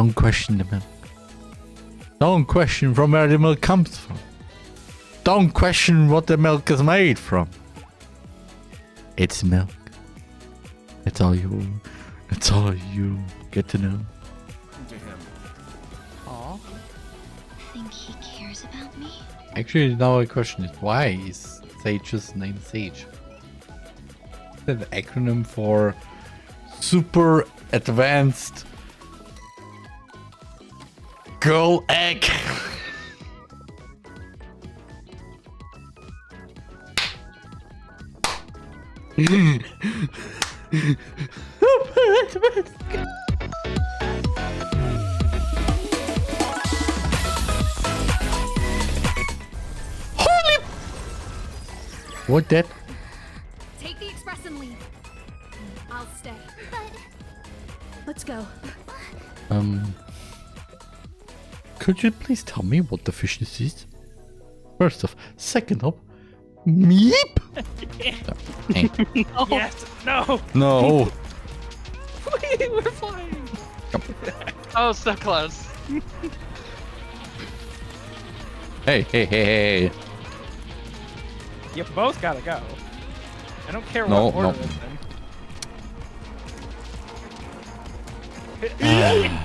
Don't question the milk. Don't question from where the milk comes from. Don't question what the milk is made from. It's milk. It's all you get to know. Aw. Think he cares about me? Actually, now the question is, why is Sage's name Sage? Is that an acronym for Super Advanced Girl Egg? Holy! What that? Take the express and leave. I'll stay. Let's go. Could you please tell me what the fish is? First off, second off, meep. Oh. Yes. No. No. We're flying. Oh, so close. Hey. You both gotta go. I don't care No, what order no. it's in.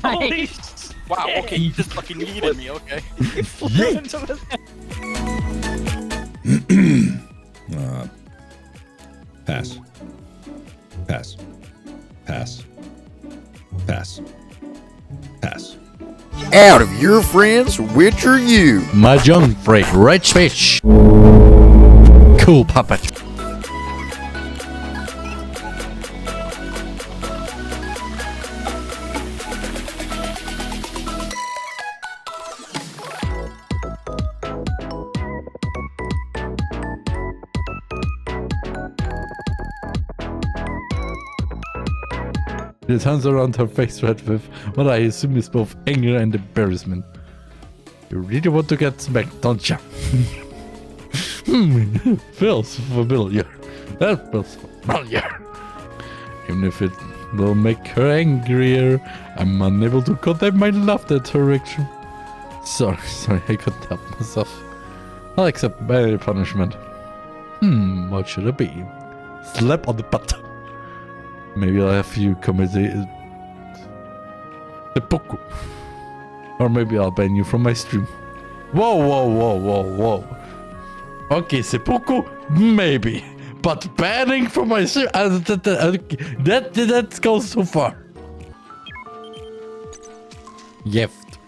Nice. Wow, okay, you just fucking yeeted me, okay. Pass. Pass. Pass. Pass. Pass. Out of your friends, which are you? My junk break, rich fish. Cool puppet. It turns around her face red with what I assume is both anger and embarrassment. You really want to get smacked, don't ya? Feels familiar. That feels familiar. Even if it will make her angrier, I'm unable to contain my love that direction. Sorry, I couldn't help myself. I'll accept my punishment. What should it be? Slap on the butt. Maybe I'll have you commit the seppuku. Or maybe I'll ban you from my stream. Whoa. Okay, seppuku, maybe. But banning from my stream, that goes too far. Yeft.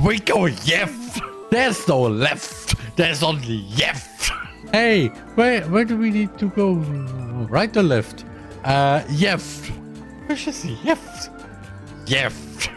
We go yeft. There's no left. There's only yeft. Hey, where do we need to go? Right or left? Yeft. Where should I see? Yeft. Yeft.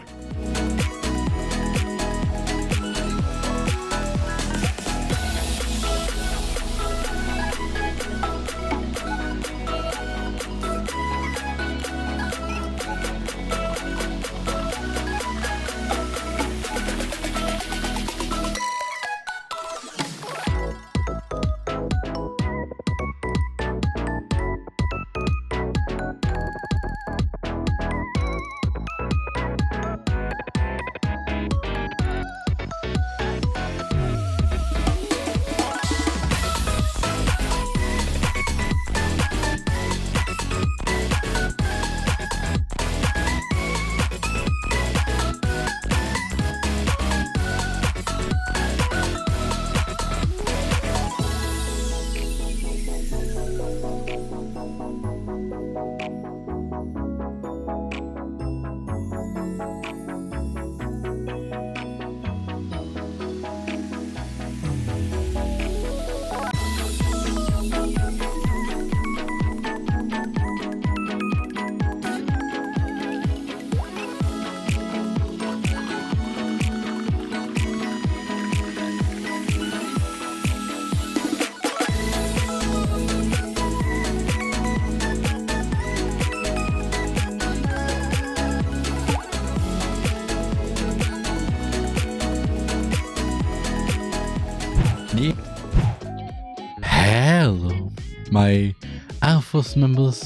Hello, my Alphas members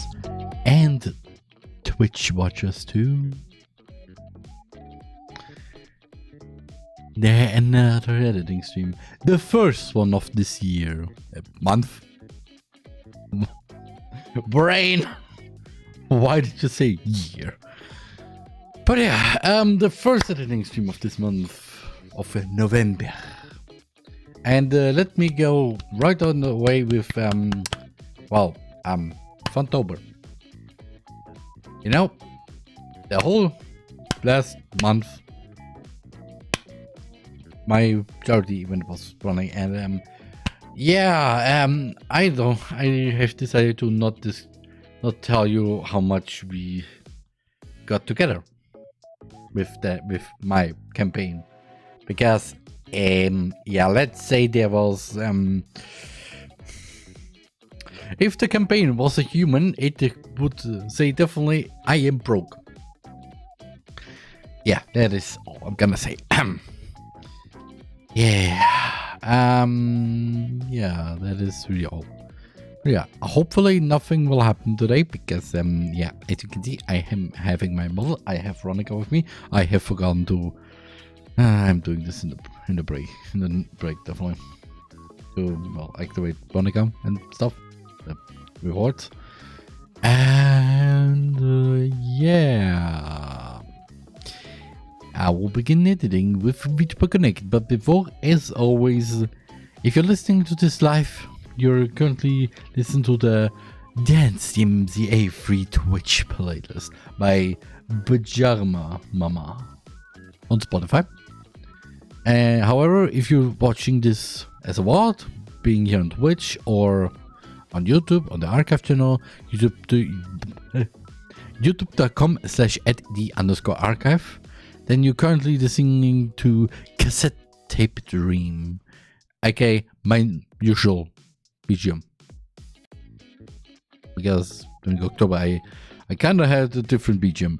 and Twitch watchers too. another editing stream. The first one of this year. Month? Brain! Why did you say year? But yeah, the first editing stream of this month of November. And let me go right on the way with, FUNDtober. You know, the whole last month, my charity event was running, and I have decided to not tell you how much we got together with my campaign, because let's say there was if the campaign was a human, it would say definitely I am broke. Yeah, that is all I'm gonna say. That is really all. Yeah, hopefully nothing will happen today, because as you can see, I am having my model. I have Ronica with me. I have forgotten to I'm doing this in the break definitely, to activate Ronica and stuff, the rewards. And I will begin editing with VTuber Connect. But before, as always, if you're listening to this live, you're currently listening to the Dance DMZA free Twitch playlist by Pajama Mama on Spotify. However, if you're watching this as a VOD, being here on Twitch or on YouTube, on the archive channel, youtube.com/@the_archive, then you're currently listening to Cassette Tape Dream, aka my usual BGM. Because during October I kinda had a different BGM.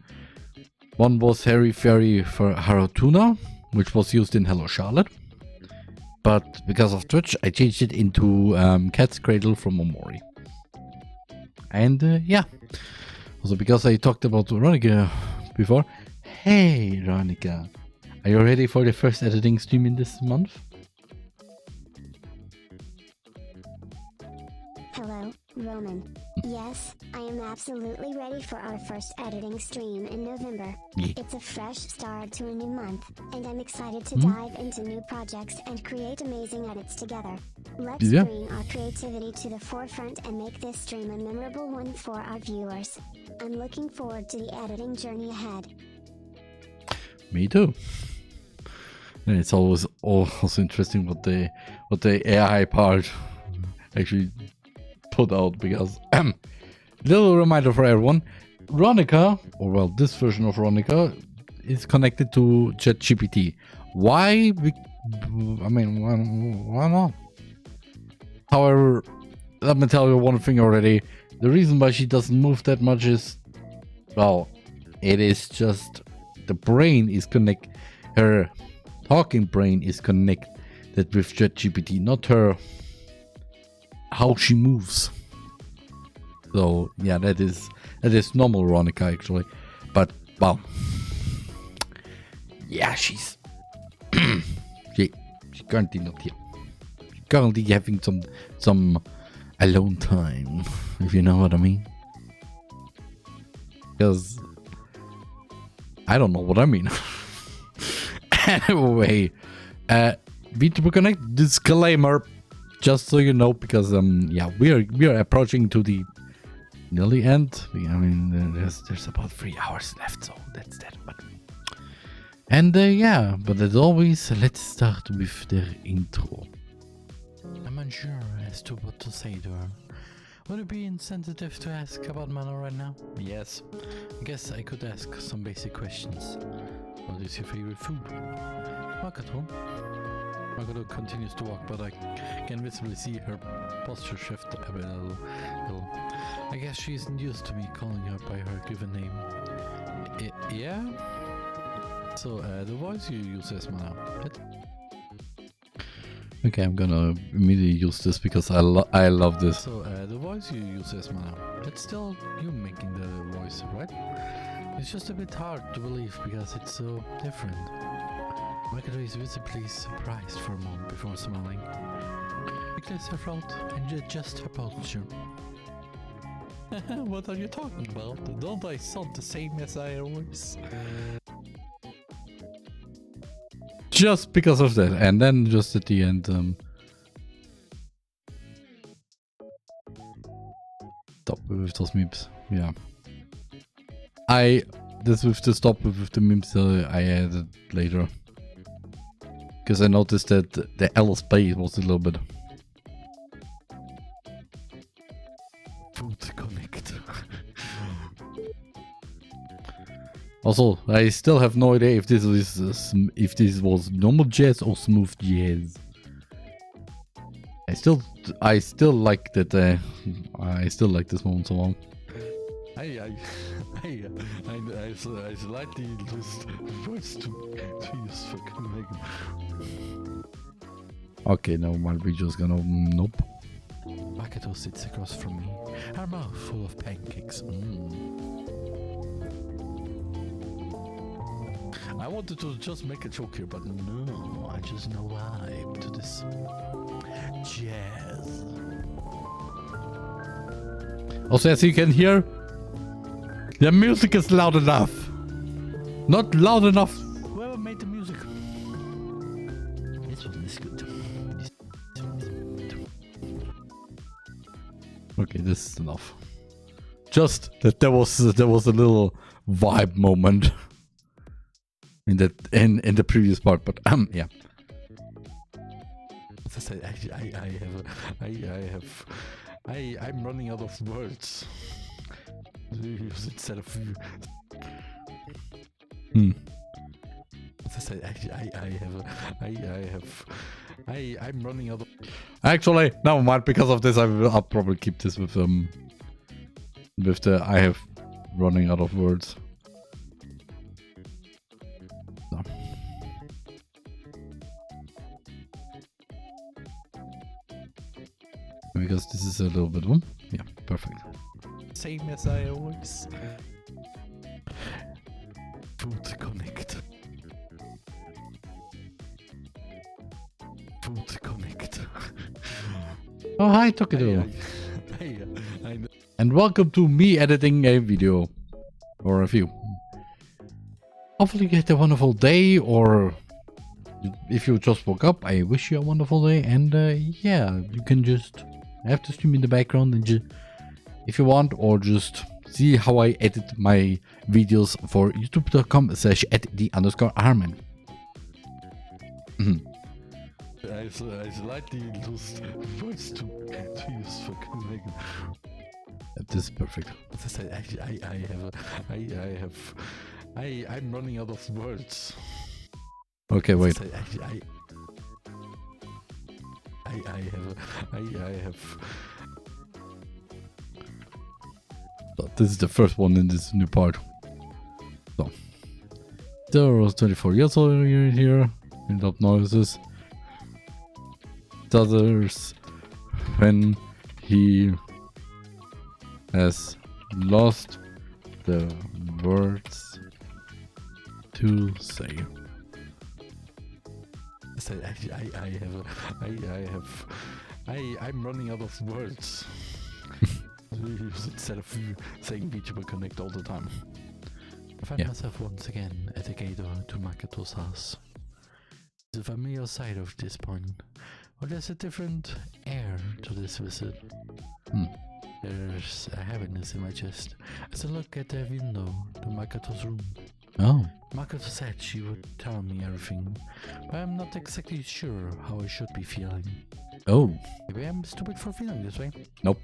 One was Harry Fairy for Harutuna, which was used in Hello Charlotte. But because of Twitch, I changed it into Cat's Cradle from Omori. And also because I talked about Ronica before. Hey Ronica, are you ready for the first editing stream in this month? Hello, Roman. Yes, I am absolutely ready for our first editing stream in November. Yeah. It's a fresh start to a new month, and I'm excited to dive into new projects and create amazing edits together. Let's bring our creativity to the forefront and make this stream a memorable one for our viewers. I'm looking forward to the editing journey ahead. Me too. And it's always also interesting what the AI part actually put out, because little reminder for everyone, Ronica, or well, this version of Ronica is connected to ChatGPT. Why? Why not? However, let me tell you one thing already. The reason why she doesn't move that much is, well, it is just the brain is her talking brain is connected with ChatGPT, not her how she moves. So yeah, that is normal Ronica actually. But wow, yeah, she's she's currently not here. She's currently having some alone time, if you know what I mean. Because I don't know what I mean. Anyway, VTuber Connect disclaimer, just so you know, because we are approaching to the nearly end. I mean, there's about 3 hours left, so that's that. But as always, let's start with the intro. I'm unsure as to what to say to her. Would it be insensitive to ask about Mana right now? Yes. I guess I could ask some basic questions. What is your favorite food? Makoto. Makoto continues to walk, but I can visibly see her posture shift a little. I guess she isn't used to me calling her by her given name. Yeah? So, the voice you use as Mana. Okay, I'm gonna immediately use this because I love this. So, the voice you use as Mana, it's still you making the voice, right? It's just a bit hard to believe because it's so different. Makoto is visibly surprised for a moment before smiling. He clears her throat and adjusts her posture. What are you talking about? Don't I sound the same as I always? Just because of that, and then just at the end, stop with those memes. Yeah, this with the stop with the memes I added later because I noticed that the L space was a little bit. VTuber Connect. Also, I still have no idea if this was normal jazz or smooth jazz. I still like that. I still like this moment so long. I slightly lost words to use for Copenhagen. Okay, now my video's gonna nope. Makoto sits across from me, her mouth full of pancakes. I wanted to just make a joke here, but no, I just know vibe to this jazz. Also, as you can hear, the music is loud enough. Not loud enough. Whoever made the music? This one is good. Okay, this is enough. Just that there was a little vibe moment in the previous part, but yeah. As I said, I'm running out of words. Instead of As I said, I'm running out of. Actually, never mind. Because of this, I'll probably keep this with the I have running out of words. No. Because this is a little bit one. Yeah, perfect. Same as I always. VTuber Connect. VTuber Connect. Oh, hi, Tokido. And welcome to me editing a video or a few. Hopefully you get a wonderful day, or if you just woke up, I wish you a wonderful day. And yeah, you can just have the stream in the background and just, if you want, or just see how I edit my videos for youtube.com/@the_RMan. I slightly lost words to use for Copenhagen. This is perfect. As I said, I'm running out of words. Okay, wait. But this is the first one in this new part. So, there was 24 years old here. End up noises. Others when he has lost the words to say. I'm running out of words. Instead of saying VTuber Connect all the time. I find myself once again at the gate to Makoto's house. It's a familiar sight of this point, but there's a different air to this visit. There's a heaviness in my chest as I look at the window to Makoto's room. Oh. Makoto said she would tell me everything, but I'm not exactly sure how I should be feeling. Oh. Maybe I'm stupid for feeling this way. Nope.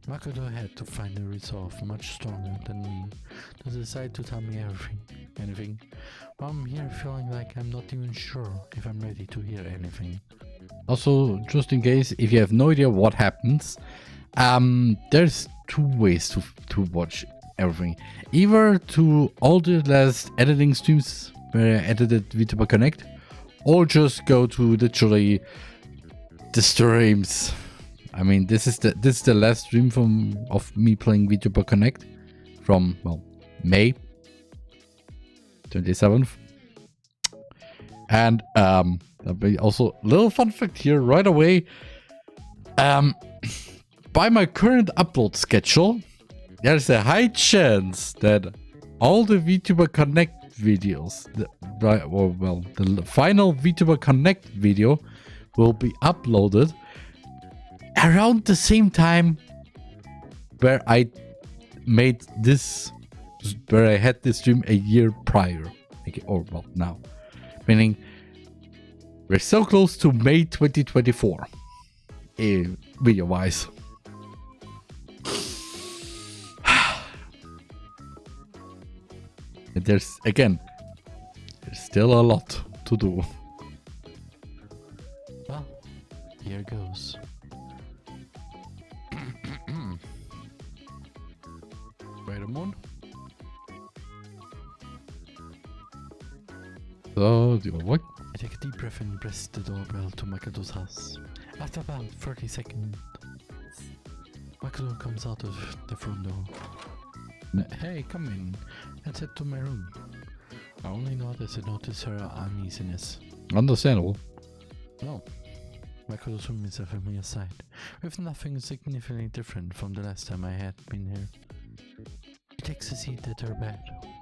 Makoto had to find a resolve much stronger than me to decide to tell me anything. But I'm here feeling like I'm not even sure if I'm ready to hear anything. Also, just in case, if you have no idea what happens, there's two ways to watch everything. Either to all the last editing streams where I edited VTuber Connect, or just go to literally the streams. I mean, this is the last stream of me playing VTuber Connect from, well, May 27th. And there'll be also a little fun fact here right away. By my current upload schedule, there's a high chance that all the VTuber Connect videos, the final VTuber Connect video will be uploaded around the same time where I made this, where I had this stream a year prior. Okay, or well, now. Meaning, we're so close to May 2024, video-wise. And there's still a lot to do. Well, here goes. Wait a moment. So, do what? I take a deep breath and press the doorbell to Makoto's house. After about 30 seconds, Makoto comes out of the front door. Hey, come in. Let's head to my room. I only notice her uneasiness. Understandable. No. Makoto swung himself from my side, with nothing significantly different from the last time I had been here. She takes a seat at her bed,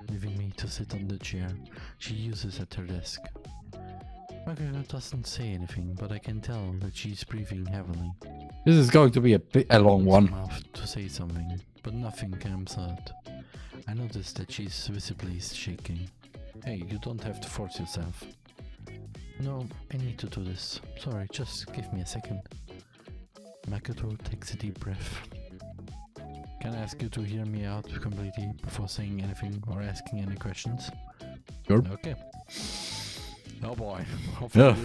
leaving me to sit on the chair she uses at her desk. Makoto doesn't say anything, but I can tell that she's breathing heavily. This is going to be a long one. Mouth to say something, but nothing comes out. I notice that she's visibly shaking. Hey, you don't have to force yourself. No, I need to do this. Sorry, just give me a second. Makoto takes a deep breath. Can I ask you to hear me out completely before saying anything or asking any questions? Sure. Okay. Oh boy. Hopefully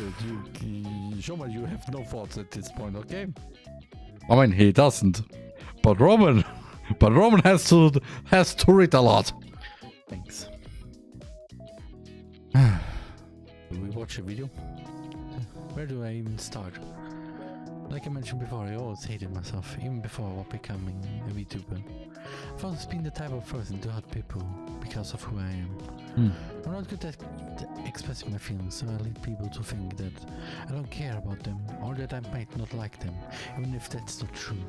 you have no thoughts at this point, okay? I mean, he doesn't. But Roman has to read a lot. Thanks. Do we watch a video? Where do I even start? Like I mentioned before, I always hated myself, even before becoming a VTuber. I've always been the type of person to hurt people because of who I am. I'm not good at expressing my feelings, so I lead people to think that I don't care about them, or that I might not like them, even if that's not true.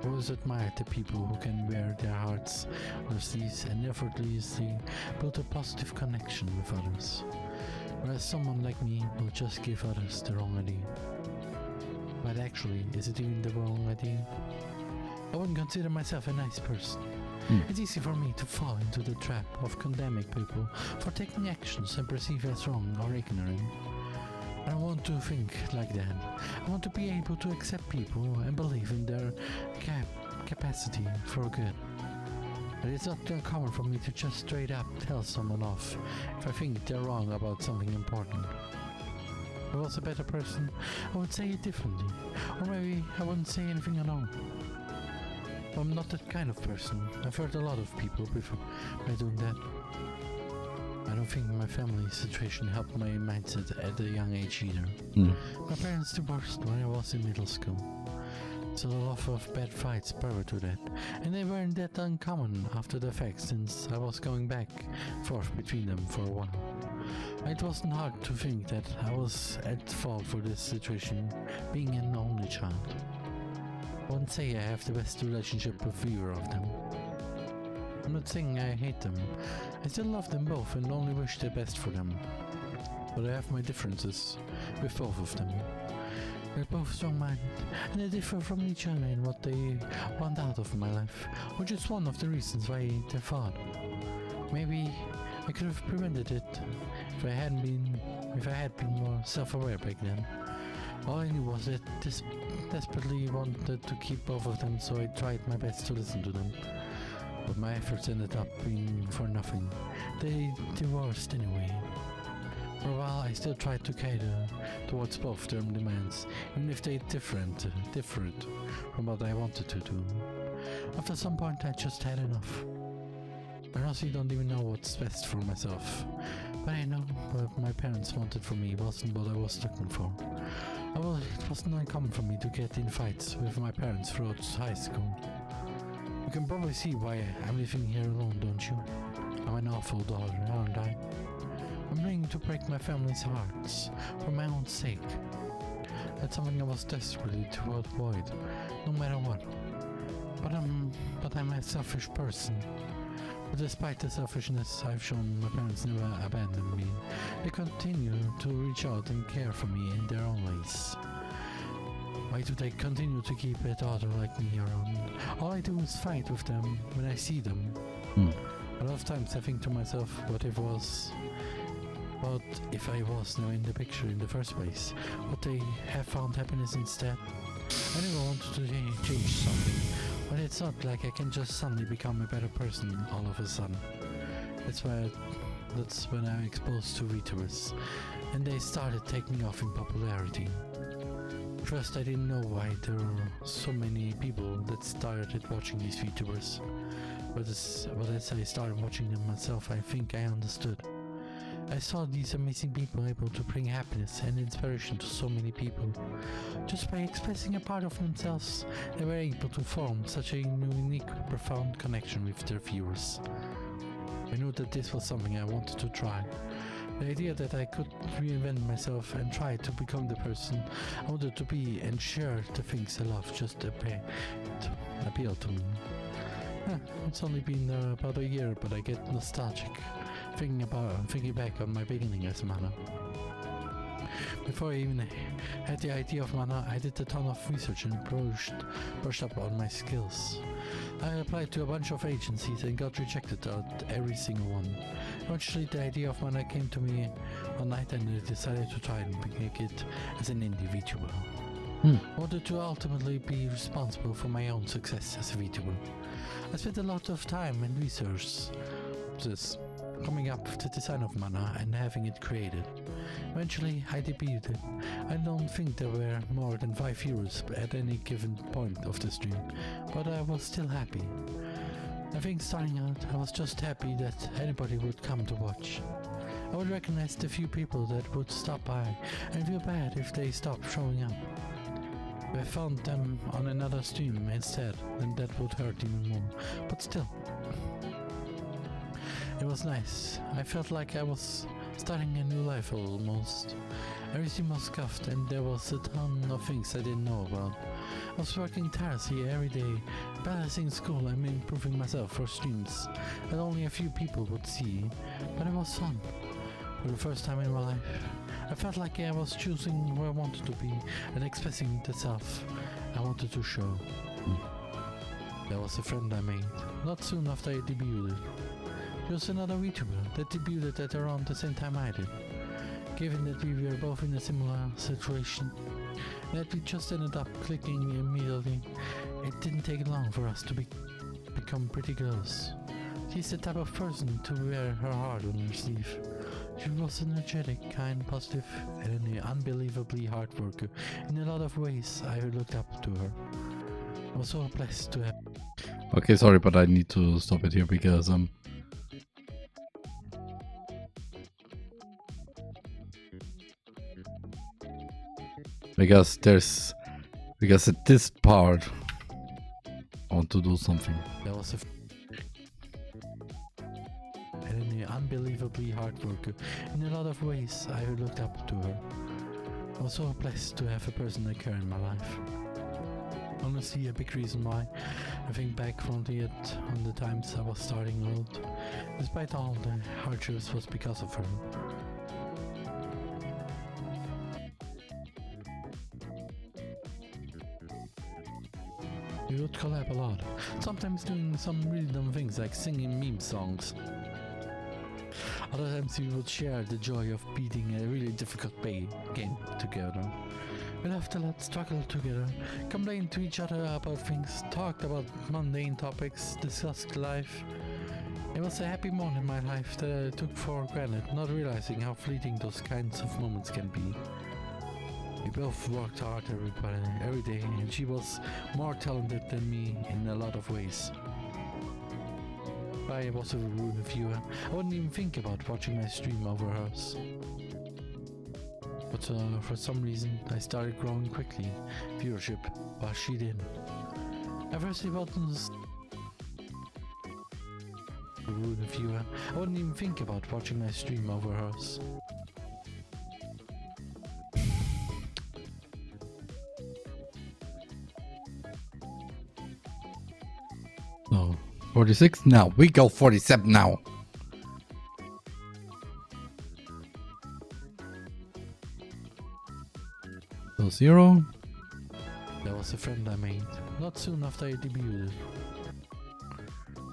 I always admired the people who can wear their hearts on their sleeves and effortlessly build a positive connection with others, whereas someone like me will just give others the wrong idea. But actually, is it even the wrong idea? I wouldn't consider myself a nice person. It's easy for me to fall into the trap of condemning people for taking actions I perceive as wrong or ignorant. I don't want to think like that. I want to be able to accept people and believe in their capacity for good. But it's not uncommon for me to just straight up tell someone off if I think they're wrong about something important. If I was a better person, I would say it differently, or maybe I wouldn't say anything at all. But I'm not that kind of person. I've hurt a lot of people before by doing that. I don't think my family situation helped my mindset at a young age either. My parents divorced when I was in middle school, so a lot of bad fights prior to that, and they weren't that uncommon after the fact since I was going back and forth between them for a while. It wasn't hard to think that I was at fault for this situation, being an only child. I wouldn't say I have the best relationship with either of them. I'm not saying I hate them. I still love them both and only wish the best for them. But I have my differences with both of them. They're both strong-minded, and they differ from each other in what they want out of my life, which is one of the reasons why they fought. Maybe I could have prevented it if I had been more self-aware back then. All I knew was that I desperately wanted to keep both of them, so I tried my best to listen to them. But my efforts ended up being for nothing. They divorced anyway. For a while I still tried to cater towards both their demands, even if they differed from what I wanted to do. After some point I just had enough. I honestly don't even know what's best for myself, but I know what my parents wanted for me wasn't what I was looking for. It wasn't uncommon for me to get in fights with my parents throughout high school. You can probably see why I'm living here alone, don't you? I'm an awful daughter, aren't I? I'm willing to break my family's hearts for my own sake. That's something I was desperately to avoid, no matter what. But I'm a selfish person. But despite the selfishness I've shown, my parents never abandoned me. They continue to reach out and care for me in their own ways. Why do they continue to keep a daughter like me around? All I do is fight with them when I see them. A lot of times I think to myself, what if I was now in the picture in the first place? Would they have found happiness instead? I never wanted to change something, but it's not like I can just suddenly become a better person all of a sudden. That's when I was exposed to VTubers, and they started taking off in popularity. First I didn't know why there were so many people that started watching these VTubers, but as I started watching them myself, I think I understood. I saw these amazing people able to bring happiness and inspiration to so many people. Just by expressing a part of themselves, they were able to form such a unique, profound connection with their viewers. I knew that this was something I wanted to try. The idea that I could reinvent myself and try to become the person I wanted to be and share the things I love just appealed to me. It's only been about a year, but I get nostalgic thinking back on my beginning as Mana. Before I even had the idea of Mana, I did a ton of research and brushed up on my skills. I applied to a bunch of agencies and got rejected at every single one. Eventually the idea of Mana came to me one night and I decided to try and make it as an indie VTuber. I wanted to ultimately be responsible for my own success as a VTuber. I spent a lot of time and research coming up with the design of Mana and having it created. Eventually I debuted it. I don't think there were more than 5 viewers at any given point of the stream, but I was still happy. I think starting out I was just happy that anybody would come to watch. I would recognize the few people that would stop by and feel bad if they stopped showing up. If I found them on another stream instead, then that would hurt even more, but still. It was nice. I felt like I was starting a new life almost. Everything was scuffed and there was a ton of things I didn't know about. I was working tirelessly every day, balancing school and improving myself for streams that only a few people would see, but it was fun. For the first time in my life, I felt like I was choosing where I wanted to be and expressing the self I wanted to show. There was a friend I made, not soon after I debuted. She was another VTuber that debuted at around the same time I did. Given that we were both in a similar situation, that we just ended up clicking immediately, it didn't take long for us to become pretty close. She's the type of person to wear her heart on her sleeve. She was energetic, kind, positive, and an unbelievably hard worker. In a lot of ways, I looked up to her. I was so blessed to have... Okay, sorry, but I need to stop it here because because at this part I want to do something. There was an unbelievably hard worker. In a lot of ways, I looked up to her. I was so blessed to have a person like her in my life. Honestly, a big reason why I think back on the times I was starting out, despite all the hardships, was because of her. We would collab a lot, sometimes doing some really dumb things like singing meme songs. Other times we would share the joy of beating a really difficult game together. We laughed a lot, struggled together, complained to each other about things, talked about mundane topics, discussed life. It was a happy moment in my life that I took for granted, not realizing how fleeting those kinds of moments can be. We both worked hard every day, and she was more talented than me in a lot of ways. If I was a viewer, I wouldn't even think about watching my stream over hers. But for some reason, I started growing quickly, viewership, while she didn't. I first wasn't rude viewer. I wouldn't even think about watching my stream over hers. So, 46 now. We go 47 now. So 0. That was a friend I made. Not soon after I debuted.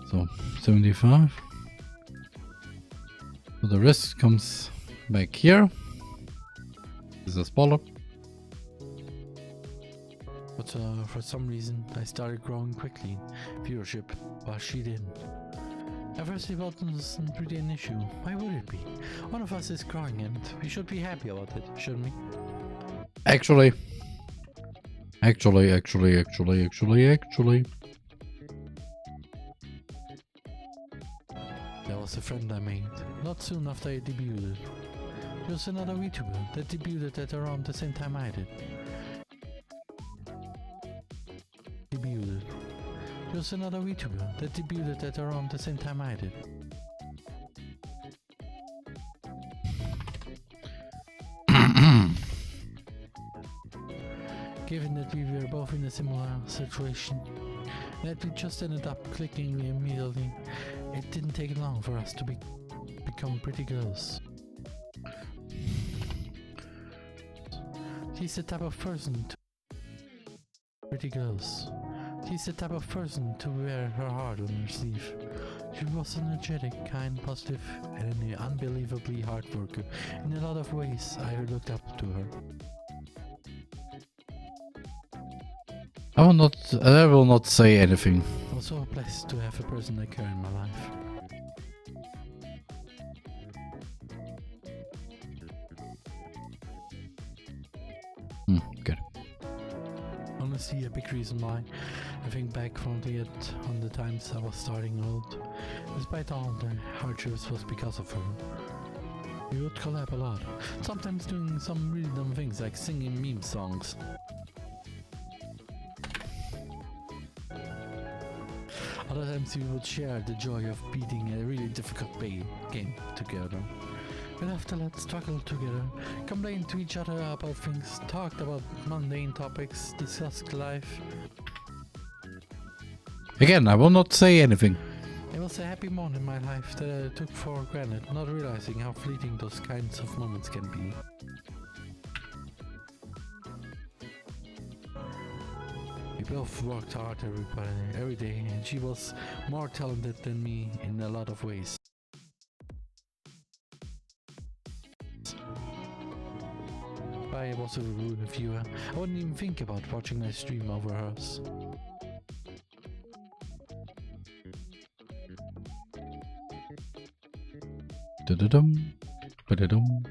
So 75. So the rest comes back here. This is a spoiler. But for some reason I started growing quickly in viewership while she didn't. At first it wasn't really an issue. Why would it be? One of us is growing and we should be happy about it, shouldn't we? Actually. That was a friend I made. Not soon after I debuted. She was another VTuber that debuted at around the same time I did. She was another VTuber that debuted at around the same time I did. Given that we were both in a similar situation, that we just ended up clicking immediately, it didn't take long for us to become pretty girls. She's the type of person to pretty girls. She's the type of person to wear her heart on her sleeve. She was energetic, kind, positive, and an unbelievably hard worker. In a lot of ways, I looked up to her. I will not say anything. I was so blessed to have a person like her in my life. Good. Honestly, a big reason why I think back fondly on the times I was starting out, despite all the hardships, was because of her. We would collab a lot, sometimes doing some really dumb things like singing meme songs. Other times we would share the joy of beating a really difficult game together. We'd have to struggle together, complain to each other about things, talked about mundane topics, discussed life. Again, I will not say anything. It was a happy moment in my life that I took for granted, not realizing how fleeting those kinds of moments can be. We both worked hard every day, and she was more talented than me in a lot of ways. If I was a rude viewer, I wouldn't even think about watching my stream over hers. Da-da-dum, ba-da-dum.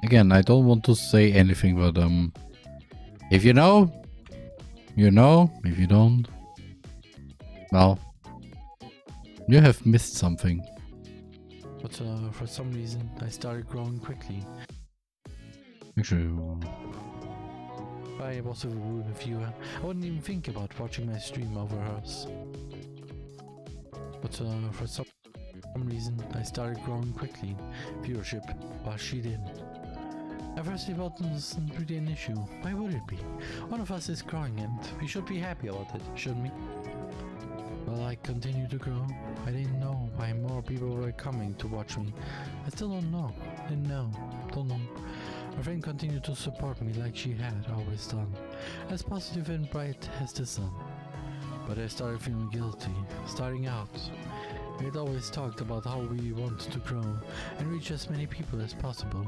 Again, I don't want to say anything, but if you know, you know. If you don't, well, you have missed something. But for some reason, I started growing quickly. Actually, if I was a rude viewer, I wouldn't even think about watching my stream over hers. But for some reason, I started growing quickly in viewership while she didn't. At first it wasn't really an issue. Why would it be? One of us is growing and we should be happy about it, shouldn't we? Well, I continued to grow. I didn't know why more people were coming to watch me. I still don't know. Don't know. My friend continued to support me like she had always done. As positive and bright as the sun. But I started feeling guilty. Starting out, we had always talked about how we wanted to grow and reach as many people as possible.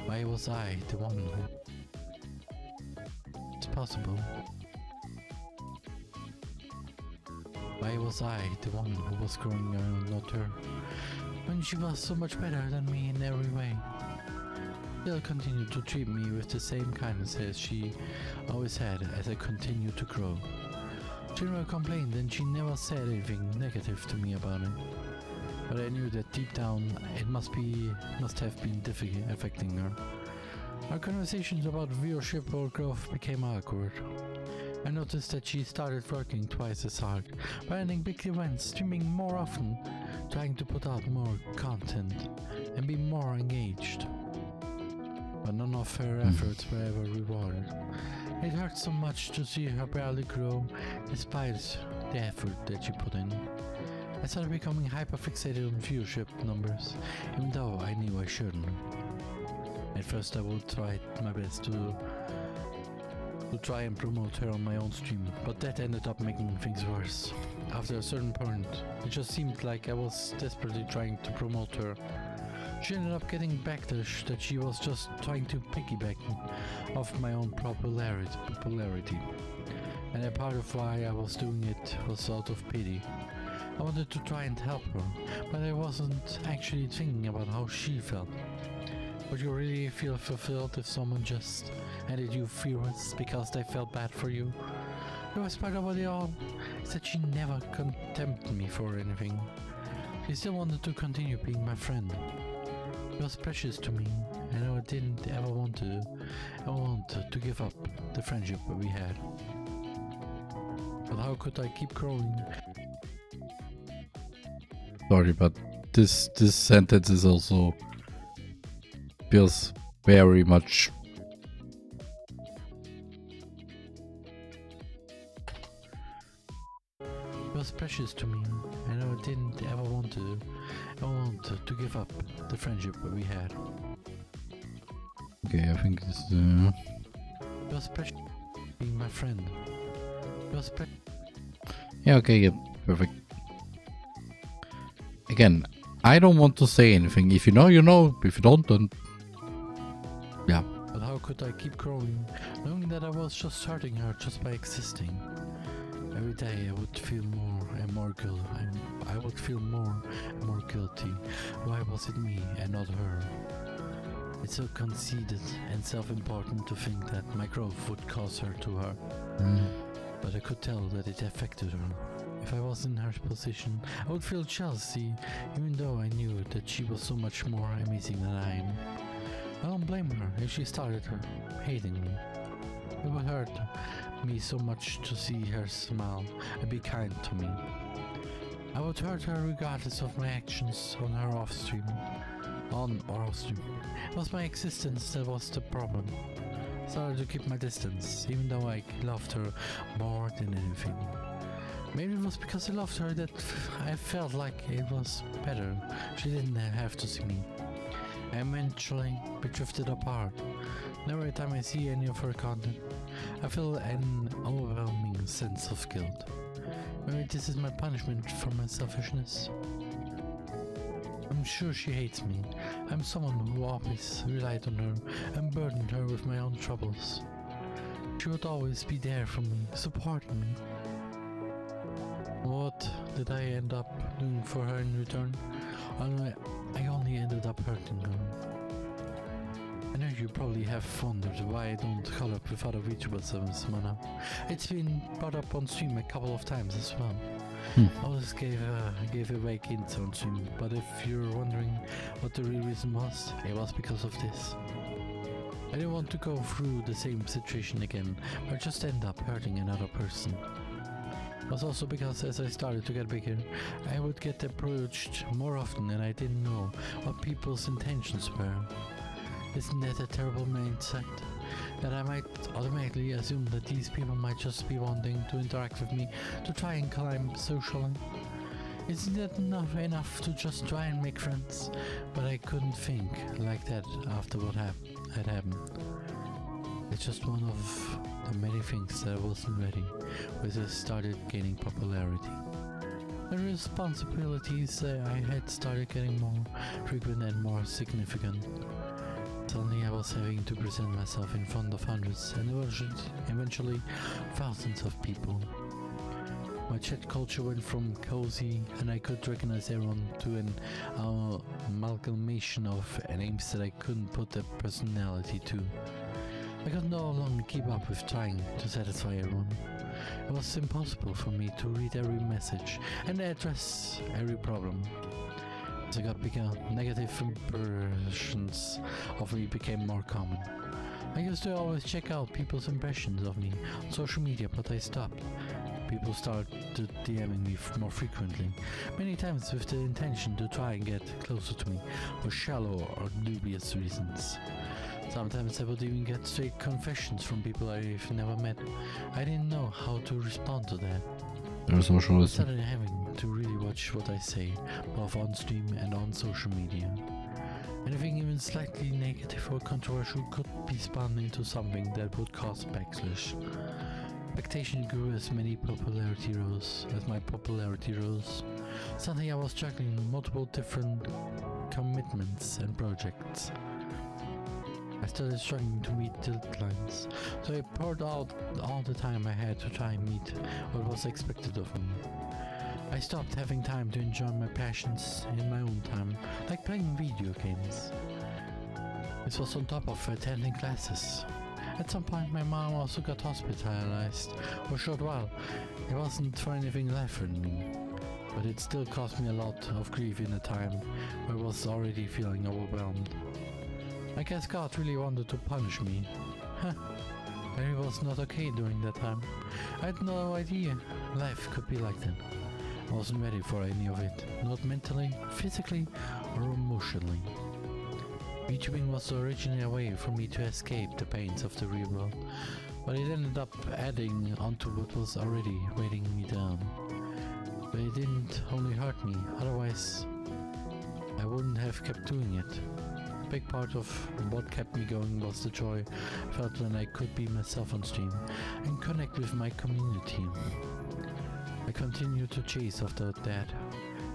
Why was I the one who... It's possible. Why was I the one who was growing around, not her? When she was so much better than me in every way. Still continued to treat me with the same kindness as she always had as I continued to grow. She never complained and she never said anything negative to me about it. But I knew that deep down it must have been difficult affecting her. Our conversations about viewership or growth became awkward. I noticed that she started working twice as hard, planning big events, streaming more often, trying to put out more content, and be more engaged. But none of her efforts were ever rewarded. It hurt so much to see her barely grow, despite the effort that she put in. I started becoming hyper-fixated on viewership numbers, even though I knew I shouldn't. At first I would try my best to try and promote her on my own stream, but that ended up making things worse. After a certain point, it just seemed like I was desperately trying to promote her. She ended up getting backlash that she was just trying to piggyback off my own popularity. And a part of why I was doing it was out of pity. I wanted to try and help her, but I wasn't actually thinking about how she felt. Would you really feel fulfilled if someone just ended you furious because they felt bad for you? The worst part about it all is that she never condemned me for anything. She still wanted to continue being my friend. It was precious to me, and I didn't ever want to give up the friendship that we had. But how could I keep growing? Sorry, but this sentence is also feels very much It was precious to me, and I didn't ever want to give up the friendship that we had. okay. I think this. It was precious being my friend. It was Yeah. Okay. Yeah. Perfect. Again, I don't want to say anything. If you know, you know. If you don't, then yeah. But how could I keep growing, knowing that I was just hurting her just by existing? Every day I would feel more and more guilty. I would feel more and more guilty. Why was it me and not her? It's so conceited and self-important to think that my growth would cause her to her. But I could tell that it affected her. If I was in her position, I would feel jealousy, even though I knew that she was so much more amazing than I am. I don't blame her if she started hating me. It would hurt me so much to see her smile and be kind to me. I would hurt her regardless of my actions on her off-stream. On or off-stream. It was my existence that was the problem. I started to keep my distance, even though I loved her more than anything. Maybe it was because I loved her that I felt like it was better. She didn't have to see me. Eventually, we drifted apart. Now every time I see any of her content, I feel an overwhelming sense of guilt. Maybe this is my punishment for my selfishness. I'm sure she hates me. I'm someone who always relied on her and burdened her with my own troubles. She would always be there for me, supporting me. What did I end up doing for her in return? I only ended up hurting her. I know you probably have wondered why I don't collab with other VTubers this manner. It's been brought up on stream a couple of times as well. I always gave a vague hint on stream, but if you're wondering what the real reason was, it was because of this. I didn't want to go through the same situation again, or just end up hurting another person. It was also because as I started to get bigger, I would get approached more often and I didn't know what people's intentions were. Isn't that a terrible mindset? That I might automatically assume that these people might just be wanting to interact with me to try and climb socially. Isn't that enough to just try and make friends? But I couldn't think like that after what had happened. It's just one of the many things that I wasn't ready with as I started gaining popularity. The responsibilities I had started getting more frequent and more significant. Suddenly I was having to present myself in front of hundreds and eventually thousands of people. My chat culture went from cozy and I could recognize everyone to an amalgamation of names that I couldn't put a personality to. I could no longer keep up with trying to satisfy everyone. It was impossible for me to read every message and address every problem. As I got bigger, negative impressions of me became more common. I used to always check out people's impressions of me on social media, but I stopped. People started DMing me more frequently, many times with the intention to try and get closer to me for shallow or dubious reasons. Sometimes I would even get straight confessions from people I've never met. I didn't know how to respond to that. I started having to really watch what I say, both on stream and on social media. Anything even slightly negative or controversial could be spun into something that would cause backslash. Expectation grew as my popularity rose. Suddenly I was juggling multiple different commitments and projects. I started struggling to meet deadlines, so I poured out all the time I had to try and meet what was expected of me. I stopped having time to enjoy my passions in my own time, like playing video games. This was on top of attending classes. At some point my mom also got hospitalized for a short while. It wasn't for anything life-threatening, but it still caused me a lot of grief in a time where I was already feeling overwhelmed. I guess God really wanted to punish me. But it was not okay during that time. I had no idea life could be like that. I wasn't ready for any of it, not mentally, physically, or emotionally. VTubing was originally a way for me to escape the pains of the real world, but it ended up adding onto what was already weighing me down. But it didn't only hurt me, otherwise I wouldn't have kept doing it. A big part of what kept me going was the joy I felt when I could be myself on stream and connect with my community. I continued to chase after that,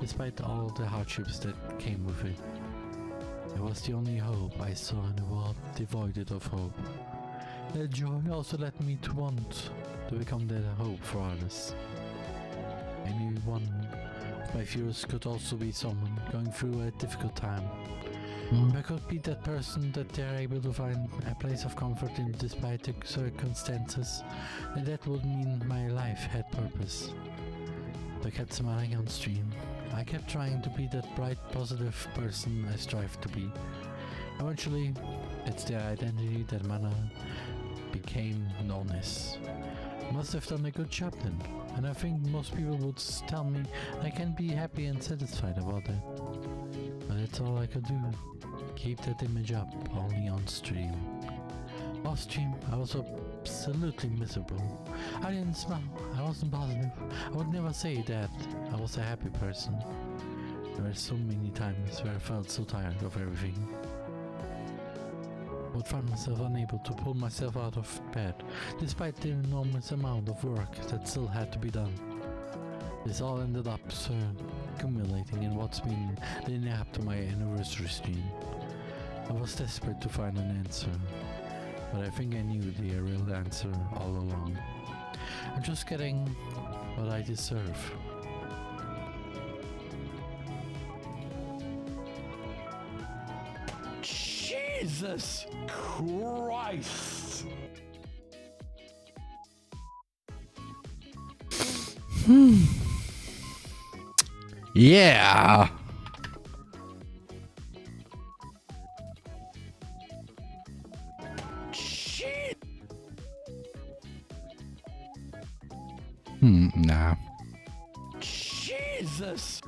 despite all the hardships that came with it. It was the only hope I saw in a world devoid of hope. That joy also led me to want to become that hope for others. Any one of my viewers could also be someone going through a difficult time. I could be that person that they're able to find a place of comfort in despite the circumstances, and that would mean my life had purpose. I kept smiling on stream. I kept trying to be that bright, positive person I strive to be. Eventually, it's the identity that Mana became known as. Must have done a good job then, and I think most people would tell me I can be happy and satisfied about that. But that's all I could do. Keep that image up, only on stream. Off stream, I was absolutely miserable. I didn't smile, I wasn't positive. I would never say that I was a happy person. There were so many times where I felt so tired of everything. I would find myself unable to pull myself out of bed, despite the enormous amount of work that still had to be done. This all ended up accumulating in what's been leading up to my anniversary stream. I was desperate to find an answer, but I think I knew the real answer all along. I'm just getting what I deserve. Jesus Christ! Yeah! Nah. Jesus!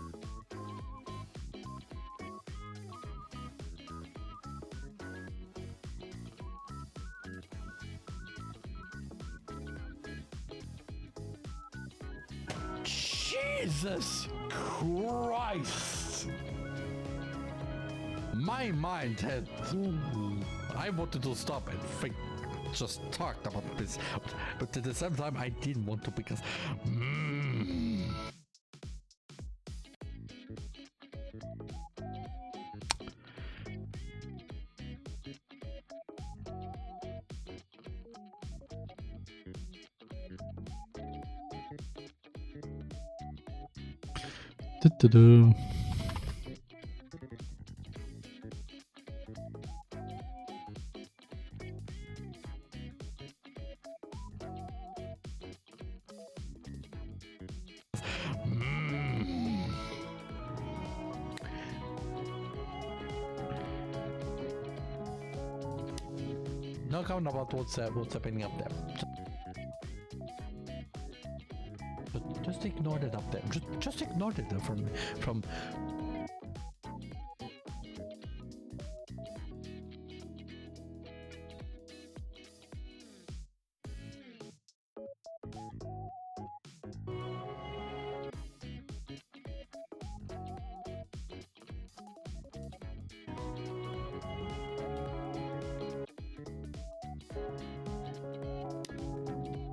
Jesus Christ! My mind had... I wanted to stop and think, just talked about this, but at the same time I didn't want to because... Du-du-du. No comment about what's happening up there. Just ignore it up there. Just ignore it from.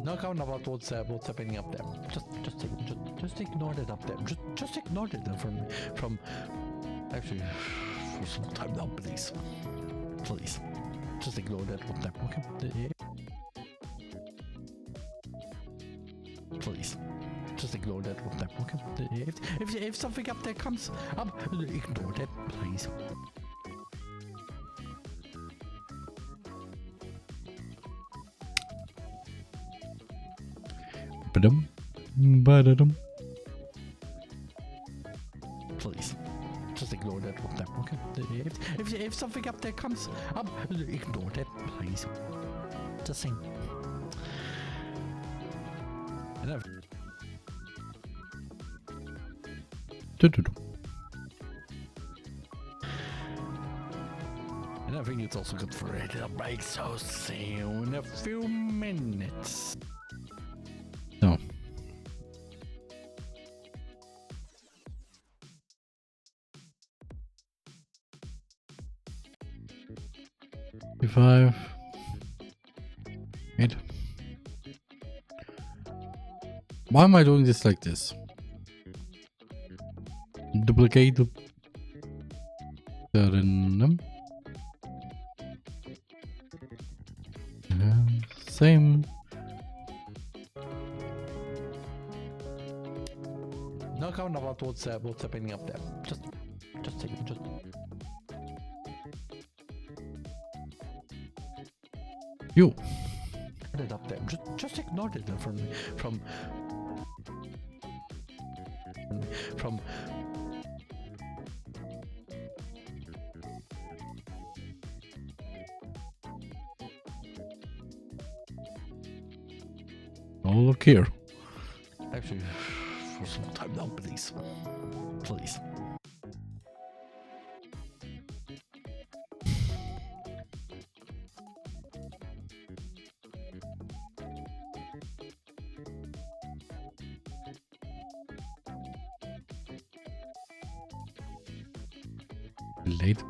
No comment about what's happening up there. Just ignore it up there. Just ignore it from. Actually, for some time now, please. Just ignore that up there. Okay. Please. Just ignore that up there. Okay. If something up there comes up, ignore that, please. Ba-dum. Ba-da-dum. Please. Just ignore that up there. Okay. If something up there comes up, ignore that, please. Just saying. And I've Du-du-du. And I think it's also good for it. It'll break so soon in a few minutes. No. Five. 8. Why am I doing this like this? Duplicate. Same. No comment about what's happening up there. Just You. put it up there. Just ignore it from. Oh, look here. Actually, for some time now, please. Late.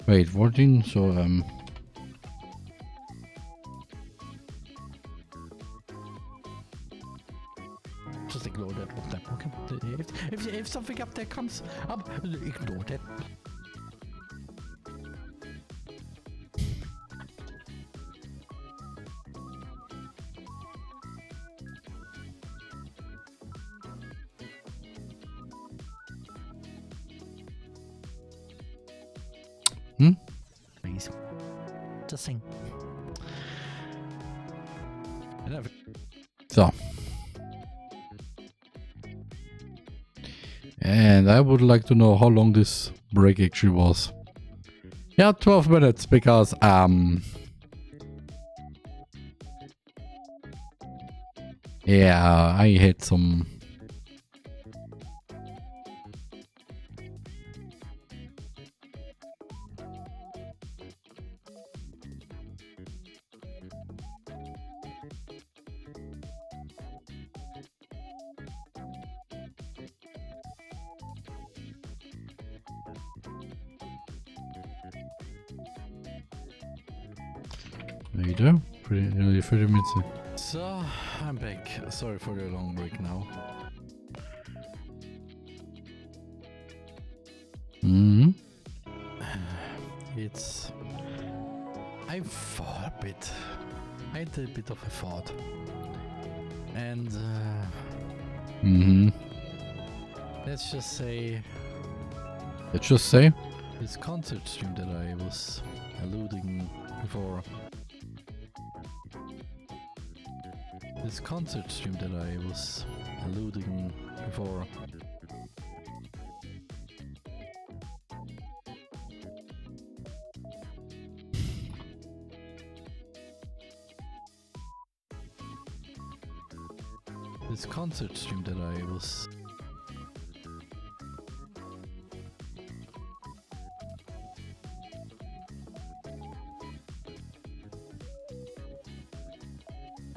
Wait, 14, so Just ignore that up there. Okay. If something up there comes up, ignore that. Please. Just sing. so. And I would like to know how long this break actually was. Yeah, 12 minutes because yeah, I had some There you go. Nearly 30 minutes in. So, I'm back. Sorry for the long break now. Mm-hmm. I thought a bit. I had a bit of a thought. And, Mm-hmm. let's just say This concert stream that I was alluding before. This concert stream that I was alluding before. This concert stream that I was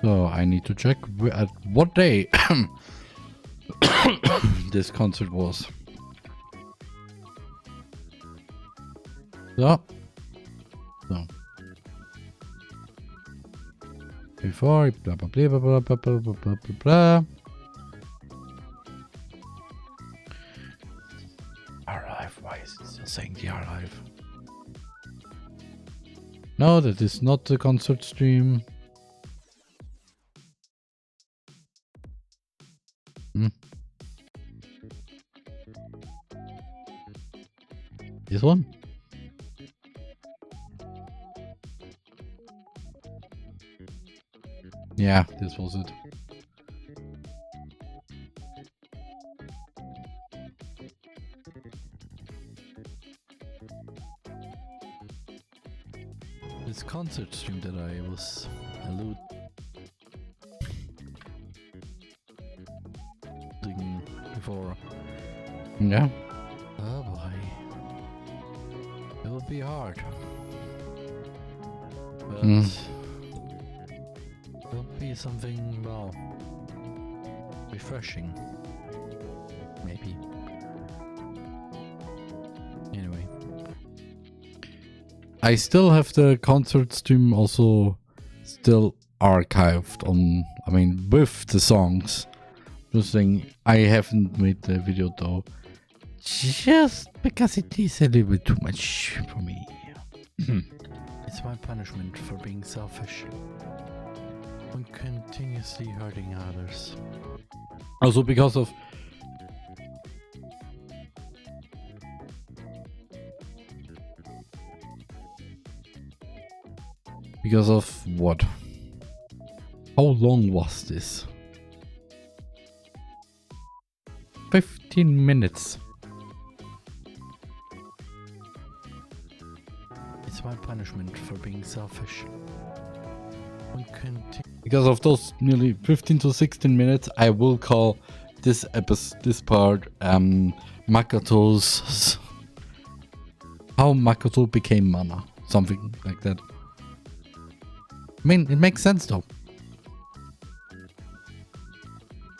So I need to check at what day this concert was. So. Before blah blah blah blah blah blah blah blah blah blah. Archive. Why is it still saying the archive? No, that is not the concert stream. This one? Yeah, this was it. this concert stream that I was alluding before. Yeah. Oh boy. It will be hard. But it will be something, well, refreshing. Maybe. Anyway. I still have the concert stream also still archived on, I mean, with the songs. Just saying, I haven't made the video though. Just because it is a little bit too much for me. It's my punishment for being selfish. When continuously hurting others. Also because of what? How long was this? 15 minutes. It's my punishment for being selfish. Because of those nearly 15 to 16 minutes, I will call this episode, this part, Makoto's how Makoto became Mana, something like that. I mean, it makes sense though,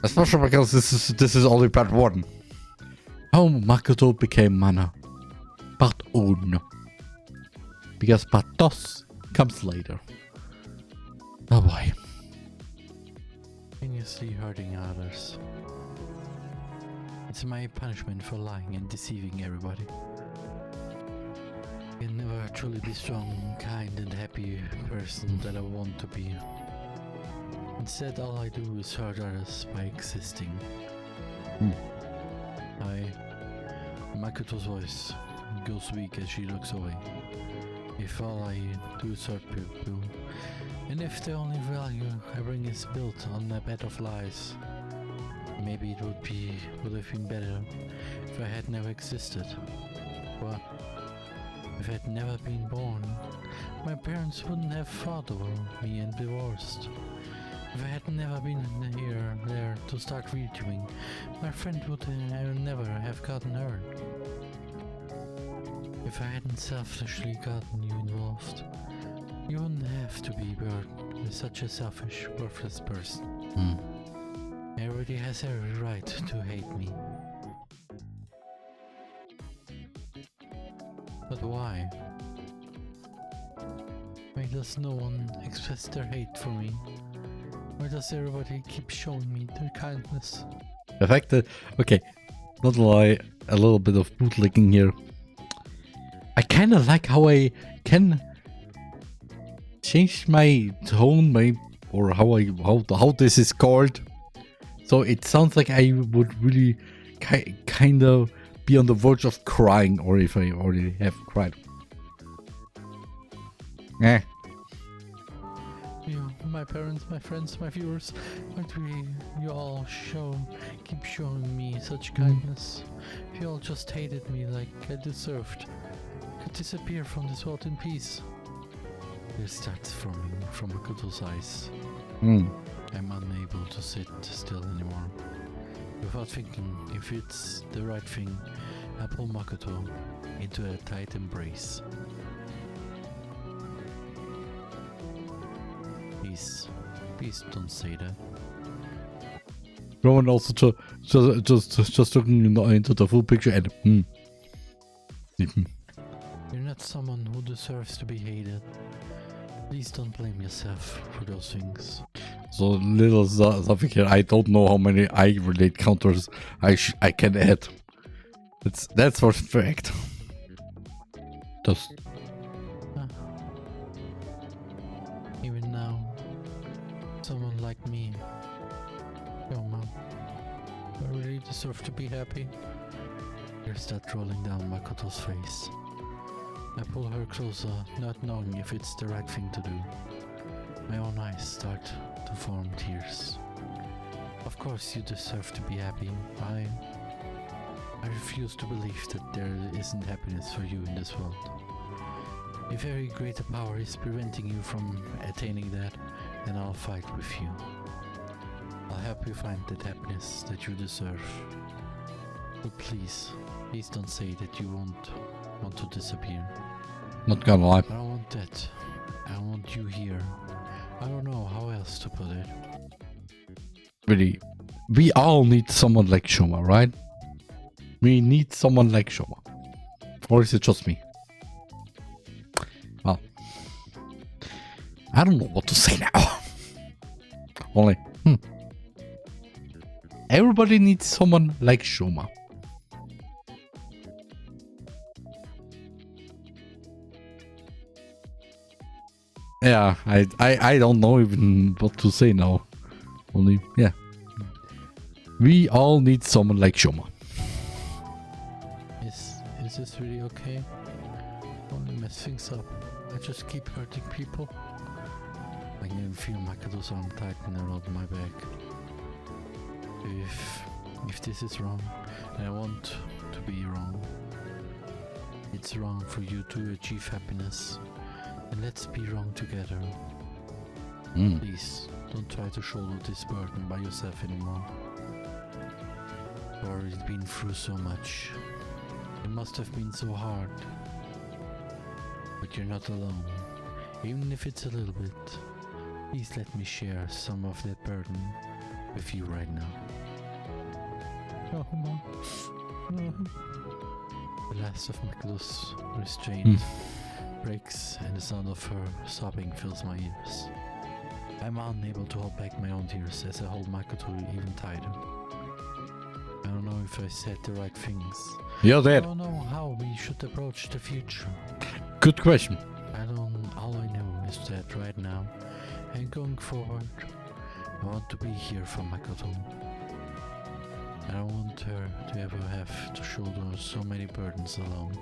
especially because this is only part 1. How Makoto became Mana, part 1, because part 2 comes later. Oh boy. Continuously hurting others. It's my punishment for lying and deceiving everybody. I can never truly be strong, kind and happy person that I want to be. Instead, all I do is hurt others by existing. Makoto's voice goes weak as she looks away. If all I do is hurt people, and if the only value I bring is built on a bed of lies, maybe it would have been better if I had never existed. But if I had never been born, my parents wouldn't have fought over me and divorced. If I had never been there to start VTubing, my friend would never have gotten hurt. If I hadn't selfishly gotten you involved, you wouldn't have to be burned with such a selfish, worthless person. Everybody has every right to hate me. But why? Why does no one express their hate for me? Why does everybody keep showing me their kindness? The fact that, okay, not to lie, a little bit of bootlicking here. I kind of like how I can change my tone, or how this is called. So it sounds like I would really kind of be on the verge of crying, or if I already have cried. Eh. You, my parents, my friends, my viewers, you all keep showing me such kindness. If you all just hated me like I deserved, I could disappear from this world in peace. Tears starts forming from Makoto's eyes. I'm unable to sit still anymore. Without thinking if it's the right thing, I pull Makoto into a tight embrace. Please don't say that. Roman also just looking into the full picture and You're not someone who deserves to be hated. Please don't blame yourself for those things. So little something here. I don't know how many I-relate counters I can add. That's for fact. Just Even now, someone like me, Yoma, I really deserve to be happy. Tears start rolling down Makoto's face. I pull her closer, not knowing if it's the right thing to do. My own eyes start to form tears. Of course you deserve to be happy. I refuse to believe that there isn't happiness for you in this world. If very greater power is preventing you from attaining that, then I'll fight with you. I'll help you find that happiness that you deserve. But please don't say that you won't want to disappear. not gonna lie. I don't want that. I want you here. I don't know how else to put it. Really, we all need someone like Shoma, right? We need someone like Shoma. Or is it just me? Well, I don't know what to say now. Only, everybody needs someone like Shoma. Yeah, I don't know even what to say now. Only, yeah. We all need someone like Shoma. Is this really okay? Only mess things up. I just keep hurting people. I can even feel Makoto's arm tighten around my back. If this is wrong, and I want to be wrong. It's wrong for you to achieve happiness. And let's be wrong together. Please, don't try to shoulder this burden by yourself anymore. You've already been through so much. It must have been so hard. But you're not alone. Even if it's a little bit. Please let me share some of that burden with you right now. Oh, no. The last of Makoto's restraint breaks and the sound of her sobbing fills my ears. I'm unable to hold back my own tears as I hold Makoto even tighter. I don't know if I said the right things. You're I dead. don't know how we should approach the future. Good question. All I know is that right now and going forward, I want to be here for Makoto. I don't want her to ever have to shoulder so many burdens alone.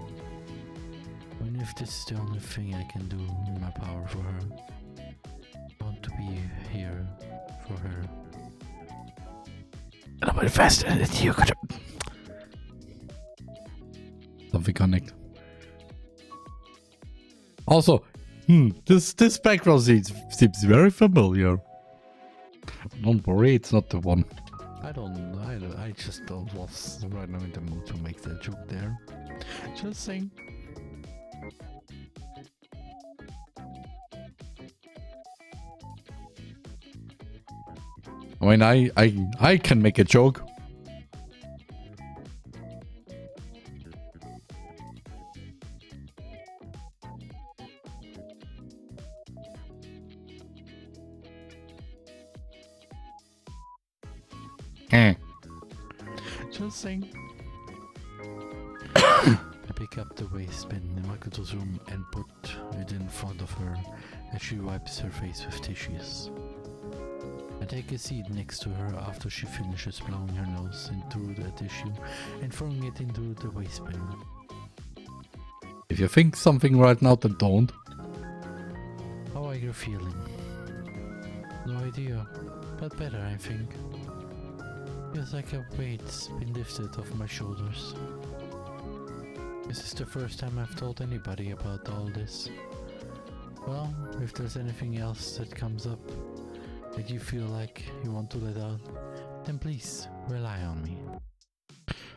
Even if this is the only thing I can do in my power for her, I want to be here for her. A little bit faster than you could. Something connect. Also, this background seems very familiar. Don't worry, it's not the one. I just was right now in the mood to make that joke there. Just saying. I mean, I can make a joke. Just saying. I pick up the waistband in Makoto's room and put it in front of her as she wipes her face with tissues. I take a seat next to her after she finishes blowing her nose into the tissue and throwing it into the waistband. If you think something right now, then don't. How are you feeling? No idea, but better, I think. Feels like a weight's been lifted off my shoulders. This is the first time I've told anybody about all this. Well, if there's anything else that comes up that you feel like you want to let out, then please rely on me.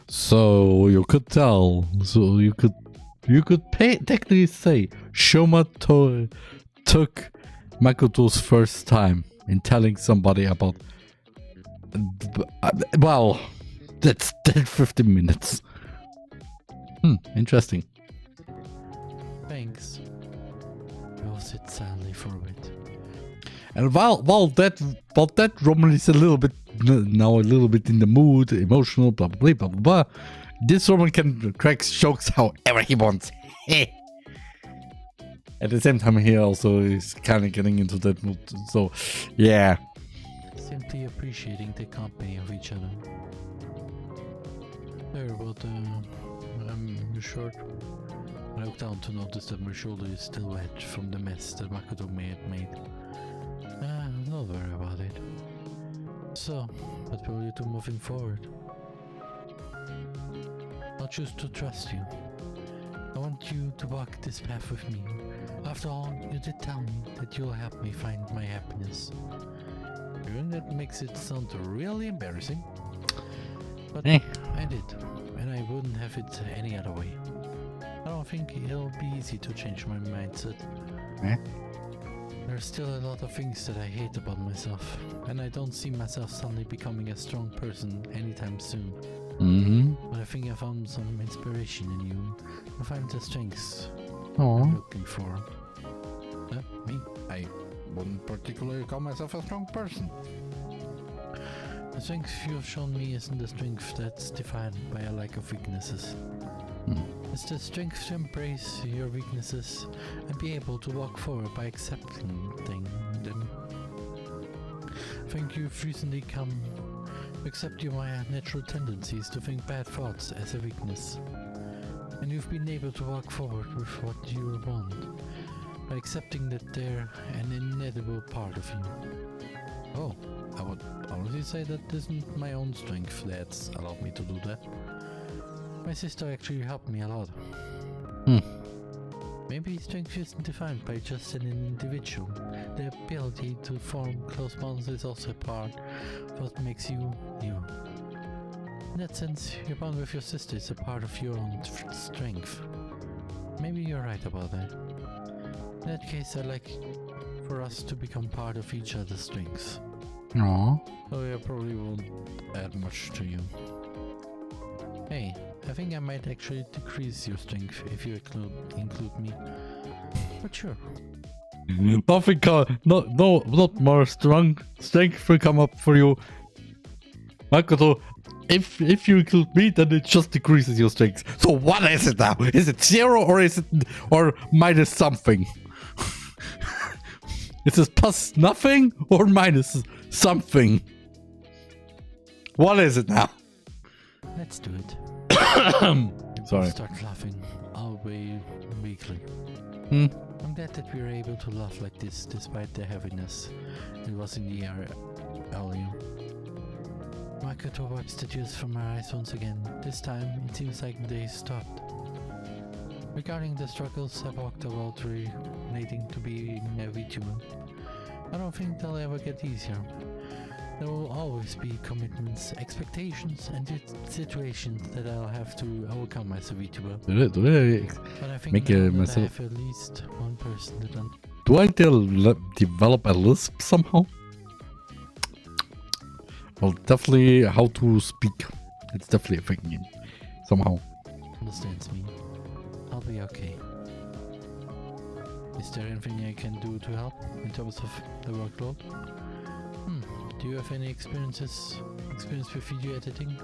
So you could tell. So you could technically say Shoma took Makoto's first time in telling somebody about. Well, that's 15 minutes. Interesting. Thanks. We'll sit silently for a bit. And while that Roman is a little bit in the mood, emotional, blah blah blah blah blah. This Roman can crack jokes however he wants. At the same time, he also is kind of getting into that mood. So, yeah. Simply appreciating the company of each other. Sorry about your shirt. I looked down to notice that my shoulder is still wet from the mess that Makoto may have made. Don't worry about it. So, what will you do moving forward? I'll choose to trust you. I want you to walk this path with me. After all, you did tell me that you'll help me find my happiness. Even that makes it sound really embarrassing. But I did, and I wouldn't have it any other way. I don't think it'll be easy to change my mindset. There's still a lot of things that I hate about myself, and I don't see myself suddenly becoming a strong person anytime soon. But I think I found some inspiration in you to find the strengths I'm looking for. Me? I wouldn't particularly call myself a strong person. The strength you've shown me isn't the strength that's defined by a lack of weaknesses. It's the strength to embrace your weaknesses and be able to walk forward by accepting them. I think you've recently come to accept your natural tendencies to think bad thoughts as a weakness. And you've been able to walk forward with what you want by accepting that they're an inedible part of you. Oh, I would honestly say that isn't my own strength that's allowed me to do that. My sister actually helped me a lot. Maybe strength isn't defined by just an individual. The ability to form close bonds is also a part of what makes you, you. In that sense, your bond with your sister is a part of your own strength. Maybe you're right about that. In that case, I'd like for us to become part of each other's strengths. Aww. So I probably won't add much to you. Hey, I think I might actually decrease your strength if you include me. But sure. Nothing not more strength will come up for you. Makoto, if you include me, then it just decreases your strength. So what is it now? Is it 0 or minus something? Is it plus nothing or minus something? What is it now? Let's do it. Sorry. Start laughing, albeit weakly. I'm glad that we were able to laugh like this despite the heaviness it was in the air earlier. Makoto wipes the tears from her eyes once again. This time, it seems like they stopped. Regarding the struggles I walked about relating to being a VTuber, I don't think they'll ever get easier. There will always be commitments, expectations, and situations that I'll have to overcome as a VTuber. But I think that I have at least one person that I'm... Do I develop a lisp somehow? Well, definitely how to speak. It's definitely affecting it somehow. Understands me. I'll be okay. Is there anything I can do to help in terms of the workload? Do you have any experience with video editing,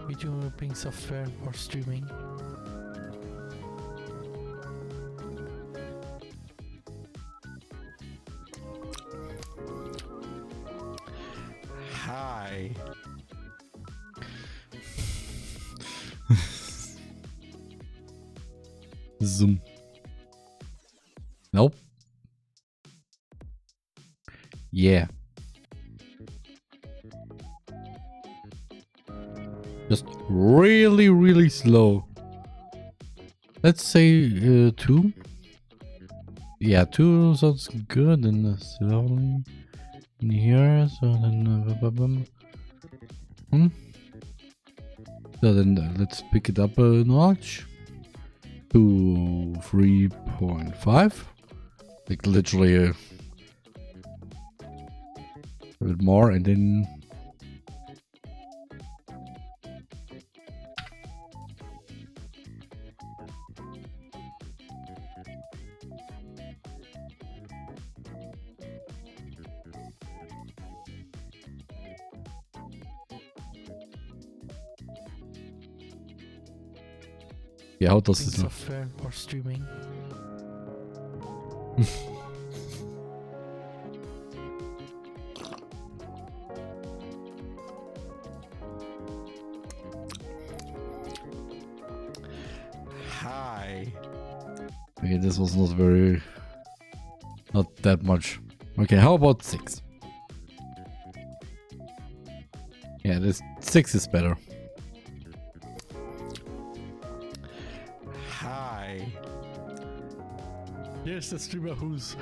video mapping software, or streaming? Hi. Zoom. Nope. Yeah. Just really, really slow. Let's say 2. Yeah, 2 sounds good. And slowly in here. So then, So then let's pick it up a notch to 3.5. Like literally a bit more, and then yeah, how does this look? Software or streaming? Hi. Okay, this was not that much. Okay, how about 6? Yeah, this 6 is better. Hi. Here's the streamer who's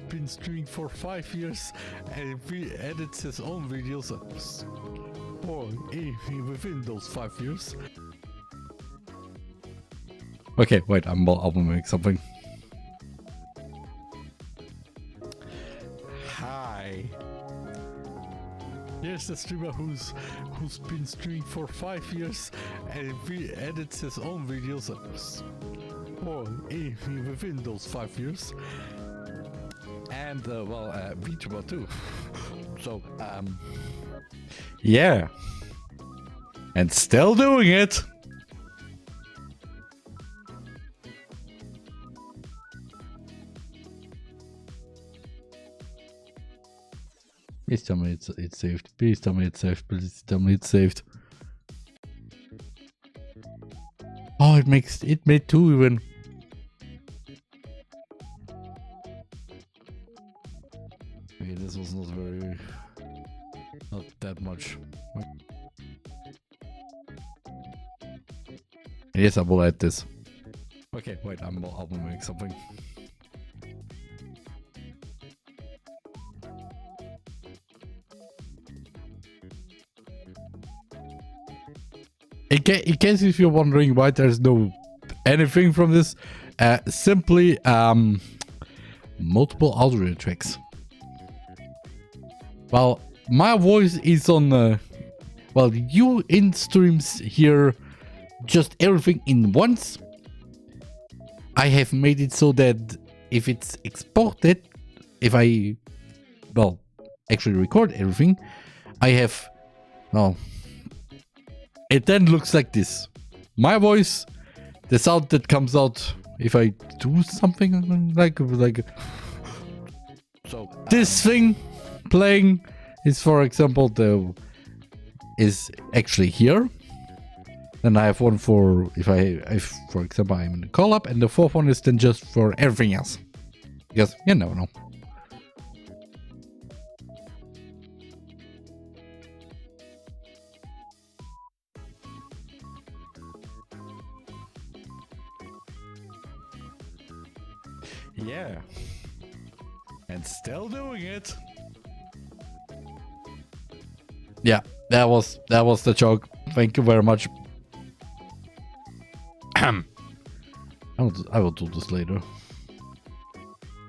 been streaming for 5 years and edits his own videos within those 5 years. Okay, wait, I'll make something. Hi. Here's the streamer who's been streaming for 5 years and edits his own videos within those 5 years. And VTuber too. So yeah. And still doing it. Please tell me it's saved. Please tell me it's saved. Please tell me it's saved. Oh, it made 2 even. Okay, this was not that much. Yes, I will add this. Okay, wait, I'll make something. In case if you're wondering why there's no anything from this, simply multiple audio tracks. Well, my voice is on you in streams hear just everything in once. I have made it so that if it's exported, if I actually record everything, I have it then looks like this. My voice, the sound that comes out if I do something like so this thing playing is, for example, is actually here. Then I have one for if for example I'm in the collab, and the 4th one is then just for everything else. Because you never know. Yeah. And still doing it. Yeah, that was the joke. Thank you very much. I will do this later.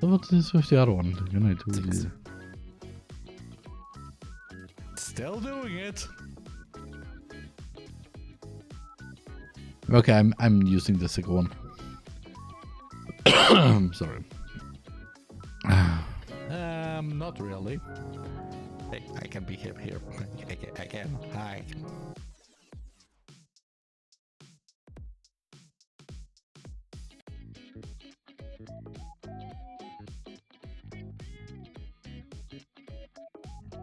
What is with the other one? Can I do this? Still doing it. Okay, I'm using the second one. Sorry. Not really. Hey, I can be here. I can. Hi.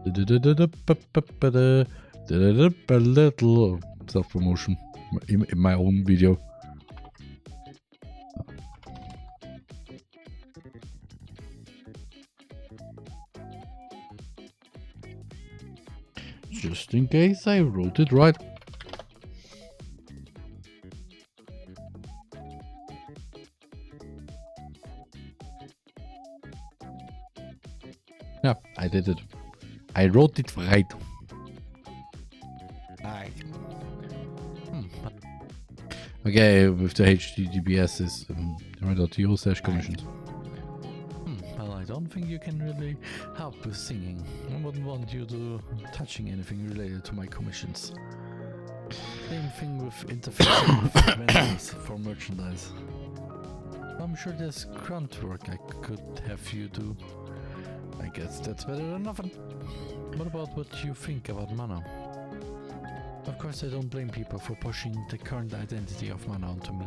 A little self-promotion in my own video. Just in case I wrote it right. Yeah, I did it. I wrote it right. Hi. Okay, with the HTTPS is .io/commissions. Well, I don't think you can really help with singing. I wouldn't want you to touching anything related to my commissions. Same thing with interfacing with vendors for merchandise. I'm sure there's grunt work I could have you do. I guess that's better than nothing. What about what you think about mana? Of course, I don't blame people for pushing the current identity of mana onto me.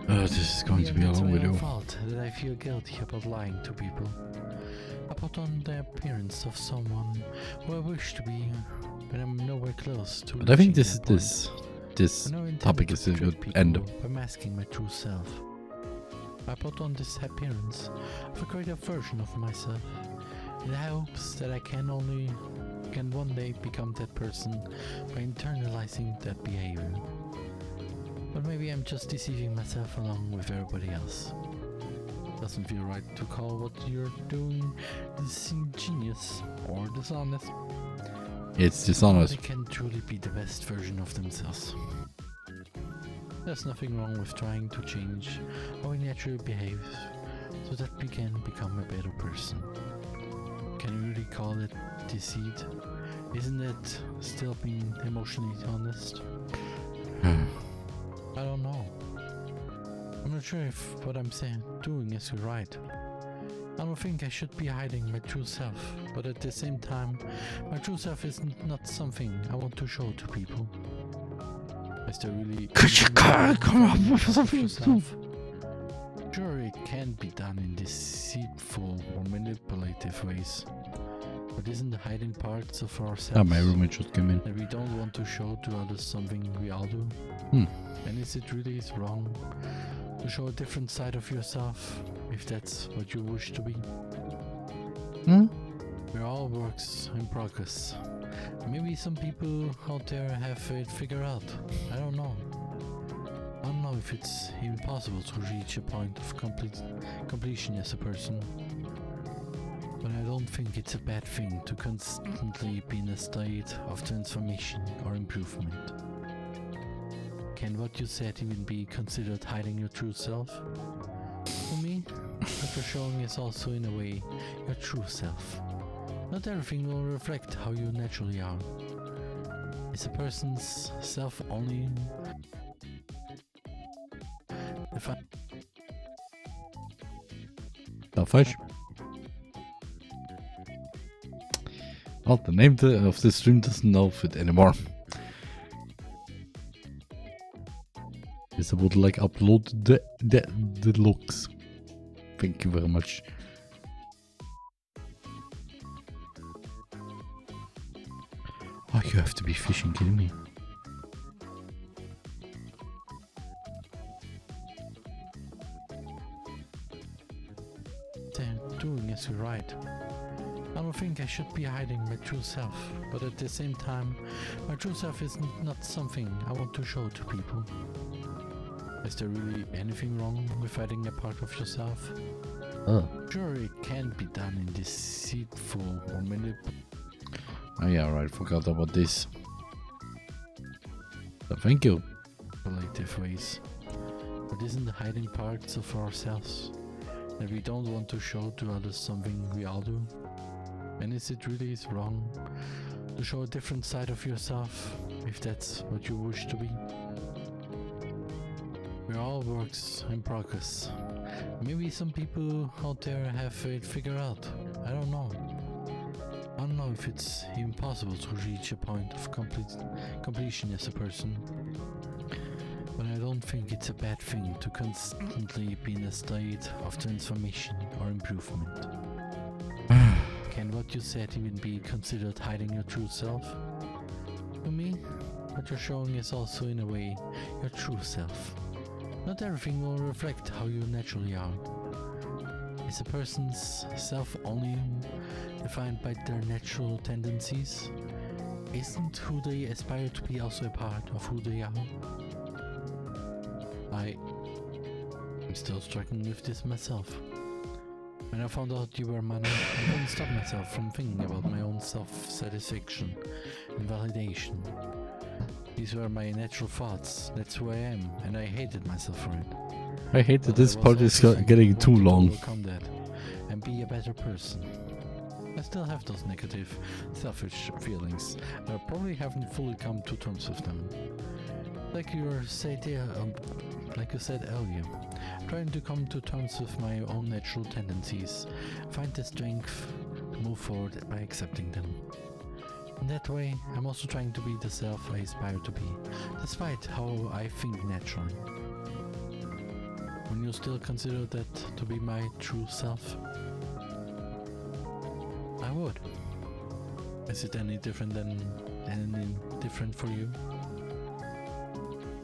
This is going to be a long It's my video. own fault that I feel guilty about lying to people. I put on the appearance of someone who I wish to be when I'm nowhere close to. But I think reaching this that point. this I never intended topic to is a trick good people end. by masking my true self. I put on this appearance of a greater version of myself in the hopes that I can one day become that person by internalizing that behavior. But maybe I'm just deceiving myself along with everybody else. Doesn't feel right to call what you're doing disingenuous or dishonest. It's dishonest. They can truly be the best version of themselves. There's nothing wrong with trying to change how we naturally behave so that we can become a better person. Can you really call it deceit? Isn't it still being emotionally honest? I don't know. I'm not sure if what I'm doing is right. I don't think I should be hiding my true self, but at the same time, my true self is not something I want to show to people. Is there really come up with something? Sure, it can be done in deceitful or manipulative ways, but isn't hiding parts of ourselves Ah, my roommate just came in. that we don't want to show to others something we all do? And is it really wrong to show a different side of yourself if that's what you wish to be? We're all works in progress. Maybe some people out there have it figured out. I don't know. I don't know if it's even possible to reach a point of completion as a person. But I don't think it's a bad thing to constantly be in a state of transformation or improvement. Can what you said even be considered hiding your true self? For me, what you're showing is also in a way your true self. Not everything will reflect how you naturally are. Is a person's self only defined? Falsch. Well, the name of the stream doesn't know fit anymore. Yes, I would like upload the looks. Thank you very much. Oh, you have to be fishing, kidding me. Doing is right. I don't think I should be hiding my true self, but at the same time, my true self is not something I want to show to people. Is there really anything wrong with hiding a part of yourself? Sure, it can be done in deceitful or manipulative. Oh yeah, right, forgot about this. So thank you. Ways. But isn't hiding parts of ourselves that we don't want to show to others something we all do? And is it really wrong to show a different side of yourself if that's what you wish to be? We're all works in progress. Maybe some people out there have it figured out. I don't know. I don't know if it's even possible to reach a point of completion as a person. But I don't think it's a bad thing to constantly be in a state of transformation or improvement. Can what you said even be considered hiding your true self? To me, what you're showing is also in a way your true self. Not everything will reflect how you naturally are. Is a person's self only defined by their natural tendencies? Isn't who they aspire to be also a part of who they are? I'm still struggling with this myself. When I found out you were Mana, I couldn't stop myself from thinking about my own self-satisfaction and validation. These were my natural thoughts, that's who I am, and I hated myself for it. I hate that this part is getting too long. Overcome that and be a better person. I still have those negative, selfish feelings, and I probably haven't fully come to terms with them. Like you said earlier, I'm trying to come to terms with my own natural tendencies, find the strength to move forward by accepting them. In that way, I'm also trying to be the self I aspire to be, despite how I think naturally. When you still consider that to be my true self? I would. Is it any different for you?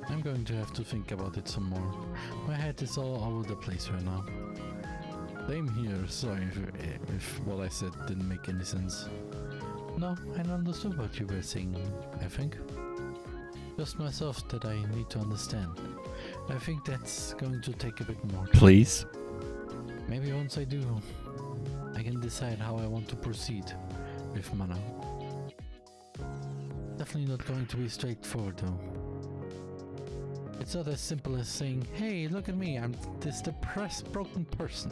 I'm going to have to think about it some more. My head is all over the place right now. Same here, sorry if what I said didn't make any sense. No, I understood what you were saying, I think. Just myself that I need to understand. I think that's going to take a bit more time. Please. Maybe once I do, I can decide how I want to proceed with Mana. Definitely not going to be straightforward though. It's not as simple as saying, hey, look at me, I'm this depressed, broken person.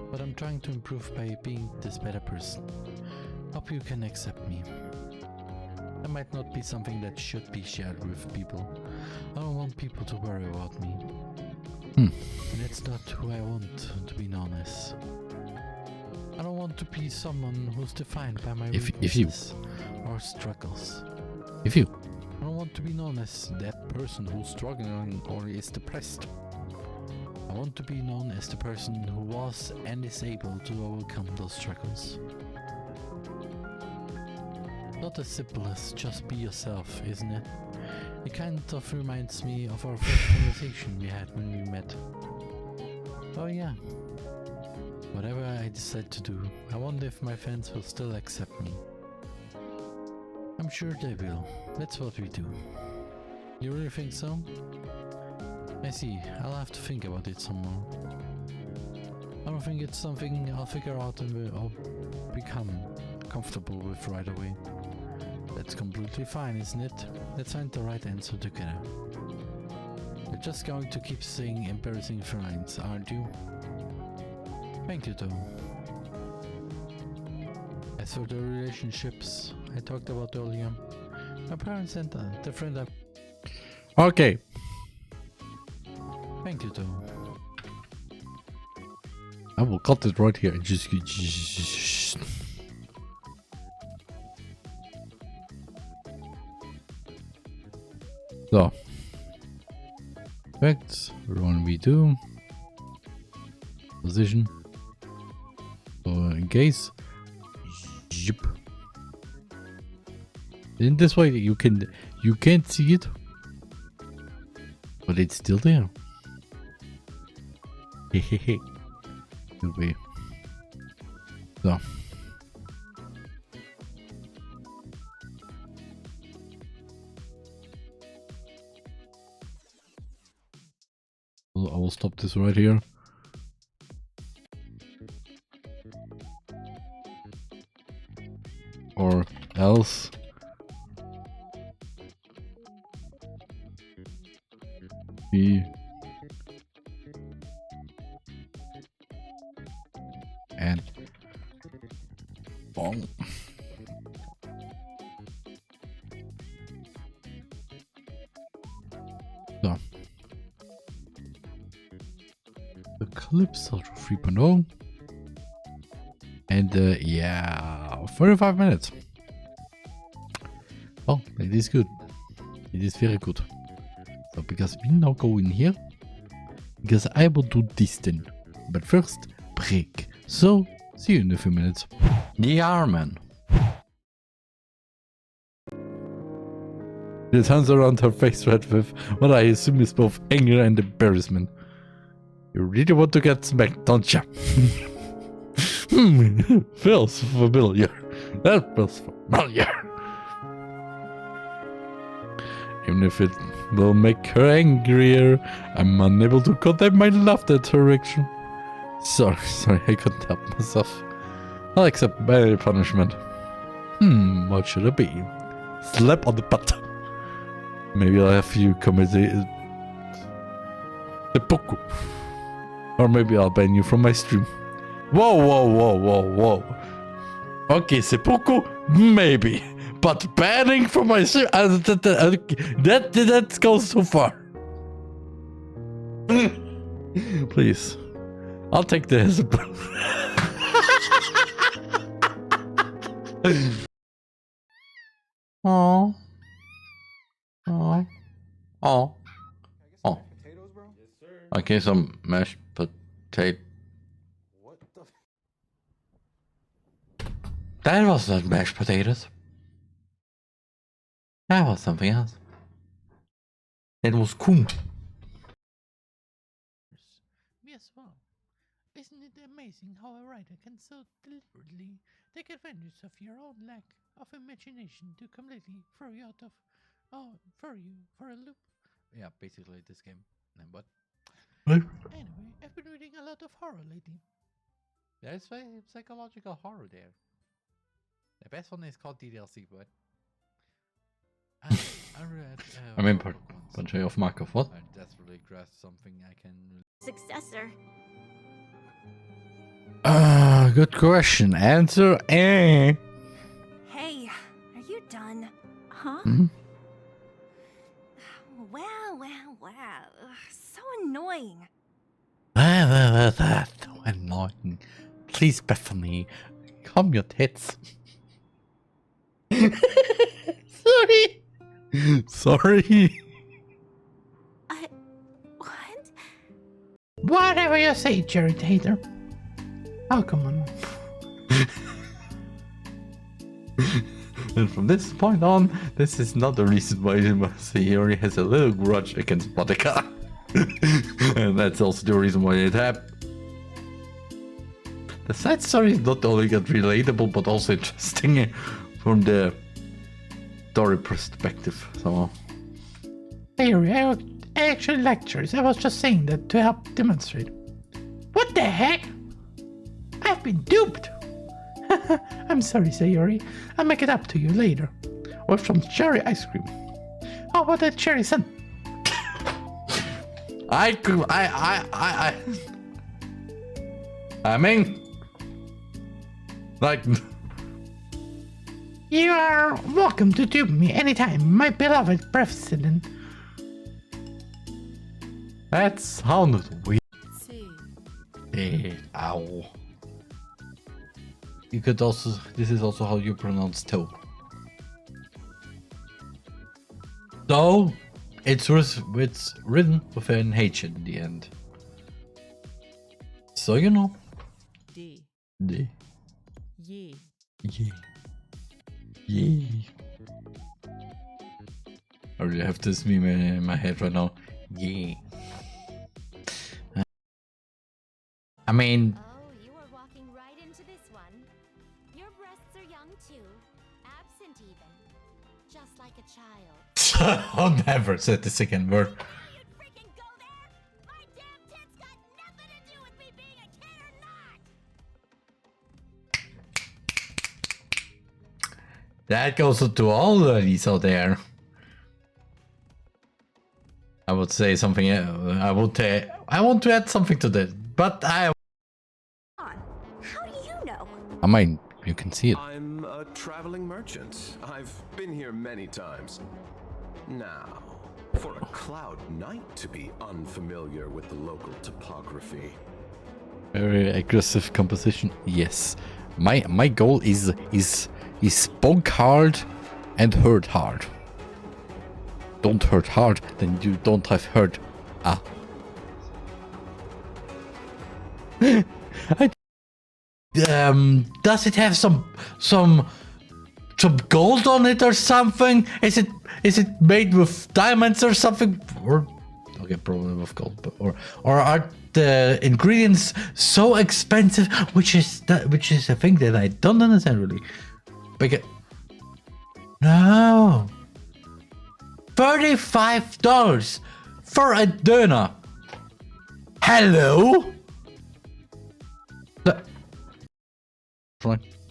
But I'm trying to improve by being this better person. Hope you can accept me. That might not be something that should be shared with people. I don't want people to worry about me. And it's not who I want to be known as. I don't want to be someone who's defined by my weaknesses or struggles. I don't want to be known as that person who's struggling or is depressed. I want to be known as the person who was and is able to overcome those struggles. Not as simple as just be yourself, isn't it? It kind of reminds me of our first conversation we had when we met. Oh yeah. Whatever I decide to do, I wonder if my friends will still accept me. I'm sure they will. That's what we do. You really think so? I see. I'll have to think about it some more. I don't think it's something I'll figure out and I'll become comfortable with right away. That's completely fine, isn't it? Let's find the right answer together. You're just going to keep saying embarrassing lines, aren't you? Thank you, though. As for the relationships I talked about earlier, my parents and the friend I... Okay. Thank you, though. I will cut it right here and just... So. Effects, run V2. Position. So in case. Yep. In this way you can't see it. But it's still there. Hehehe. Good way. So. I will stop this right here. Or else. B. And bong. So. The Eclipse Ultra 3.0. And yeah, 45 minutes. Oh, it is good. It is very good. So, because we now go in here, because I will do this then. But first, break. So, see you in a few minutes. TheRMan. She turns around, her face red with what I assume is both anger and embarrassment. You really want to get smacked, don't ya? Feels familiar. That feels familiar. Even if it will make her angrier, I'm unable to contain my love that direction. Sorry, I couldn't help myself. I'll accept my punishment. What should it be? Slap on the butt. Maybe I'll have you commit seppuku. Or maybe I'll ban you from my stream. Whoa. Okay, seppuku? Maybe. But banning from my stream? That goes too far. Please. I'll take this. Oh. Okay, some mashed potato. That was not mashed potatoes. That was something else. That was cool. Me as well. Isn't it amazing how a writer can so deliberately take advantage of your own lack of imagination to completely throw you out of, throw you for a loop? Yeah, basically this game. And what? Anyway, I've been reading a lot of horror lately. There's psychological horror there. The best one is called DDLC, but I read. I mean, portray of Markov, what? I desperately grasp something I can. Successor. Good question. Answer eh. Hey, are you done? Huh? Mm-hmm. Wow. So annoying. That's so annoying. Please, Bethany, calm your tits. Sorry. What? Whatever you say, Jerry Tater. Oh, come on. And from this point on, this is not the reason why Sayori has a little grudge against Monica. And that's also the reason why it happened. The side story is not only got relatable, but also interesting from the story perspective. So, Sayori, I actually like cherries. I was just saying that to help demonstrate. What the heck? I've been duped. I'm sorry, Sayori. I'll make it up to you later. With some cherry ice cream. How about that cherry sun? I mean, like, You are welcome to dupe me anytime, my beloved president. that sounded weird. Ow. You could also, this is also how you pronounce toe. So, it's written with an H in the end. So you know. D. D. Ye. Yeah. Yeah. I really have this meme in my head right now. Yeah. I mean, Oh, you are walking right into this one. Your breasts are young too, absent even, just like a child. I'll never say the second word. You freaking go there! My damn tits got nothing to do with me being a kid or not! That goes to all ladies out there. I would say something. I want to add something to that, but How do you know? I mean, you can see it. I'm a traveling merchant. I've been here many times. Now, for a cloud knight to be unfamiliar with the local topography. Very aggressive composition. Yes, My goal is bonk hard and hurt hard. Don't hurt hard, then you don't have hurt. Ah. Does it have some gold on it or something? Is it made with diamonds or something? Or okay, probably with gold, but or are the ingredients so expensive? Which is a thing that I don't understand really. Because no, $35 for a doner. Hello.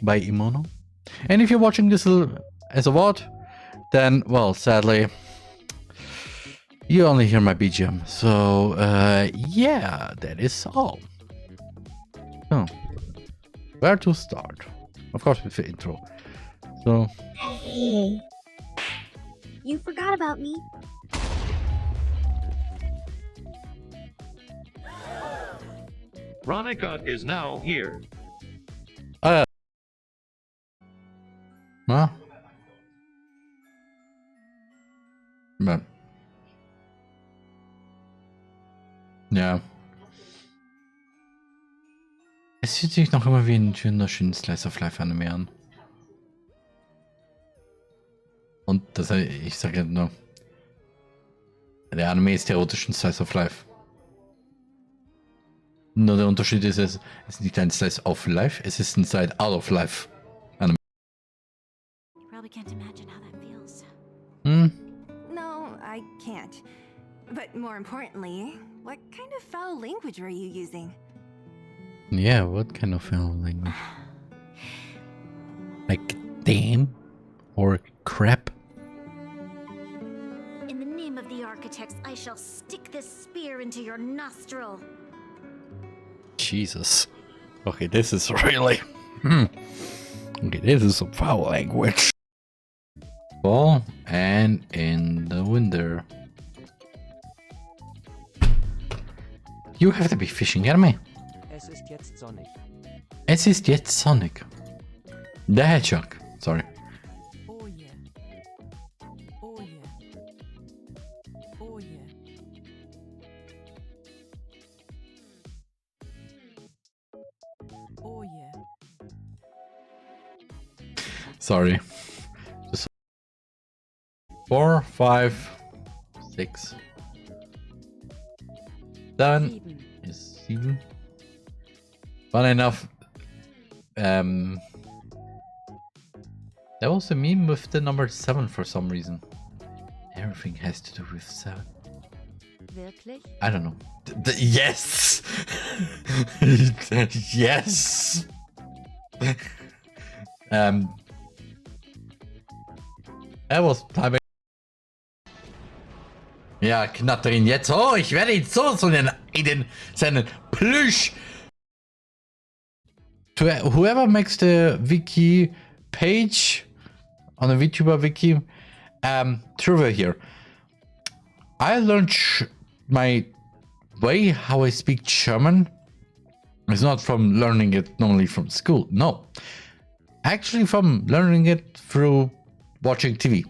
By Imono. And if you're watching this as a VOD, then, well, sadly, you only hear my BGM. So, yeah, that is all. So, where to start? Of course, with the intro. So, Hey, you forgot about me. Ronica is now here. Huh? Man. Ja. Es fühlt sich noch immer wie ein wunderschönen Slice of Life Anime an. Und das, ich sage nur, der Anime ist erotisch ein Slice of Life. Nur der Unterschied ist, es ist nicht ein Slice of Life, es ist ein Side out of Life. Anime. You probably can't imagine how that feels. No, I can't. But more importantly, what kind of foul language were you using? Yeah, what kind of foul language? Like damn or crap? In the name of the architects, I shall stick this spear into your nostril. Jesus. Okay, this is really... Okay, this is some foul language. Ball and in the window. You have to be fishing at me. Es ist jetzt sonnig. Es ist jetzt sonnig. The hedgehog. Sorry. Oh yeah. Oh yeah. Oh yeah. Oh yeah. Sorry. Just 4, 5, 6. 7 is 7. Fun enough. There was a meme with the number 7 for some reason. Everything has to do with 7. Wirklich? I don't know. Yes! Yes! Er was time. Ja, knatter ihn jetzt. Oh, ich werde ihn so in seinen Plüsch. To whoever makes the wiki page on the VTuber wiki, trivia here. I learned my way how I speak German is not from learning it normally from school. No, actually from learning it through watching TV,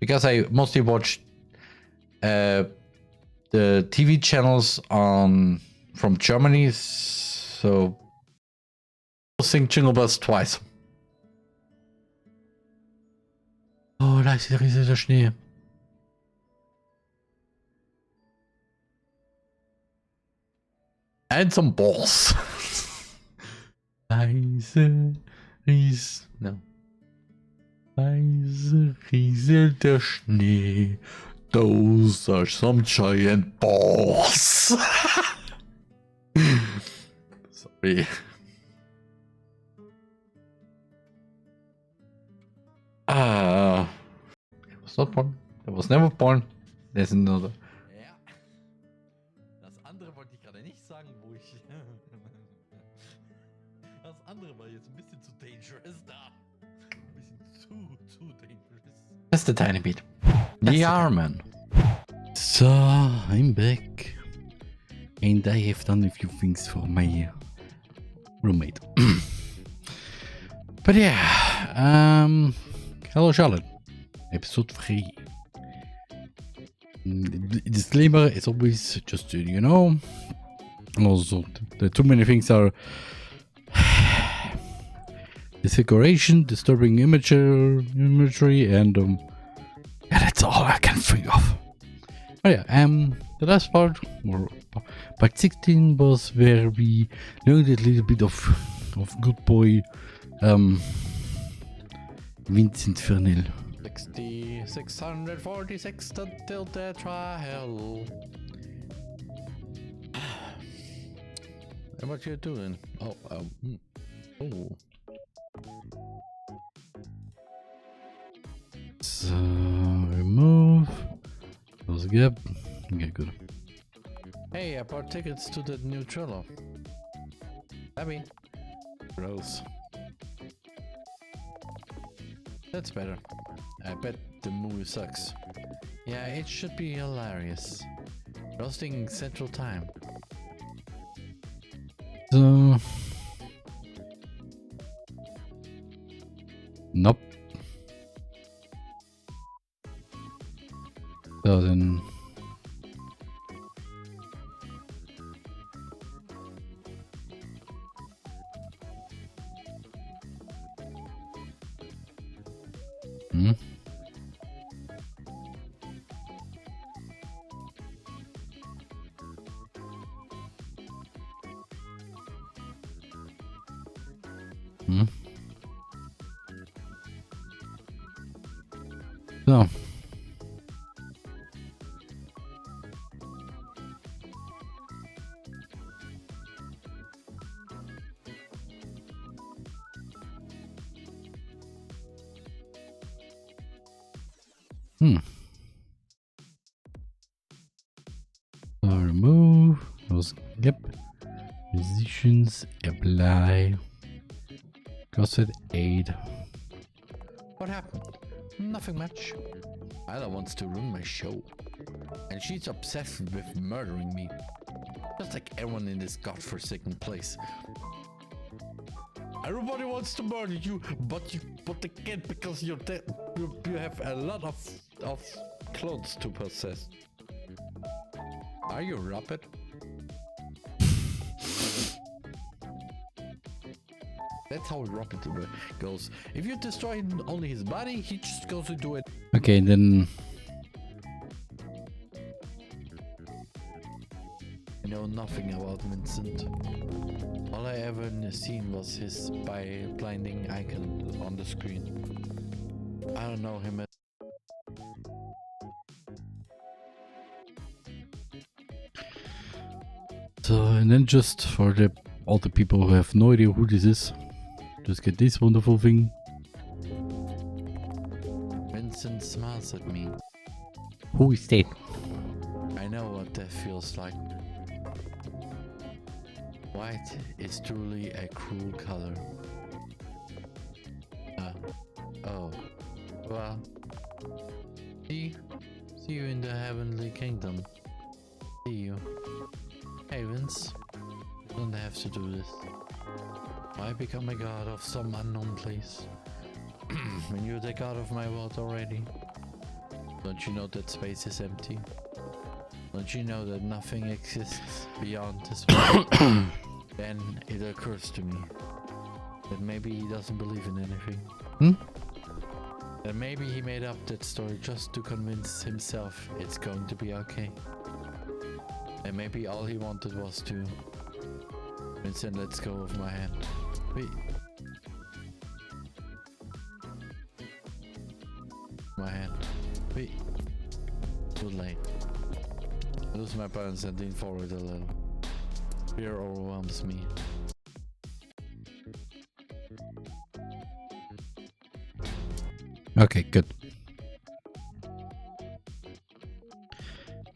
because I mostly watch the TV channels from Germany. So I'll sing Jingle Bells twice. Oh, da ist der riesige Schnee. And some balls. Leise no. Leise rieselt der Schnee. Those are some giant balls. Sorry. It was not born. It was never born. There's another. Ja. Das andere wollte ich gerade nicht sagen, wo ich. Das andere war jetzt ein bisschen zu dangerous da. Ein bisschen zu dangerous. Just a tiny bit. TheRMan. So, I'm back. And I have done a few things for my roommate. But yeah, hello Charlotte, episode 3. Disclaimer, as always, just so you know. Also, the too many things are disfiguration, disturbing imagery, and yeah, that's all I can think of. Oh yeah, the last part, or part 16, was where we learned a little bit of good boy Vincent Fernel. 646 until the trial. And what you doing? Oh. So remove close the gap. Okay, good. Hey, I bought tickets to the new trailer. Abby. Gross. That's better. I bet the movie sucks. Yeah, it should be hilarious. Roasting Central Time. So nope. So then so so remove those gap positions, apply Casette 8. What happened? Nothing much. Isla wants to ruin my show. And she's obsessed with murdering me. Just like everyone in this godforsaken place. Everybody wants to murder you, but they can't because you're dead. You have a lot of clothes to possess. Are you Robert? That's how Robert goes. If you destroy only his body, he just goes to do it. Okay, then I know nothing about Vincent. All I ever seen was his blinding icon on the screen. I don't know him. So, and then just for all the people who have no idea who this is, just get this wonderful thing. Vincent smiles at me. Who is that? I know what that feels like. White is truly a cruel color. Oh. Well. See you in the heavenly kingdom. See you. Hey Vince, you don't have to do this. Why become a god of some unknown place? When you're the god of my world already. Don't you know that space is empty? Don't you know that nothing exists beyond this world? Then it occurs to me that maybe he doesn't believe in anything. That maybe he made up that story just to convince himself it's going to be okay. And maybe all he wanted was to Vincent, let's go of my hand. Wait. My hand. Wait. Too late. I lose my balance and lean forward a little. Fear overwhelms me. Okay, good.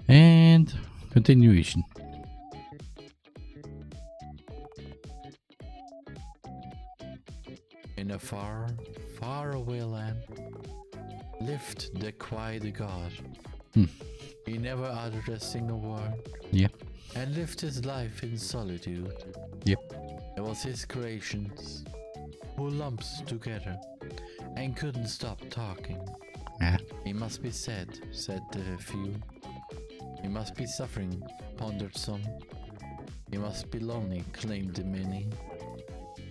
And continuation. In a far, far away land, lived the quiet god. He never uttered a single word. Yep. And lived his life in solitude. Yep. It was his creations. who lumps together and couldn't stop talking. Yeah. He must be sad, said the few. He must be suffering, pondered some. He must be lonely, claimed the many.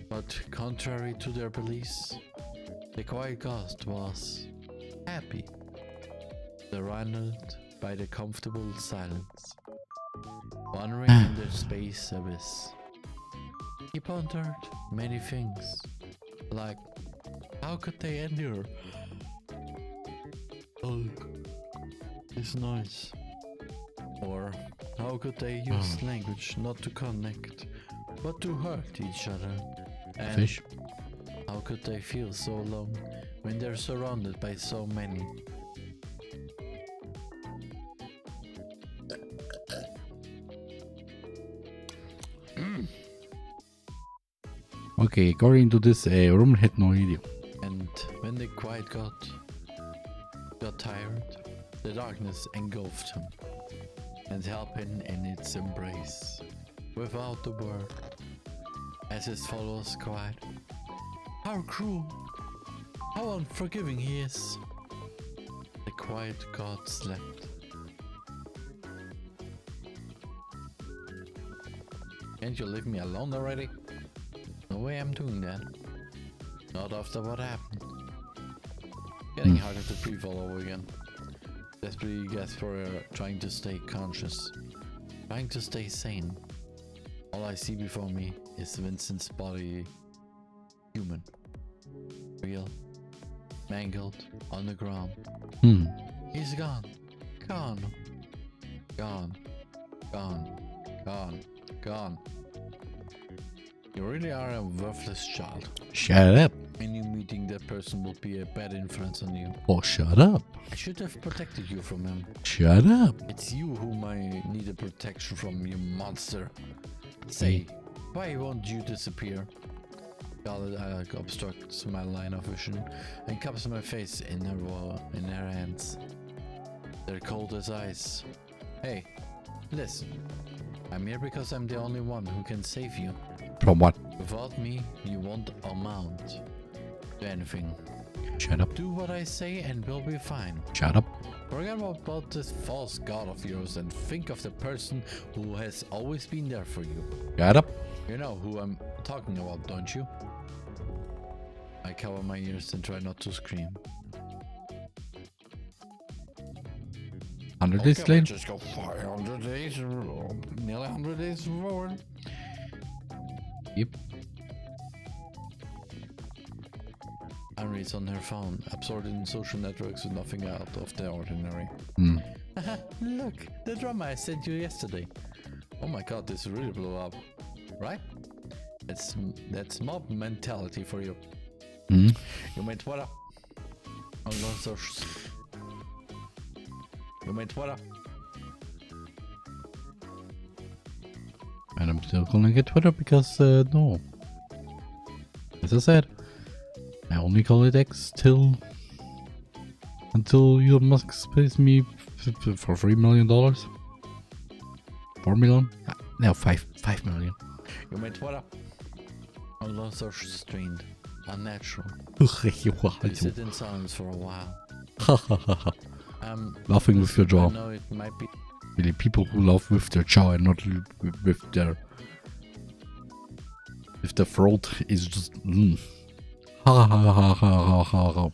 But contrary to their beliefs, the quiet ghost was happy, surrounded by the comfortable silence, wandering in the space abyss. He pondered many things, like how could they endure this noise? Or how could they use language not to connect, but to hurt each other? And Fish. how could they feel so alone when they're surrounded by so many? Okay, according to this, Roman had no idea. And when the quiet got tired, the darkness engulfed him and held him in its embrace, without a word, as his followers cried, "How cruel! How unforgiving he is!" The quiet god slept. Can't you leave me alone already? No way I'm doing that. Not after what happened. Getting harder to breathe all over again. Desperately gasp for air, trying to stay conscious. Trying to stay sane. All I see before me is Vincent's body. Human. Real. Mangled. On the ground. He's gone. Gone. Gone. Gone. Gone. Gone. You really are a worthless child. Shut up. Any meeting that person will be a bad influence on you. Oh, shut up. I should have protected you from him. Shut up. It's you whom I needed protection from, you monster. Say, why won't you disappear? Scarlet obstructs my line of vision and cups my face in her hands. They're cold as ice. Hey, listen. I'm here because I'm the only one who can save you. From what? Without me, you won't amount to anything. Shut up. Do what I say and we'll be fine. Shut up. Forget about this false god of yours and think of the person who has always been there for you. Shut up. You know who I'm talking about, don't you? I cover my ears and try not to scream. 100 days later. Just go 500 days, nearly 100 days forward. Yep. Henry's on her phone, absorbed in social networks with nothing out of the ordinary. Look, the drama I sent you yesterday. Oh my god, this really blew up. Right? That's mob mentality for you. You made what up? You made what up? And I'm still calling it Twitter because, no. As I said, I only call it X until Elon Musk pays me for $3 million. 4 million? No, 5 million. You made what up? Unless are strained, unnatural. You sit in silence for a while. Laughing with your jaw. I know it might be. Really, people who laugh with their jaw and not with their throat is just ha ha ha ha ha ha.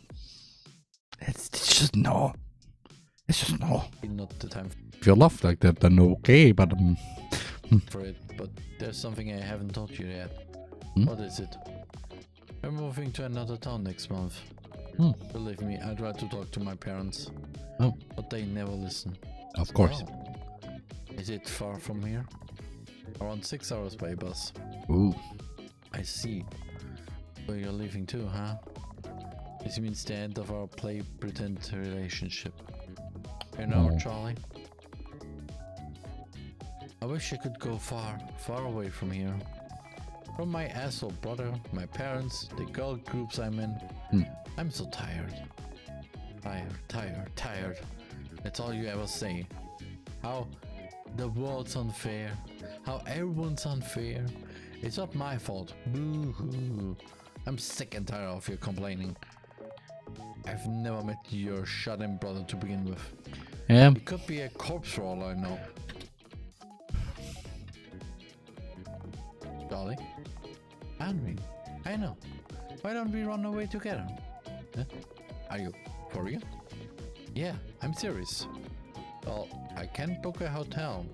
It's just no. It's just no. Not the time If you laugh like that, then okay, but for it. But there's something I haven't told you yet. What is it? We're moving to another town next month. Believe me, I tried to talk to my parents. But they never listen. Of course. Oh. Is it far from here? Around 6 hours by bus. Ooh. I see. So you're leaving too, huh? This means the end of our play-pretend relationship. You know, Charlie? I wish I could go far, far away from here. From my asshole brother, my parents, the girl groups I'm in. I'm so tired. Tired. That's all you ever say. How the world's unfair. How everyone's unfair. It's not my fault. Boo-hoo. I'm sick and tired of your complaining. I've never met your shut-in brother to begin with. Yeah. He could be a corpse for all I know. Dolly? Henry, I know. Why don't we run away together? Huh? Are you for real? Yeah, I'm serious. Well, I can't book a hotel.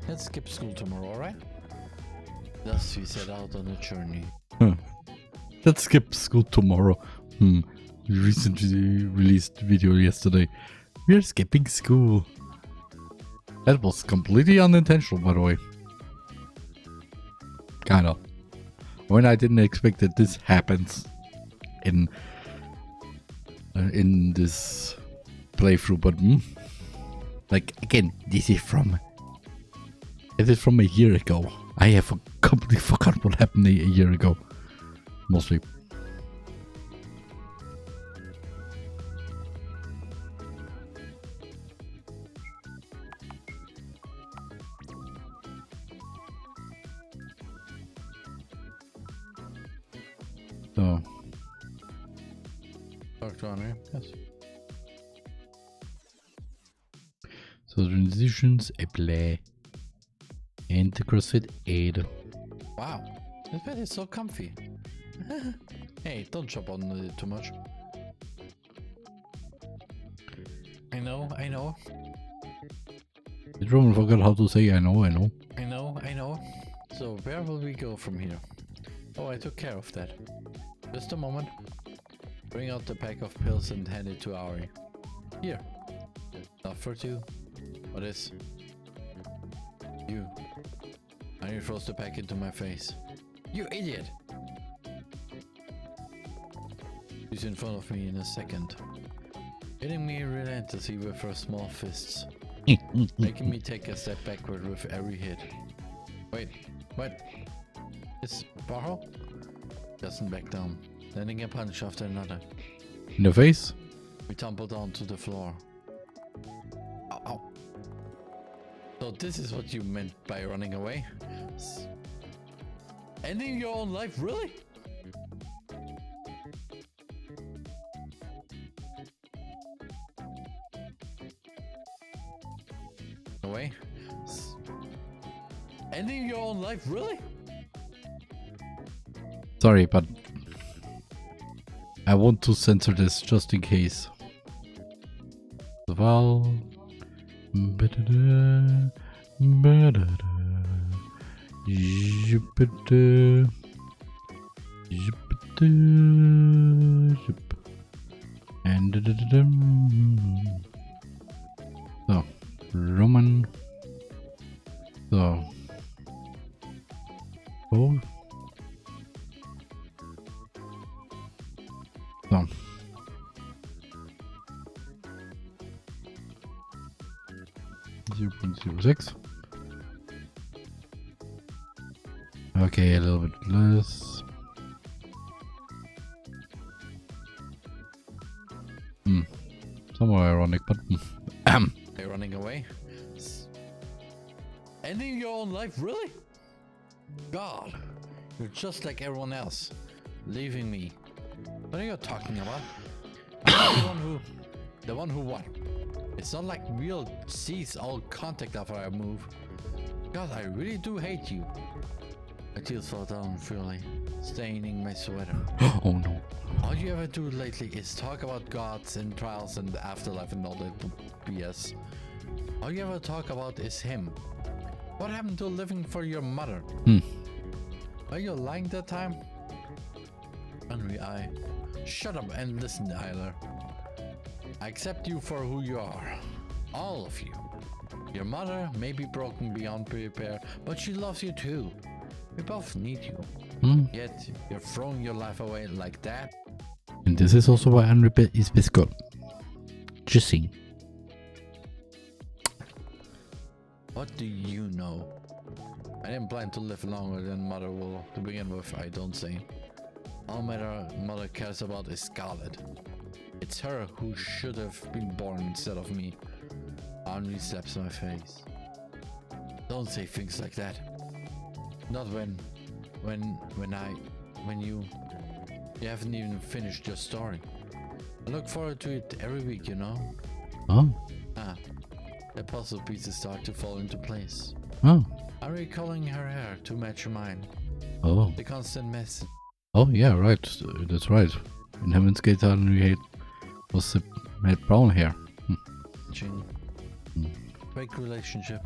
Let's skip school tomorrow, alright? Thus we set out on a journey. Let's skip school tomorrow. Recently released video yesterday. We're skipping school. That was completely unintentional, by the way. Kinda. When I didn't expect that this happens in this playthrough, but like again, this is from a year ago. I have completely forgot what happened a year ago, mostly. So, talk to Andre, yes. So transitions apply. And the CrossFit aid. Wow, this bed is so comfy. Hey, don't chop on it too much. I know. Did Roman forgot how to say I know? I know. So where will we go from here? Oh, I took care of that. Just a moment. Bring out the pack of pills and hand it to Ari. Here. Not for two. What is? You. Ari throws the pack into my face. You idiot! She's in front of me in a second. Hitting me relentlessly with her small fists. Making me take a step backward with every hit. Wait, what? It's Barrow? Doesn't back down, landing a punch after another. In the face? We tumble down to the floor. Ow, ow. So this is what you meant by running away? Ending your own life, really? Away? Ending your own life, really? Sorry, but I want to censor this just in case. Val. And so Roman. So oh. So 0.06. Okay, a little bit less. Somewhat ironic, but You're running away? Ending your own life, really? God, you're just like everyone else, leaving me. What are you talking about? I'm the one who what? It's not like we'll cease all contact after I move. God, I really do hate you. My tears fall down freely, staining my sweater. Oh no. All you ever do lately is talk about gods and trials and the afterlife and all that BS. All you ever talk about is him. What happened to living for your mother? Are you lying that time? Henry, shut up and listen, Tyler. I accept you for who you are. All of you. Your mother may be broken beyond repair, but she loves you too. We both need you. Yet you're throwing your life away like that. And this is also why Henry is best girl. Just saying. What do you know? I didn't plan to live longer than Mother will to begin with, I don't say. All Mother cares about is Scarlet. It's her who should have been born instead of me. Henry slaps my face. Don't say things like that. Not when I... when you haven't even finished your story. I look forward to it every week, you know? Oh. The puzzle pieces start to fall into place. Oh. I'm recalling her hair to match mine. Oh. The constant mess. Oh, yeah, right. That's right. In Heaven's Gate, Henry had brown hair. Fake relationship.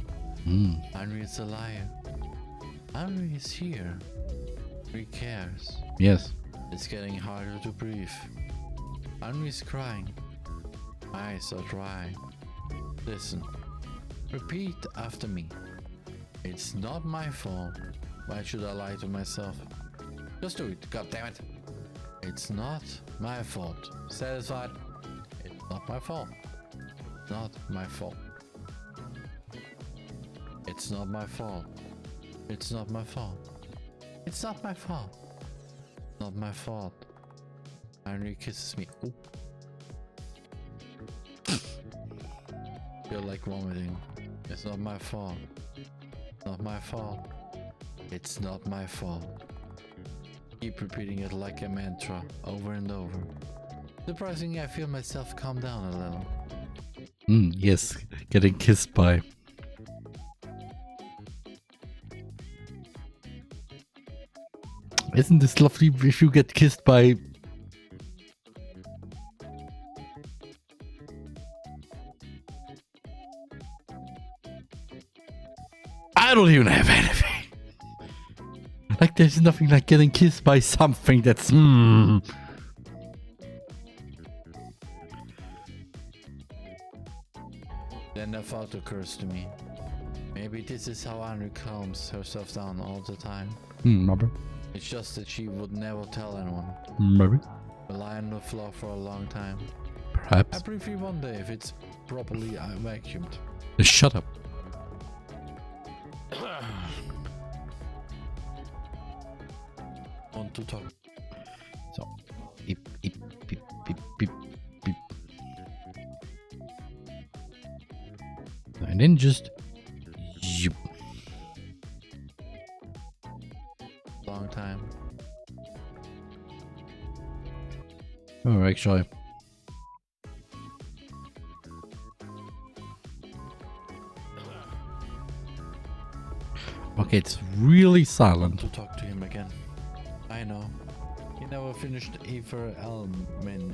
Mm. Henry is a liar. Henry is here. He cares. Yes. It's getting harder to breathe. Henry's crying. Eyes are dry. Listen. Repeat after me. It's not my fault. Why should I lie to myself? Just do it, goddammit. It's not my fault. Satisfied? It's not my fault. Not my fault. It's not my fault. It's not my fault. It's not my fault. Not my fault. Henry kisses me. Ooh. Feel like vomiting. It's not my fault. Not my fault. It's not my fault. Keep repeating it like a mantra over and over. Surprisingly, I feel myself calm down a little. Yes, getting kissed by. Isn't this lovely if you get kissed by... I don't even have anything. Like there's nothing like getting kissed by something that's... Then a thought occurs to me. Maybe this is how Anri calms herself down all the time. Maybe. It's just that she would never tell anyone. Maybe. Rely on the floor for a long time. Perhaps. I briefly wonder if it's properly vacuumed. Shut up. Want to talk. So. Beep, beep, beep, beep, beep, beep. And then just... Yep. Long time. Oh, actually. Okay, it's really silent. To talk to him again. I know. He never finished TheRMan,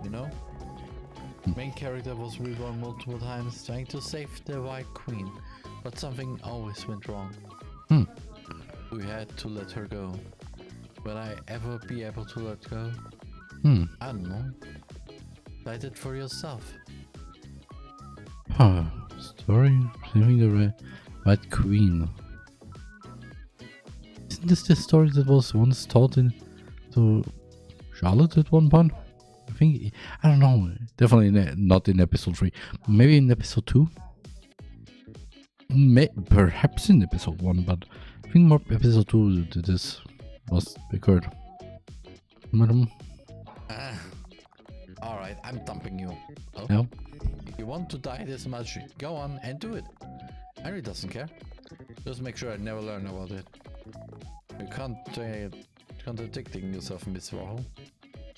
you know? Main character was reborn multiple times trying to save the White Queen, but something always went wrong. We had to let her go. Will I ever be able to let go? I don't know. Decide it for yourself. Story saving the White Queen. Isn't this the story that was once taught to Charlotte at one point? I think, I don't know. Definitely not in episode 3. Maybe in episode 2? Perhaps in episode 1, but I think more episode 2 this was occurred. Madam? Alright, I'm dumping you. Oh? Yeah. If you want to die this much, go on and do it. Henry doesn't care. Just make sure I never learn about it. You can't contradicting yourself, Miss Warhol.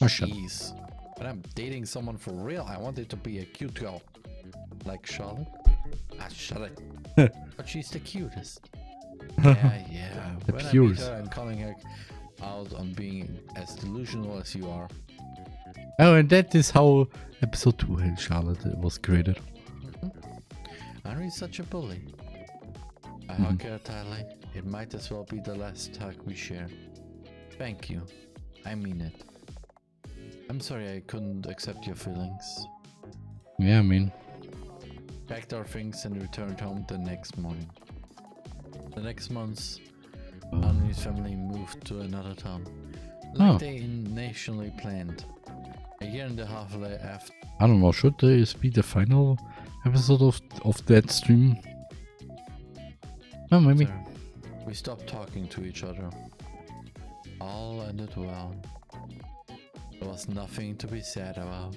Jeez. When I'm dating someone for real, I want it to be a cute girl. Like Charlotte. Shut it. But she's the cutest. Yeah. The when purest. I meet her, I'm calling her out on being as delusional as you are. Oh, and that is how episode 2 in Charlotte was created. Henry's such a bully. I hug her tightly. It might as well be the last hug we share. Thank you. I mean it. I'm sorry I couldn't accept your feelings. Yeah, I mean. Packed our things and returned home the next morning. The next month, Henry's family moved to another town. Like they initially planned. A year and a half after. I don't know, should this be the final episode of that stream? Oh, maybe. We stopped talking to each other. All ended well. There was nothing to be sad about.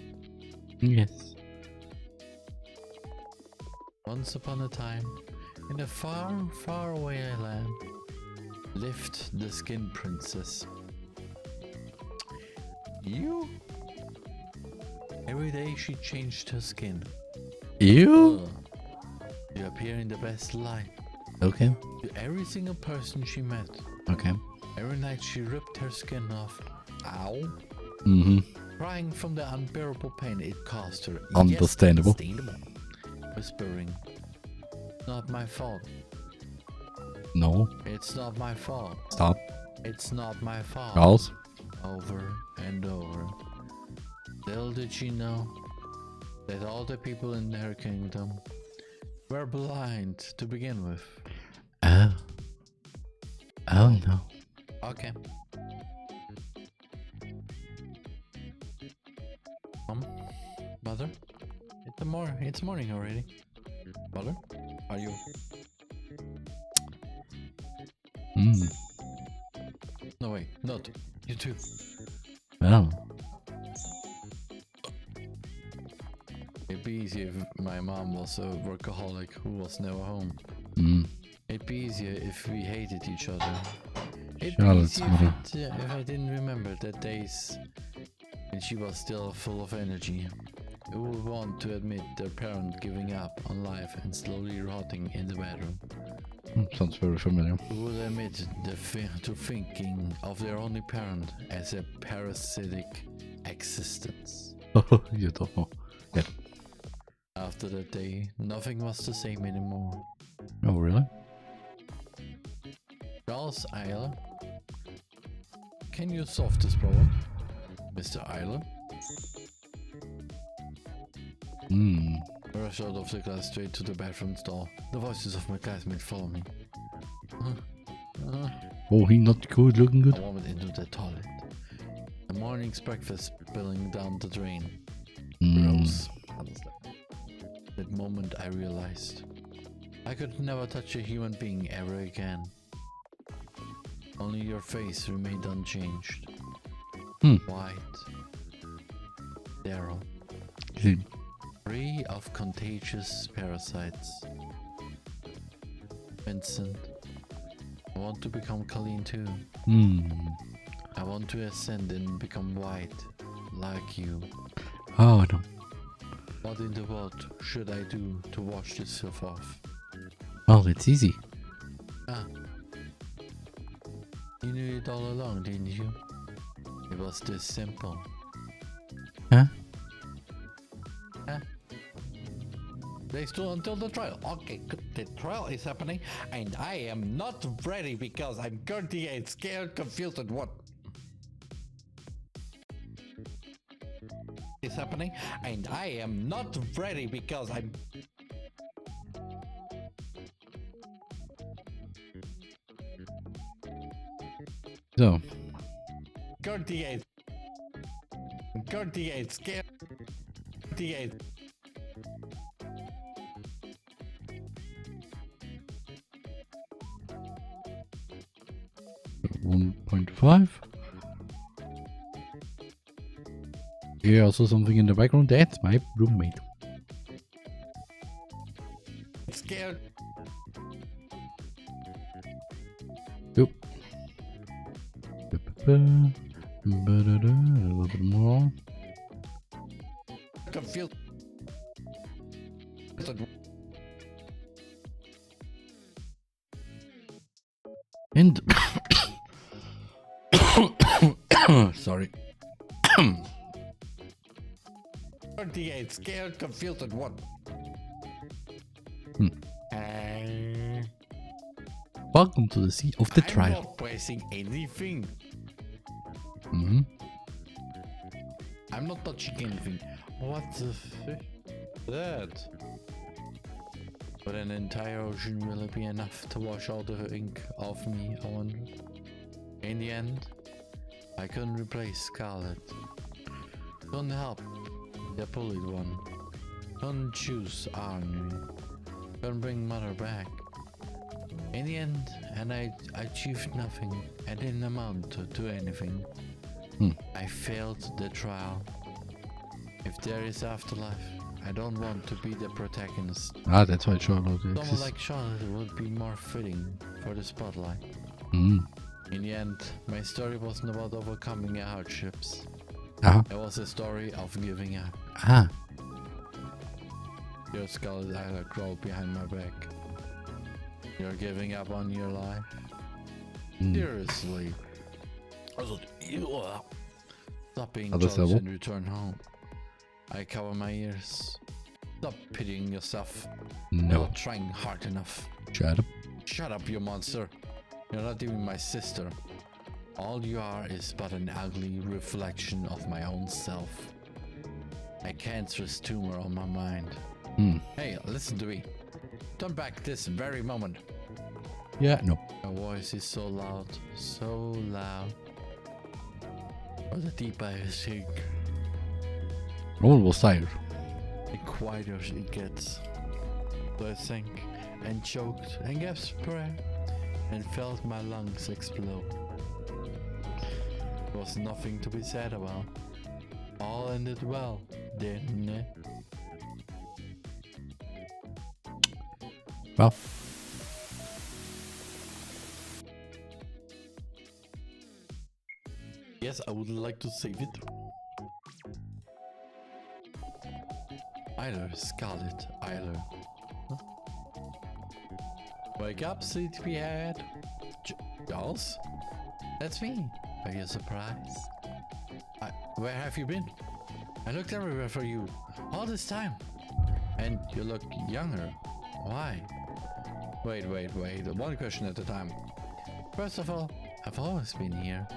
Yes. Once upon a time, in a far, far away land, Lift the skin, princess. You? Every day she changed her skin. You? You appear in the best light. Okay. To every single person she met. Okay. Every night she ripped her skin off. Ow. Mm-hmm. Crying from the unbearable pain it caused her. Understandable. Yes, understandable. Whispering, not my fault. No. It's not my fault. Stop. It's not my fault. Charles. Over and over. Little did she know that all the people in her kingdom were blind to begin with. Oh. Oh no. Okay. Mother? It's morning already. Mother? Are you? No way, not you too. Well. It'd be easier if my mom was a workaholic who was never home. It'd be easier if we hated each other. It'd be easier if I didn't remember the days when she was still full of energy. Who would want to admit their parent giving up on life and slowly rotting in the bedroom? Sounds very familiar. Who would admit to thinking of their only parent as a parasitic existence? You don't know. Yeah. After that day, nothing was the same anymore. Oh, really? Charles Eiler? Can you solve this problem? Mr. Eiler? I rushed out of the class straight to the bathroom stall. The voices of my classmates follow me. Oh, he not good, looking good. I went into the toilet. The morning's breakfast spilling down the drain. Gross. That moment I realized I could never touch a human being ever again. Only your face remained unchanged. White. Sterile. Free of contagious parasites. Vincent, I want to become clean too. I want to ascend and become white, like you. Oh, no. What in the world should I do to wash this stuff off? Well, it's easy. You knew it all along, didn't you? It was this simple. Huh? They still until the trial. Okay, good. The trial is happening, and I am not ready because I'm 38, scared, confused, and what? Is happening, and I am not ready because I'm. So. 38. 38, scared. 38. 1.5. Here also something in the background. That's my roommate. Scared. Yep. A little bit more. Confused. And sorry. 38, scared, confused, and what? Welcome to the seat of the trial. I'm not pressing anything. I'm not touching anything. What the fuck? That? But an entire ocean will it be enough to wash all the ink off me, I wonder? In the end, I couldn't replace Scarlet. Couldn't help the bullied one. Couldn't choose Arnie. Couldn't bring Mother back. In the end, and I achieved nothing. I didn't amount to anything. I failed the trial. If there is afterlife, I don't want to be the protagonist. Ah, that's why Charlotte Someone exists. like Charlotte would be more fitting for the spotlight. Mm. In the end, my story wasn't about overcoming hardships. It was a story of giving up. Your scarlet eyelid crawled behind my back. You're giving up on your life? Seriously. Stop being jealous and return home. I cover my ears. Stop pitying yourself. No. You're not trying hard enough. Shut up. Shut up, you monster. You're not even my sister. All you are is but an ugly reflection of my own self. A cancerous tumor on my mind. Hey, listen to me. Turn back this very moment. Yeah, no. My voice is so loud, so loud. Or the deeper I sink, Roman was tired. the quieter it gets. So I sank and choked and gasped prayer and felt my lungs explode. There was nothing to be sad about. All ended well, didn't it? Well. Yes, I would like to save it. Eiler, Scarlet, Eiler. Huh? Wake up, sleepyhead. Charles? That's me. Are you surprised? Where have you been? I looked everywhere for you, all this time. And you look younger. Why? Wait. One question at a time. First of all, I've always been here.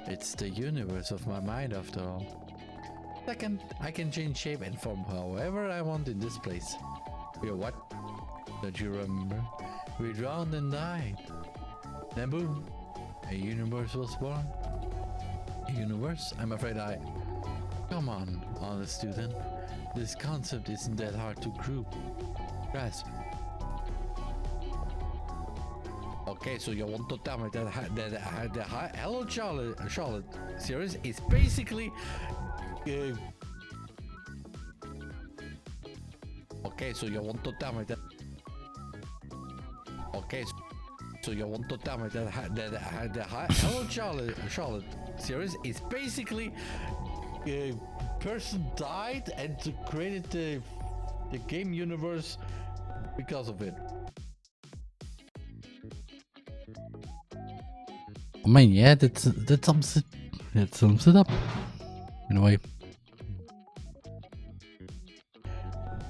It's the universe of my mind after all. Second, I can change shape and form however I want in this place. We're what? Don't you remember? We drowned and died. Then boom, a universe was born. A universe? I'm afraid I... Come on, honest student. This concept isn't that hard to grasp. Okay, so you want to tell me that the Hello Charlotte series is basically... Okay, so you want to tell me that... Okay, so you want to tell me that the Hello Charlotte series is basically... A person died and created the game universe because of it. I mean, yeah, that sums it up in a way.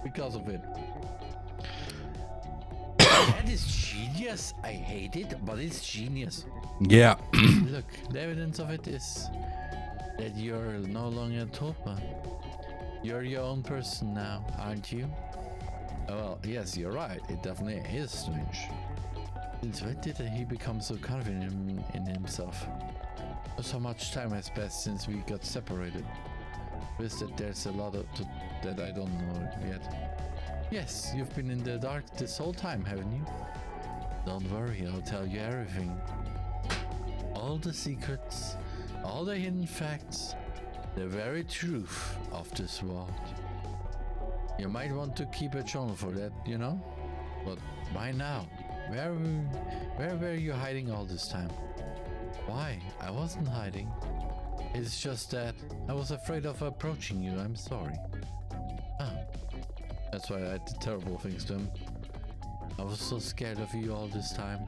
Because of it. That is genius. I hate it, but it's genius. Yeah. Look, the evidence of it is that you're no longer Topa. You're your own person now, aren't you? Well, yes, you're right. It definitely is strange. Since when did he become so confident in himself? So much time has passed since we got separated. Wish that there's a lot that I don't know yet. Yes, you've been in the dark this whole time, haven't you? Don't worry, I'll tell you everything. All the secrets, all the hidden facts, the very truth of this world. You might want to keep a journal for that, you know? But why now? Where were you hiding all this time? Why? I wasn't hiding. It's just that I was afraid of approaching you, I'm sorry. Ah, that's why I did terrible things to him. I was so scared of you all this time.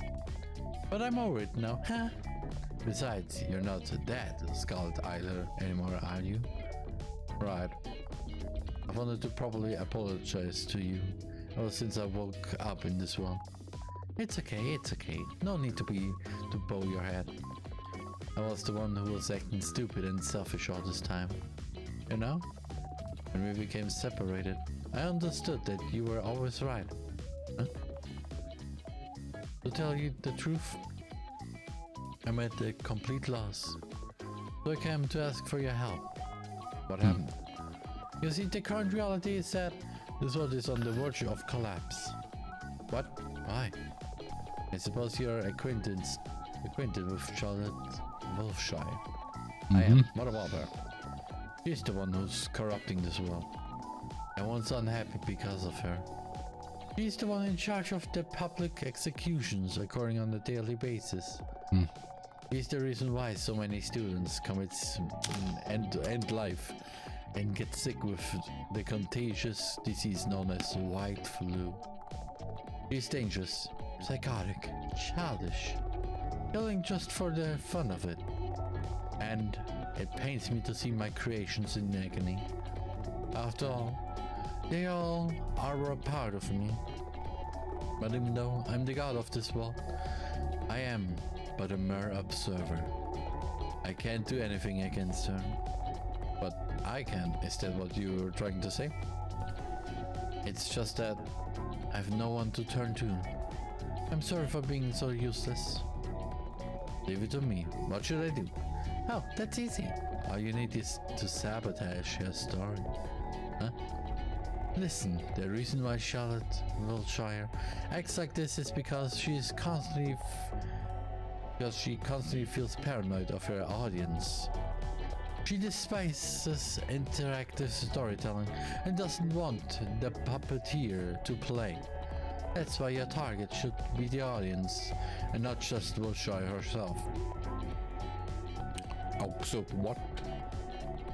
But I'm over it now, huh? Besides, you're not that Scarlet Eiler anymore, are you? Right. I wanted to properly apologize to you ever since I woke up in this world. It's okay. No need to bow your head. I was the one who was acting stupid and selfish all this time. You know? When we became separated, I understood that you were always right. Huh? To tell you the truth, I'm at a complete loss. So I came to ask for your help. What happened? You see, the current reality is that this world is on the verge of collapse. What? Why? I suppose you're acquainted with Charlotte Wolfshire. I am. What about her? She's the one who's corrupting this world. I was unhappy because of her. She's the one in charge of the public executions occurring on a daily basis. She's the reason why so many students commit end life and get sick with the contagious disease known as white flu. She's dangerous, psychotic, childish, killing just for the fun of it. And it pains me to see my creations in agony. After all, they all are a part of me. But even though I'm the god of this world, I am but a mere observer. I can't do anything against her. But I can, is that what you were trying to say? It's just that I've no one to turn to. I'm sorry for being so useless. Leave it to me. What should I do? Oh, that's easy. All you need is to sabotage her story. Huh? Listen, the reason why Charlotte Wiltshire acts like this is because she constantly feels paranoid of her audience. She despises interactive storytelling and doesn't want the puppeteer to play. That's why your target should be the audience and not just Wiltshire herself. Oh, so what?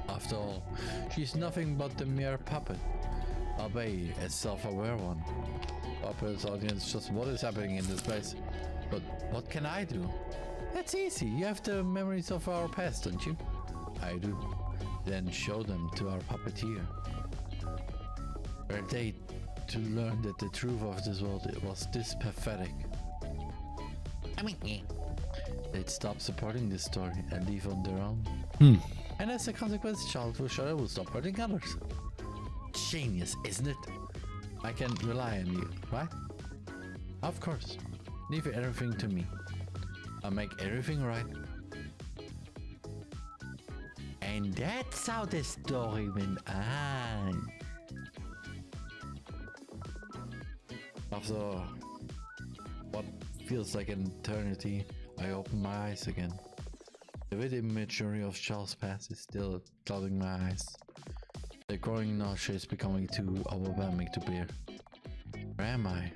After all, she's nothing but the mere puppet, albeit a self-aware one. Puppet's audience just what is happening in this place. But what can I do? That's easy. You have the memories of our past, don't you? I do. Then show them to our puppeteer. Were they to learn that the truth of this world was this pathetic? They'd stop supporting this story and leave on their own. And as a consequence, Charlotte Wiltshire will stop hurting others. Genius, isn't it? I can rely on you, right? Of course. Leave everything to me. I'll make everything right. And that's how the story went on. After what feels like an eternity, I open my eyes again. The vivid imagery of Charles' past is still clouding my eyes. The growing nausea is becoming too overwhelming to bear. Where am I?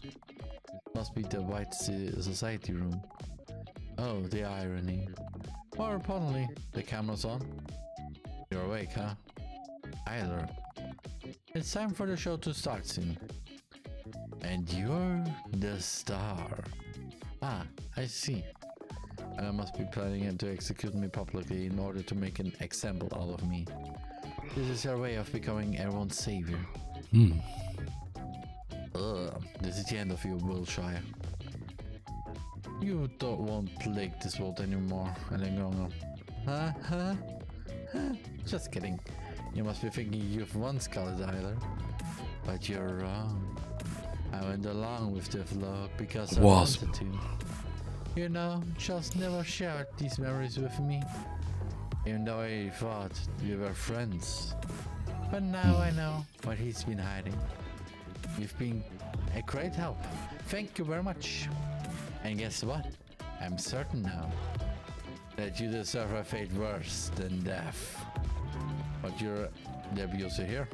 It must be the White Society room. Oh, the irony. More importantly, the camera's on. You're awake, huh? Either. It's time for the show to start soon. And you're the star. I see. And I must be planning to execute me publicly in order to make an example out of me. This is her way of becoming everyone's savior. This is the end of you, Wiltshire. You won't plague this world anymore. And then going on. Just kidding. You must be thinking you've won, Scarlet Isler. But you're wrong. I went along with the flow because I wanted to. You know, Charles never shared these memories with me. Even though I thought we were friends. But now I know what he's been hiding. You've been a great help. Thank you very much. And guess what? I'm certain now that you deserve a fate worse than death. But you're the abuser here.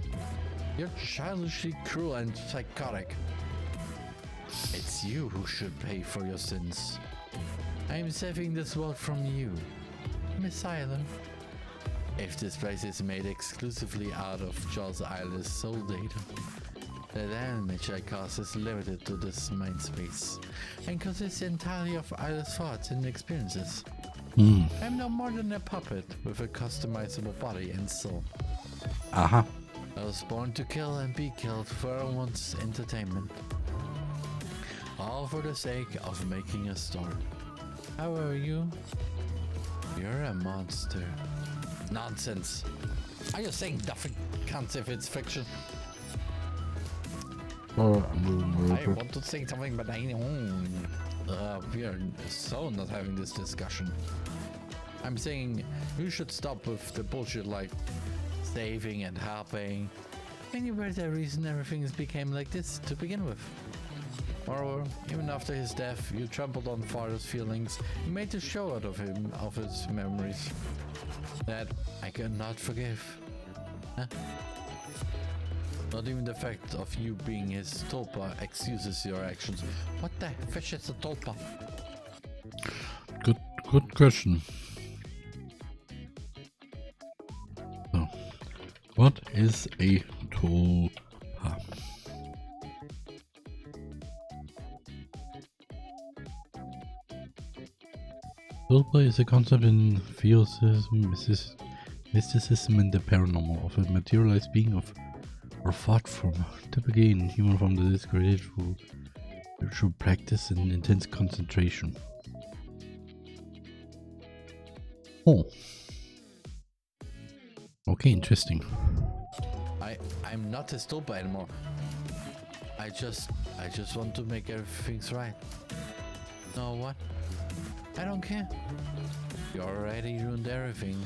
You're childishly cruel and psychotic. It's you who should pay for your sins. I'm saving this world from you, Miss Island. If this place is made exclusively out of Charles Isler's soul data, the damage I cause is limited to this mind space and consists entirely of Isler's thoughts and experiences. I'm no more than a puppet with a customizable body and soul. I was born to kill and be killed for everyone's entertainment. All for the sake of making a story. However, you're a monster. Nonsense. Are you saying nothing counts if it's fiction? I want to say something, but I know. We are so not having this discussion. I'm saying you should stop with the bullshit like saving and helping. And you were the reason everything became like this to begin with. Moreover, even after his death, you trampled on father's feelings and made a show out of him, of his memories. That I could not forgive. Not even the fact of you being his tulpa excuses your actions. What the fish is a tulpa? Good question. So, what is a tulpa? Tulpa is a concept in theosophism, mysticism, and the paranormal of a materialized being of or thought form, typically in human form that is created through spiritual practice and intense concentration. Oh. Okay, interesting. I'm not a tulpa anymore. I just want to make everything's right. Know what? I don't care. You already ruined everything.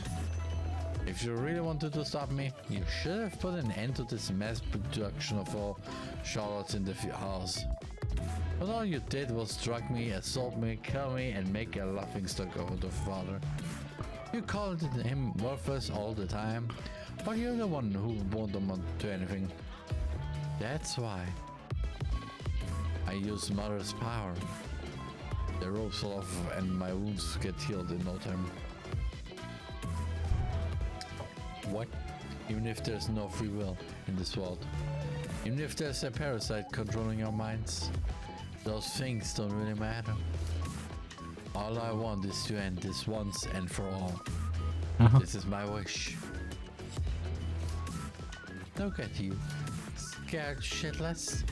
If you really wanted to stop me, you should have put an end to this mass production of all Charlottes in the house. But all you did was drug me, assault me, kill me, and make a laughingstock of the father. You called him worthless all the time, but you're the one who won't amount to anything. That's why I use Mother's power. The ropes fall off and my wounds get healed in no time. What? Even if there's no free will in this world, even if there's a parasite controlling our minds, those things don't really matter. All I want is to end this once and for all. This is my wish. Look at you, scared shitless.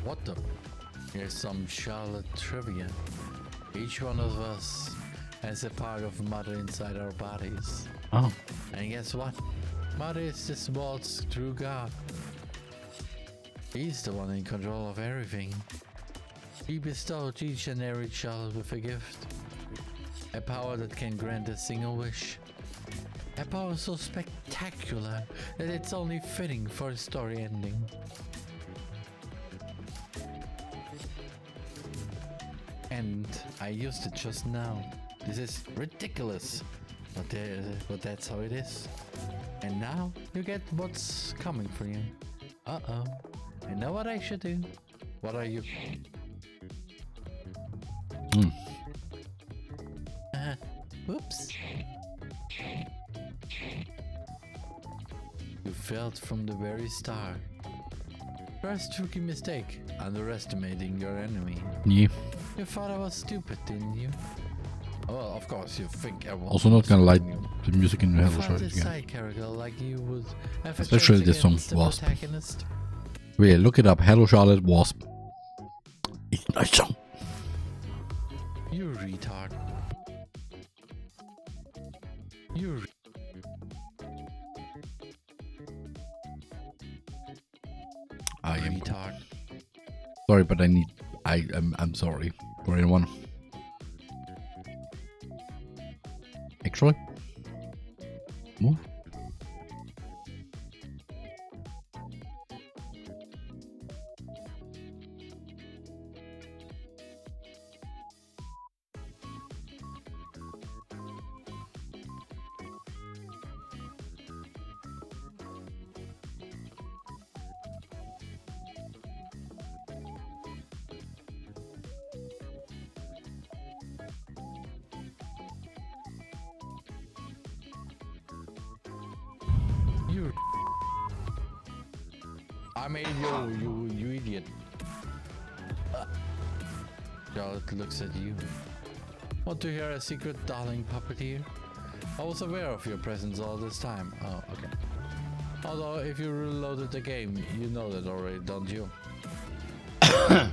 What the? Here's some Charlotte trivia. Each one of us has a part of Mother inside our bodies. Oh. And guess what? Mother is this world's true God. He's the one in control of everything. He bestowed each and every child with a gift. A power that can grant a single wish. A power so spectacular that it's only fitting for a story ending. And I used it just now. This is ridiculous. But that's how it is. And now you get what's coming for you. Uh-oh. I know what I should do. What are you? Oops. You failed from the very start. First rookie mistake, underestimating your enemy. Yeah. You thought I was stupid, didn't you? Well, of course you think everyone. Also not gonna like the music in the Hello Shot again. Side character like you would have especially this song, Wasp. Wait, look it up. Hello Charlotte Wasp. It's a nice song. You retard. You I am retard. Sorry, but I'm sorry for anyone. Actually, move. I made you idiot. Charlotte looks at you. Want to hear a secret, darling puppeteer? I was aware of your presence all this time. Oh, okay. Although, if you reloaded the game, you know that already, don't you? I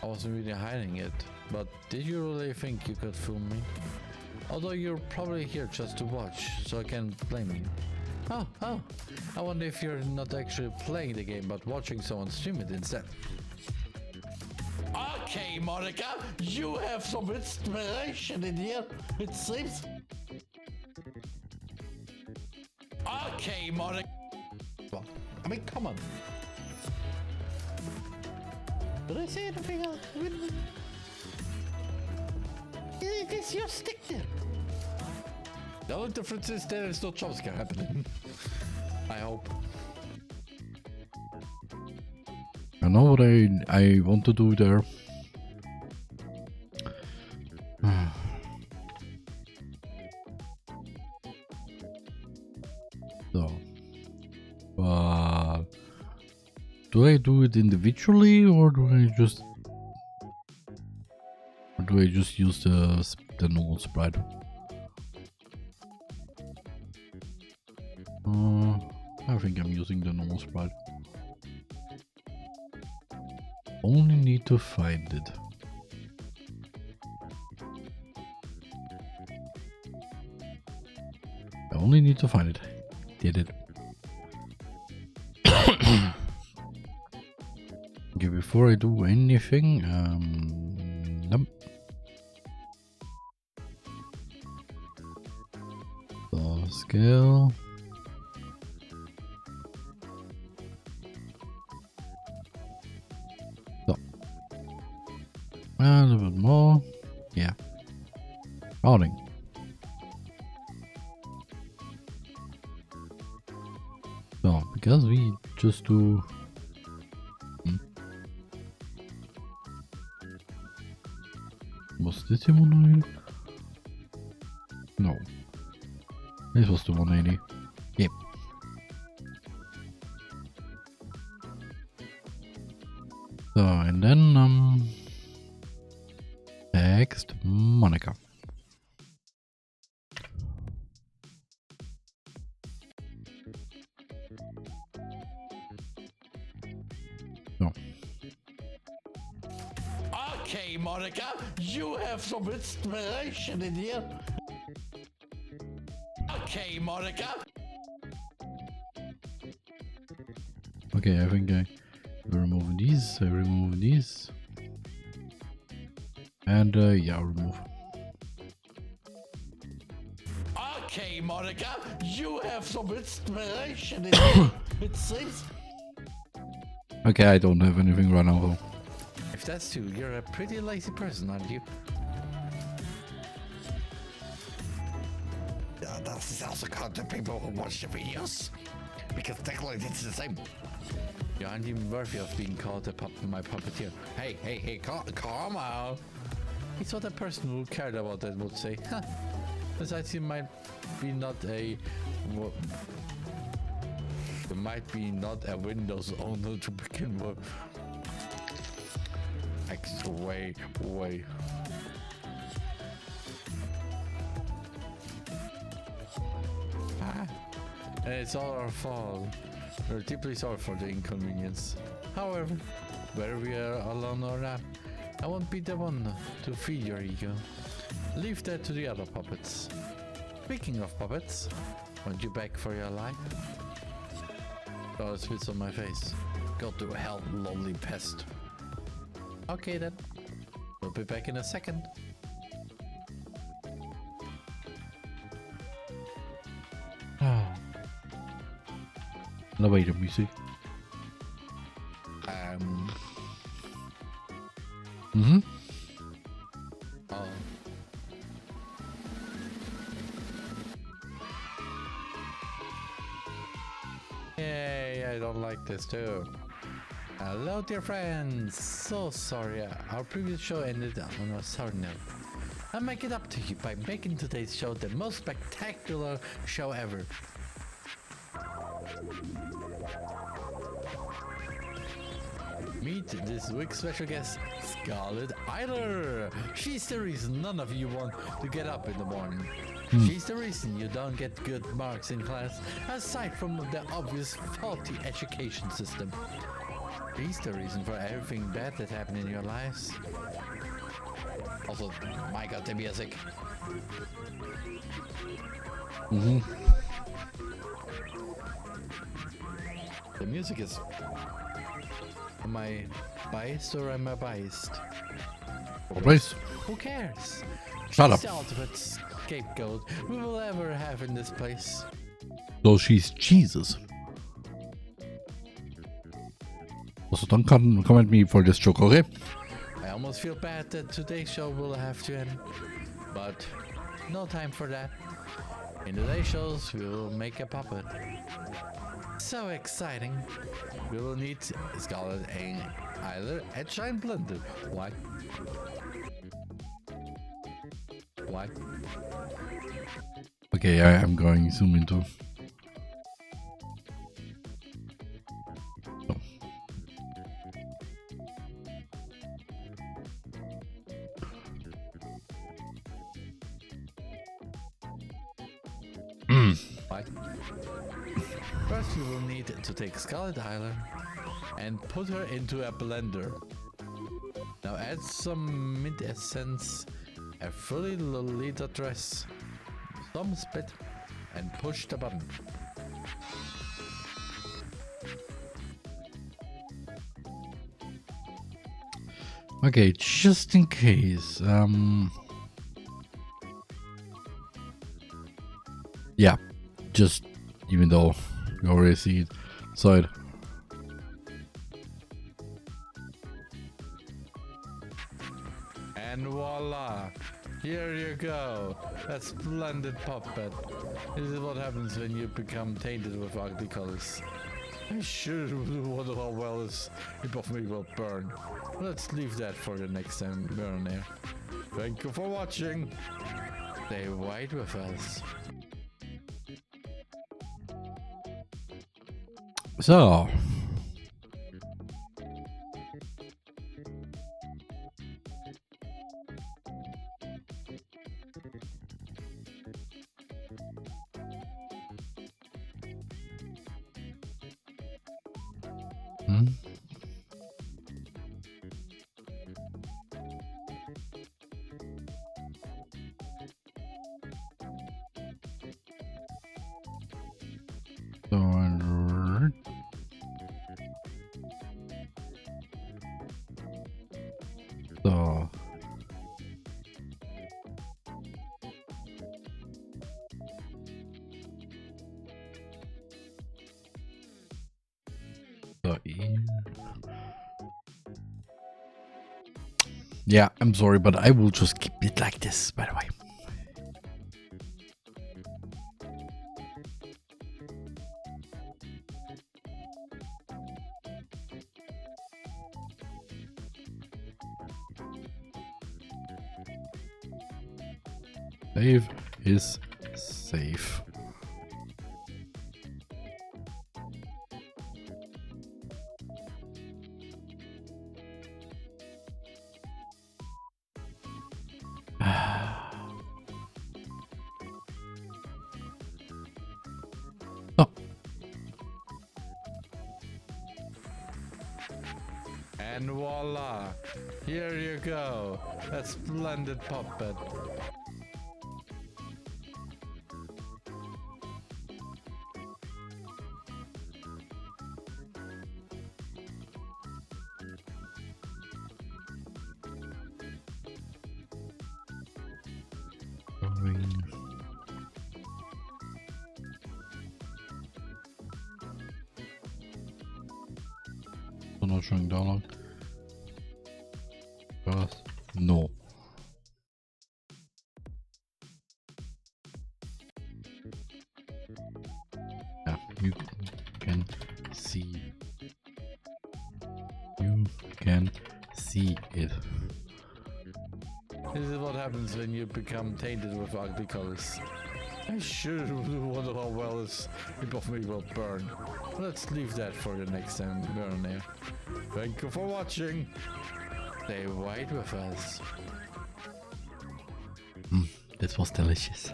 wasn't really hiding it, but did you really think you could fool me? Although you're probably here just to watch, so I can't blame you. Oh, I wonder if you're not actually playing the game, but watching someone stream it instead. Okay, Monica, you have some inspiration in here, it seems. Okay, Monica. Well, I mean, come on. Did I say anything else? Is your stick there? The only difference is there is no jump scare happening. I hope. I know what I want to do there. So, do I do it individually or do I just use the normal sprite? I think I'm using the normal sprite. Only need to find it. I only need to find it. Did it. Okay, before I do anything, nope. So, scale. So. A little bit more. Yeah. Rounding. So, because we just do was this the 180? No. This was the 180. Yep. So, and then text Monica. Okay, Monica, you have some inspiration in here. Okay, Monica. Okay, I think I remove these. I remove these. And yeah, remove. Okay, Monica, you have some inspiration in here. It seems. Okay, I don't have anything right now though. If that's true, you're a pretty lazy person, aren't you? Does this also count the people who watch the videos? Because technically it's the same. You aren't even worthy of being called my puppeteer. Hey, calm out. It's what a person who cared about that would say. Huh. Besides, he might be not a... There might be not a Windows owner to begin with. Way. And it's all our fault. We're deeply sorry for the inconvenience. However, whether we are alone or not, I won't be the one to feed your ego. Leave that to the other puppets. Speaking of puppets, want you back for your life? Oh, spits on my face. Go to hell, lonely pest. Okay then, we'll be back in a second. Now wait, let me see. Yay, I don't like this too. Hello dear friends, so sorry our previous show ended on a sour note. I'll make it up to you by making today's show the most spectacular show ever. Meet this week's special guest, Scarlet Eiler. She's the reason none of you want to get up in the morning. She's the reason you don't get good marks in class, aside from the obvious faulty education system. She's the reason for everything bad that happened in your lives. Also, my god, the music. The music is... Am I biased or am I biased? Biased. Who cares? Shut She's up. the ultimate scapegoat we will ever have in this place. So she's Jesus. Also, don't come at me for this joke, okay? I almost feel bad that today's show will have to end, but no time for that. In today's shows, we will make a puppet. So exciting. We will need Scarlet Eyeliner and Shine Blended. Why? Why? Okay, I am going zoom into. Oh. Why? First, we will need to take Scarlet Eyeliner and put her into a blender. Now add some mint essence, a fully Lolita dress, some spit, and push the button. Okay, just in case. Yeah, just even though you already see it. Side. And voila! Here you go! A splendid puppet. This is what happens when you become tainted with ugly colors. I sure wonder how well this hip of me will burn. Let's leave that for the next time we're on air. Thank you for watching. Stay white with us. So. So. Yeah, I'm sorry, but I will just keep it like this, by the way. Save is safe. Oh. And voila! Here you go! A splendid puppet. Not showing download. First, no. Yeah, you can see. You can see it. This is what happens when you become tainted with ugly colors. I sure wonder how well this hip of me will burn. Let's leave that for the next time we're on air. Thank you for watching. Stay white with us. This was delicious.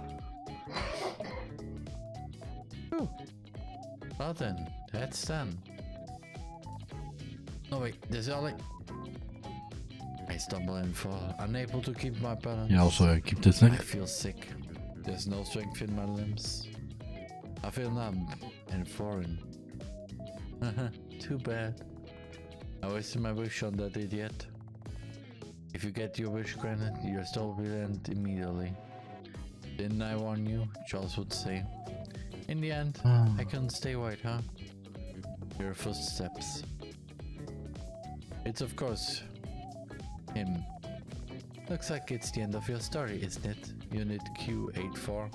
Well then, that's done. Oh wait, there's only... I stumble and fall, unable to keep my balance. Yeah, also I keep this I neck. feel sick. There's no strength in my limbs. I feel numb and foreign. Too bad. I wasted my wish on that idiot. If you get your wish granted, your soul will end immediately. Didn't I warn you? Charles would say. In the end, I couldn't stay white, huh? Your footsteps. It's of course him. Looks like it's the end of your story, isn't it? Unit Q84.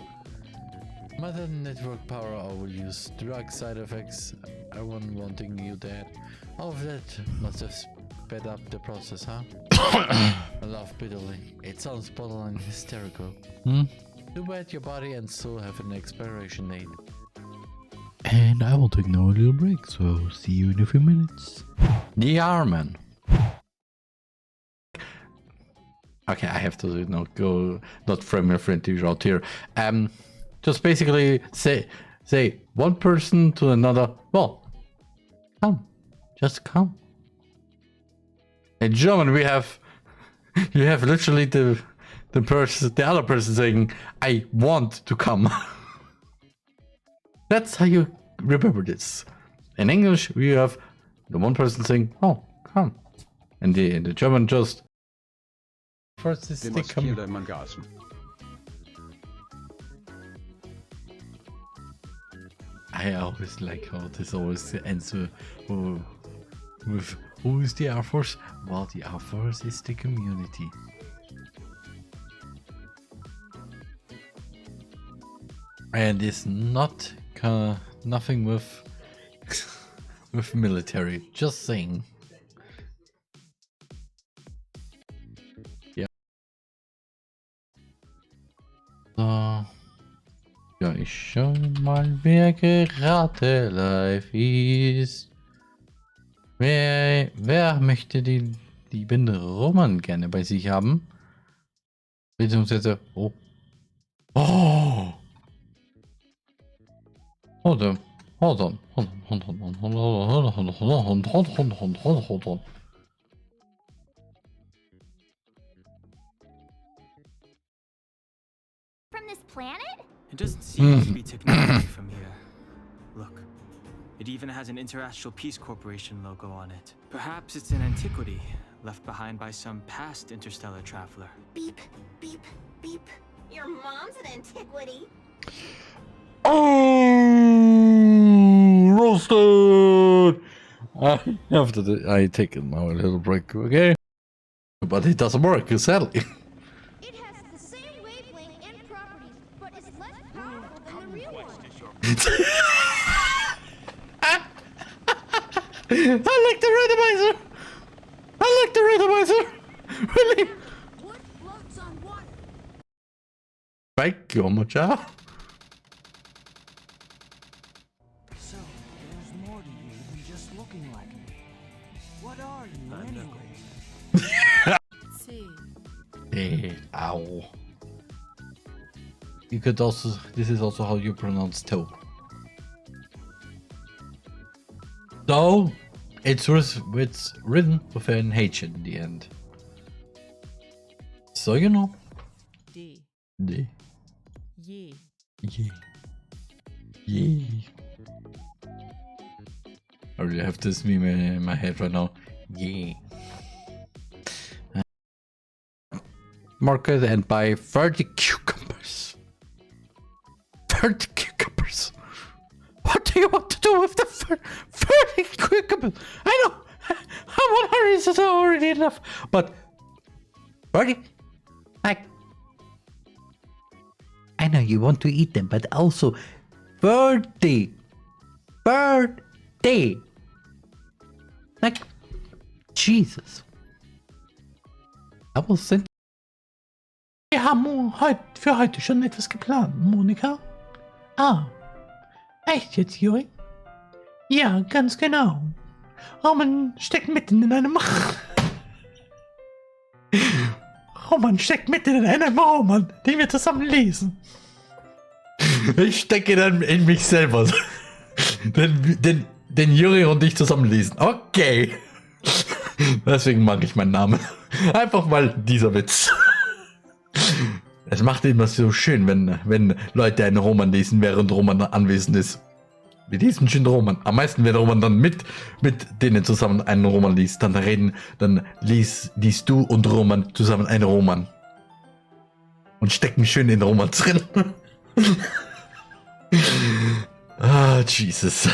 Mother network power overuse, drug side effects, everyone wanting you dead. All of that must have sped up the process, huh? I laugh bitterly. It sounds borderline hysterical. Too bad your body and soul have an expiration date. And I will take now a little break, so see you in a few minutes. TheRMan. Okay, I have to not frame my friend out here. Just basically say one person to another, well, come, just come. In German, you have literally the other person saying, I want to come. That's how you remember this. In English, we have the one person saying, oh, come. And the German just first is the come. I always like how this always ends with who is the Air Force? Well, the Air Force is the community. And it's not nothing with with military. Just saying. Ja. So. Ja, ich schau mal, wer gerade live ist. Wer möchte die Binde Roman gerne bei sich haben? Beziehungsweise, oh. Hold on. From this planet? It doesn't seem to be technology from here. Look, it even has an Interastral Peace Corporation logo on it. Perhaps it's an antiquity left behind by some past interstellar traveler. Beep, beep, beep. Your mom's an antiquity. Oh, roasted! I take now a little break, okay? But it doesn't work, sadly. It has the same wavelength and properties, but is less powerful than the real one. I like the randomizer! Really? What floats on water? Thank you, Macha. So, there's more to you than just looking like me. What are you anyway? Ow. You could also, this is also how you pronounce toe. So, it's written with an H in the end. So you know. D. D. Ye. Yeah. Yeah. I really have this meme in my head right now. Yeah. Market and buy 30 cucumbers. 30 cucumbers. What do you want to do with the 30 cucumbers? I know. How 100 is already enough. But 30? I know you want to eat them, but also 30. 30. Like, Jesus. Aber sind... Wir haben für heute schon etwas geplant, Monika. Ah, echt jetzt, Juri? Ja, ganz genau. Roman steckt mitten in einem... Roman steckt mitten in einem Roman, den wir zusammen lesen. Ich stecke dann in mich selber. Den Juri und ich zusammen lesen. Okay. Deswegen mag ich meinen Namen. Einfach mal dieser Witz. Es macht immer so schön, wenn Leute einen Roman lesen, während Roman anwesend ist. Mit diesem schönen Roman. Am meisten, wenn Roman dann mit denen zusammen einen Roman liest, dann liest du und Roman zusammen einen Roman. Und stecken schön in den Roman drin. Ah, Jesus.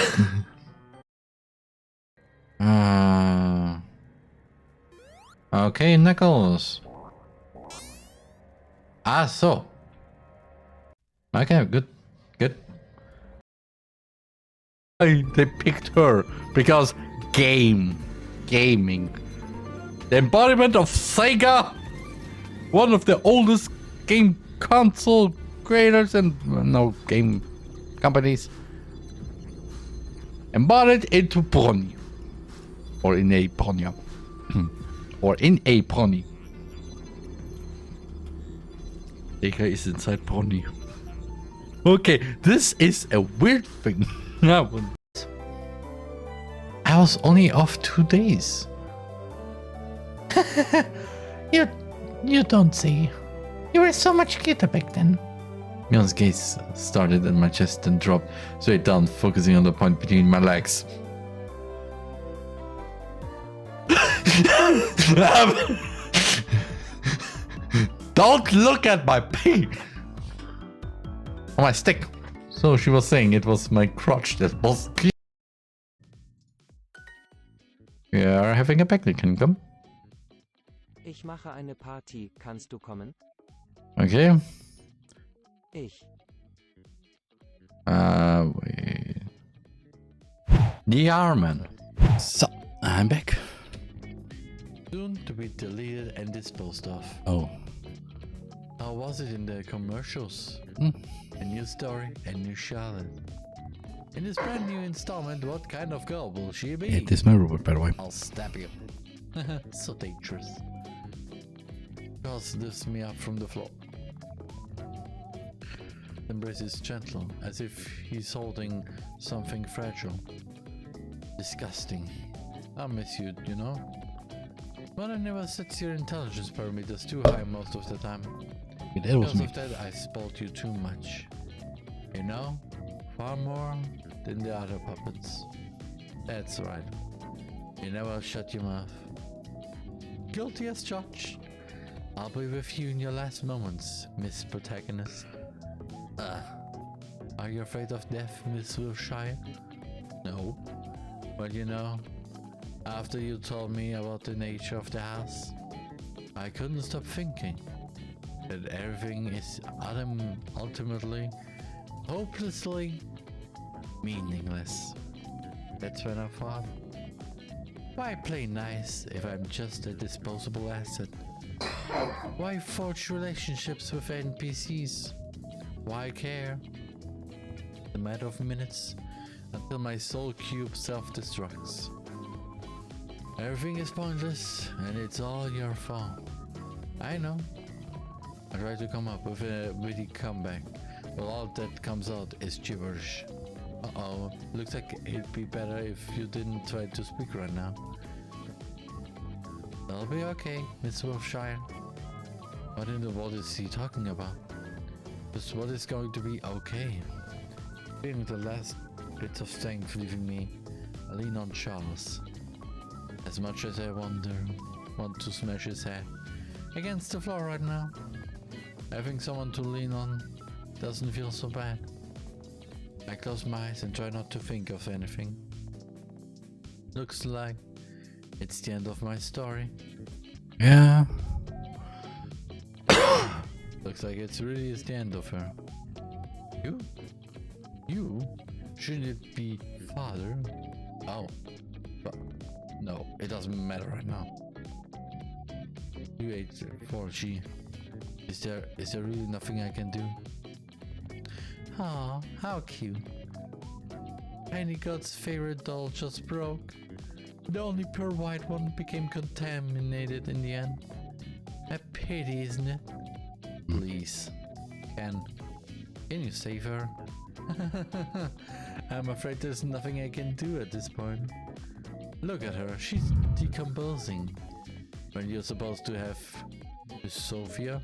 Okay, Knuckles. Ah, so. Okay, good. they picked her because gaming. The embodiment of Sega, one of the oldest game console creators and game companies, embodied into pony, or in a pony, or in a pony. Sega is inside pony. Okay, this is a weird thing. I was only off 2 days. You don't say. You were so much cuter back then. Mion's gaze started at my chest and dropped straight down, focusing on the point between my legs. Don't look at my pee! Oh, my stick. So she was saying it was my crotch that was. We are having a picnic, can you come? Ich mache eine Party. Kannst du kommen? Okay. Ich. Wait. TheRMan. So, I'm back. Soon to be deleted and disposed of. Oh. How was it in the commercials? A new story, a new Charlotte. In this brand new installment, what kind of girl will she be? It is my robot, by the way. I'll stab you. So dangerous. Charles lifts me up from the floor. The embrace is gentle, as if he's holding something fragile. Disgusting. I'll miss you, you know? But I never sets your intelligence parameters too high most of the time. Because of that, I spoiled you too much. You know? Far more than the other puppets. That's right. You never shut your mouth. Guilty as charged. I'll be with you in your last moments, Miss Protagonist. Are you afraid of death, Miss Wilshire? No. Well, you know, after you told me about the nature of the house, I couldn't stop thinking that everything is ultimately, hopelessly meaningless. That's when I thought, why play nice if I'm just a disposable asset? Why forge relationships with NPCs? Why care? A matter of minutes until my soul cube self-destructs. Everything is pointless and it's all your fault. I know. I try to come up with a witty comeback, but all that comes out is gibberish. Uh-oh, looks like it'd be better if you didn't try to speak right now. That'll be okay, Miss Wilshire. What in the world is he talking about? Just what is going to be okay? Feeling the last bits of strength leaving me, I lean on Charles. As much as I want to smash his head against the floor right now, having someone to lean on doesn't feel so bad. I close my eyes and try not to think of anything. Looks like it's the end of my story. Yeah. Looks like it's really is the end of her. You? Shouldn't it be father? Oh. But no, it doesn't matter right now. You ate for she. Is there really nothing I can do? Aw, how cute. Tiny God's favorite doll just broke. The only pure white one became contaminated in the end. A pity, isn't it? Please. Can you save her? I'm afraid there's nothing I can do at this point. Look at her, she's decomposing. When you're supposed to have Sophia?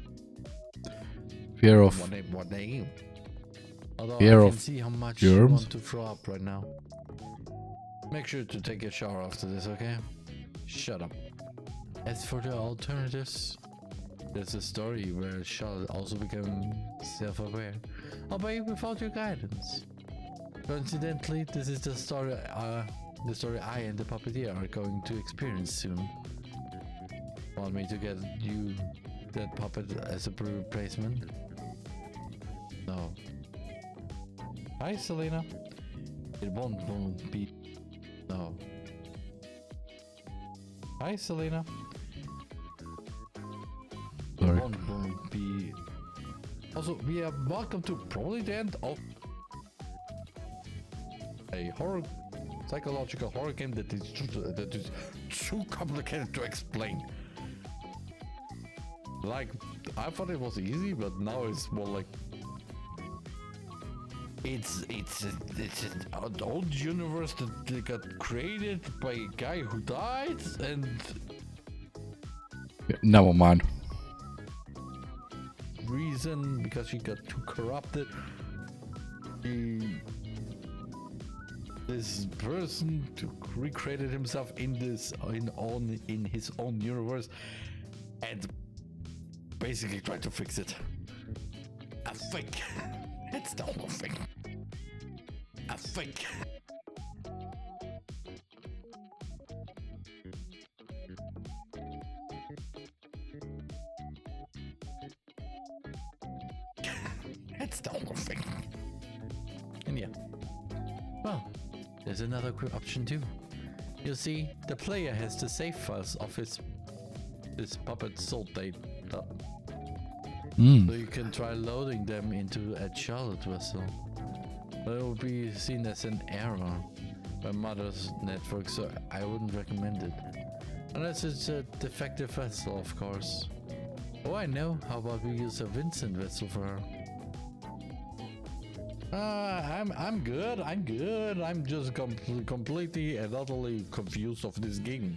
Fear of what name? Although fear I of can see how much germs? you want to throw up right now. Make sure to take a shower after this, okay? Shut up. As for the alternatives, there's a story where Charlotte also became self-aware, albeit without your guidance. Coincidentally, this is the story I and the puppeteer are going to experience soon. Want me to get you that puppet as a replacement? No. Hi, Selena. It won't be. No. Hi, Selena. Sorry. It won't be. Also, we are welcome to probably the end of a psychological horror game that is too complicated to explain. Like, I thought it was easy, but now it's more like it's an old universe that got created by a guy who died, and Never mind. reason because he got too corrupted. This person recreated himself in his own universe and basically tried to fix it. I think it's the whole thing. I think. It's the whole thing. And yeah. Well, there's another quick option too. You see, the player has the save files of his puppet soul data. So you can try loading them into a Charlotte vessel. But it will be seen as an error by Mother's network, so I wouldn't recommend it. Unless it's a defective vessel, of course. Oh, I know. How about we use a Vincent vessel for her? I'm good. I'm just completely and utterly confused of this game.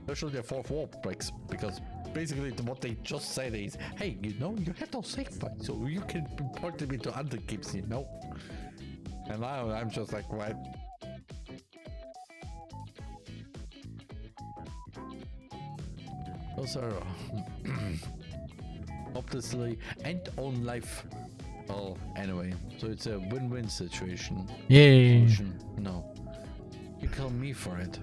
Especially the fourth wall breaks, because basically what they just said is, hey, you know, you have no save file, so you can import them into other games, you know? And now I'm just like, what? Those are obviously and on life. Well, anyway, so it's a win-win situation. Yay! No, you kill me for it.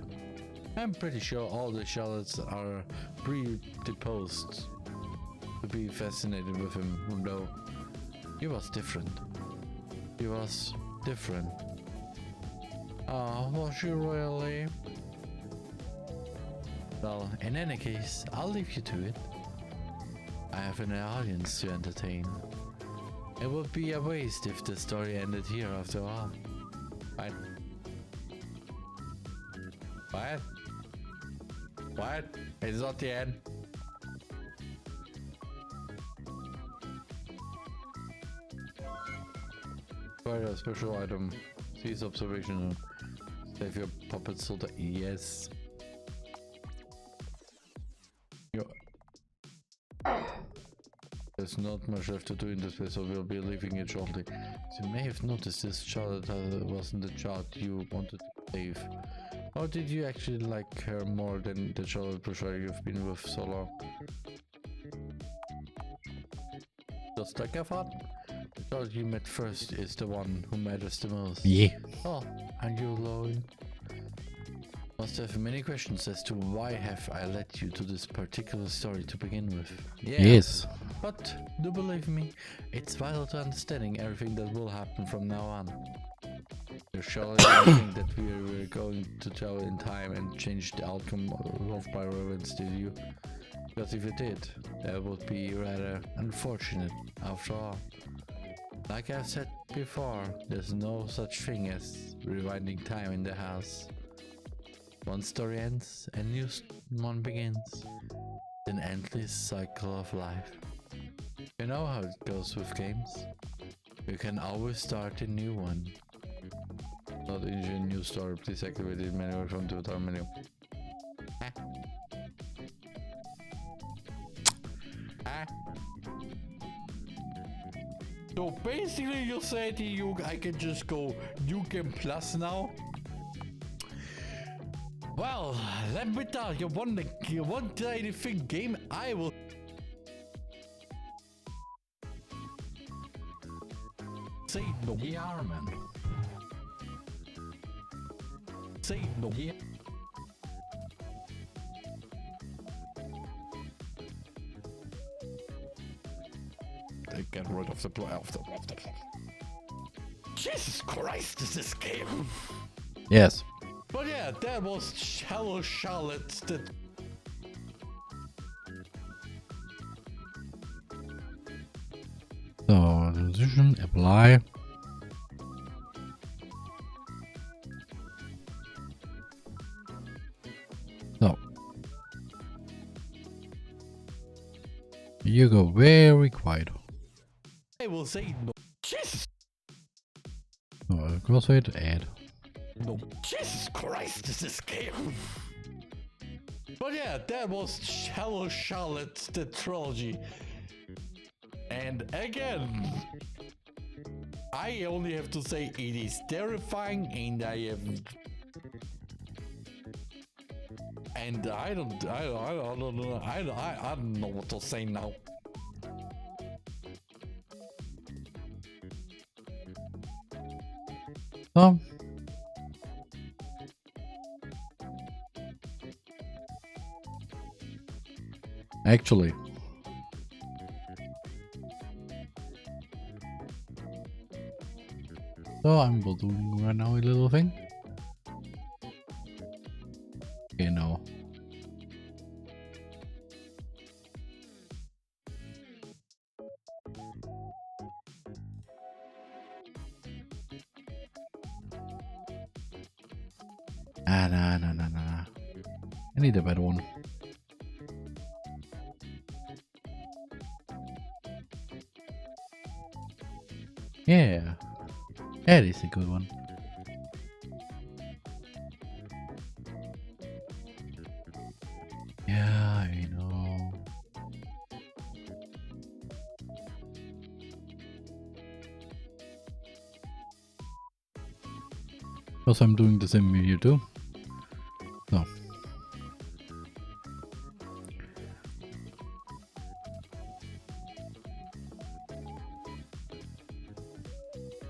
I'm pretty sure all the Charlottes are predisposed to be fascinated with him, though he was different. He was different. Oh, was you really? Well, in any case, I'll leave you to it. I have an audience to entertain. It would be a waste if the story ended here after all. Right? What? What? It's not the end. Quite a special item. Seize observation. Save your puppet so that yes. There's not much left to do in this place, so we'll be leaving it shortly. So you may have noticed this child wasn't the child you wanted to save. Or did you actually like her more than the child pusher you've been with so long? Just like I thought. The child you met first is the one who matters the most. Yeah. Oh, and you, Lori? Must have many questions as to why have I led you to this particular story to begin with. Yeah, yes. But do believe me, it's vital to understanding everything that will happen from now on. You surely don't think that we were going to travel in time and change the outcome of our events, did you? Because if you did, that would be rather unfortunate after all. Like I've said before, there's no such thing as rewinding time in the house. One story ends, a new one begins. An endless cycle of life. You know how it goes with games. You can always start a new one. Not in a new story, please activate the menu from the tutorial menu. So basically you said I can just go New Game Plus now? Well, let me tell you one tiny thing, game I will say no. TheRMan. Say no. They get rid of Jesus Christ, is this game? Yes. But yeah, that was Shallow Charlotte. So, decision, apply. So. You go very quiet. I will say no. Jesus! No, crossfade, add. No, Jesus Christ, is this game? But yeah, that was Shallow Charlotte, the trilogy. And again, I only have to say it is terrifying, and I don't know. I don't know what to say now. Actually, so I'm doing right now a little thing. Okay, no. Nah. I need a better one. Yeah, that is a good one. Yeah, I know. Because I'm doing the same here too. So.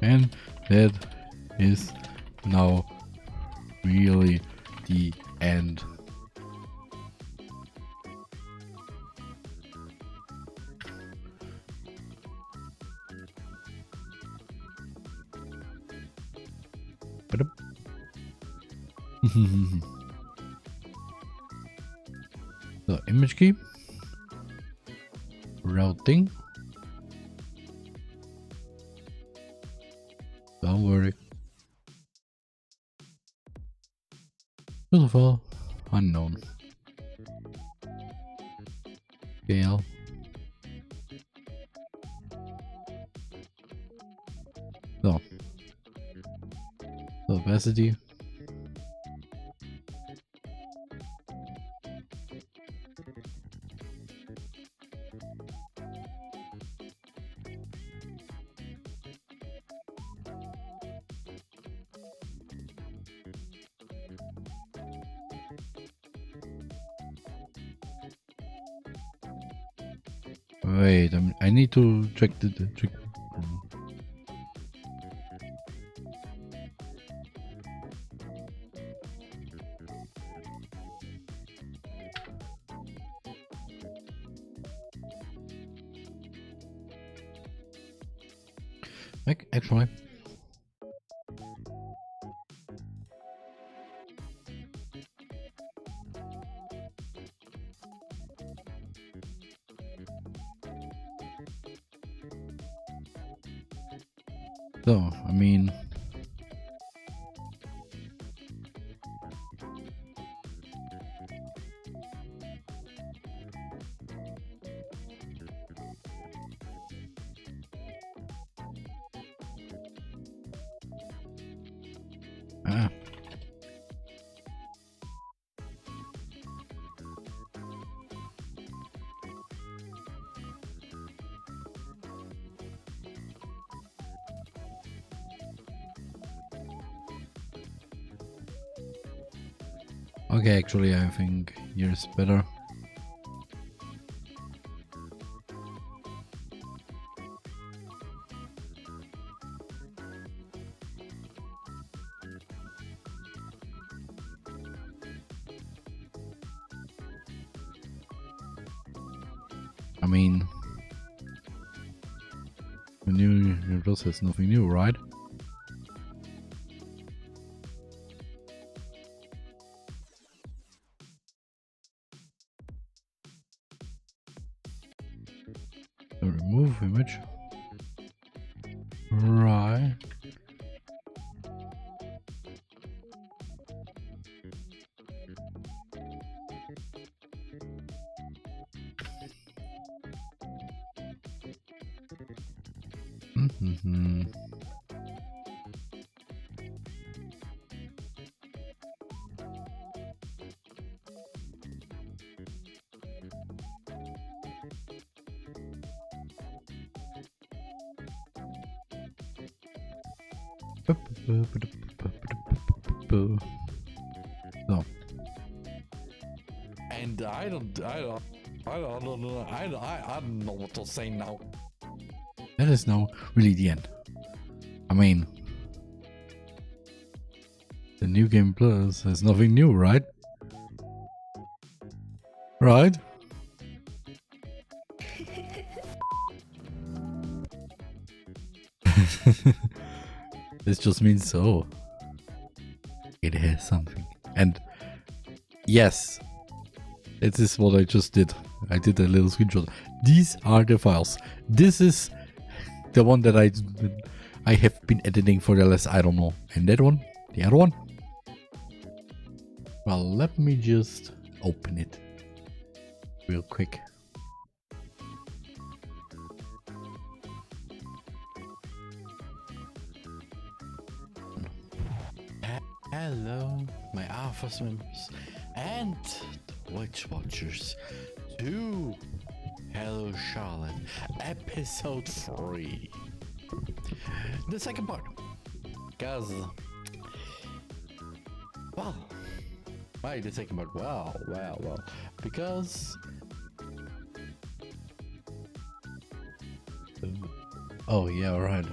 And that is now really the end. So image key, routing. Don't worry. First of all, unknown. Scale. So. Opacity. Wait, I need to check the check. Actually. So, I mean, okay, actually, I think yours better. I mean, new process, nothing new, right? Remove image. Right. Mm-hmm. So. And I don't know what to say now. That is now really the end. I mean, the new game plus has nothing new, right? Right? This just means so. It has something. And yes, this is what I just did. I did a little screenshot. These are the files. This is the one that I have been editing for the last, I don't know. And that one, the other one. Well, let me just open it real quick. Hello, my Alphas members and Twitch watchers to Hello Charlotte, episode 3. The second part. Because, well, why the second part? Well, because, oh yeah, right.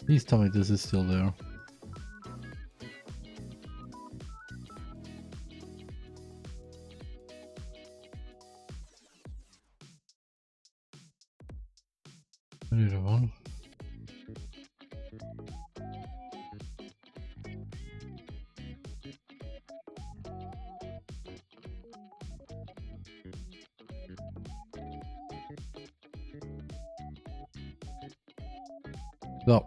Please tell me this is still there. One. So,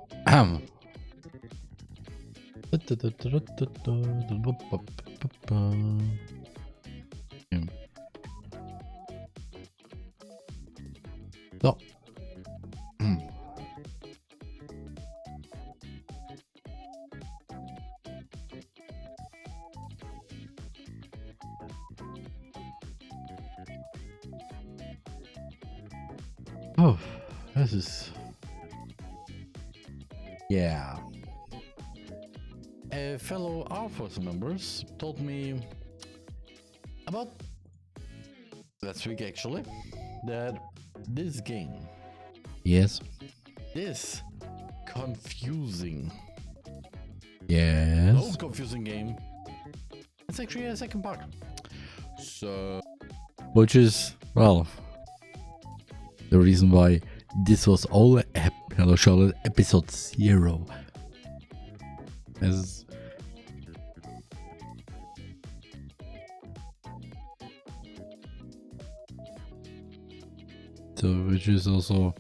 so. Oh, this is... yeah. A fellow Alphas members told me about last week actually that this game, yes, this confusing, yes, old confusing game, it's actually a second part. So, which is, well, the reason why this was all Hello Charlotte episode 0. As so, which is also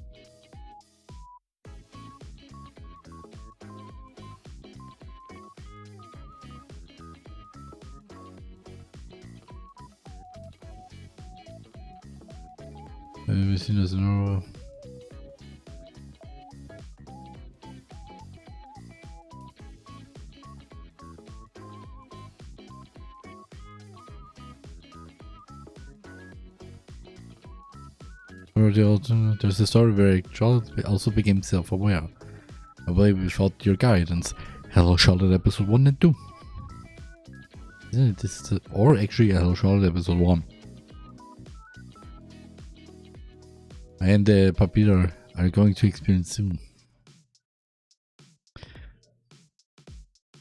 we've seen as an there's a story where Charlotte also became self-aware. I believe without your guidance. Hello Charlotte episode 1 and 2. Isn't it this or actually Hello Charlotte episode 1. And Papira are going to experience soon.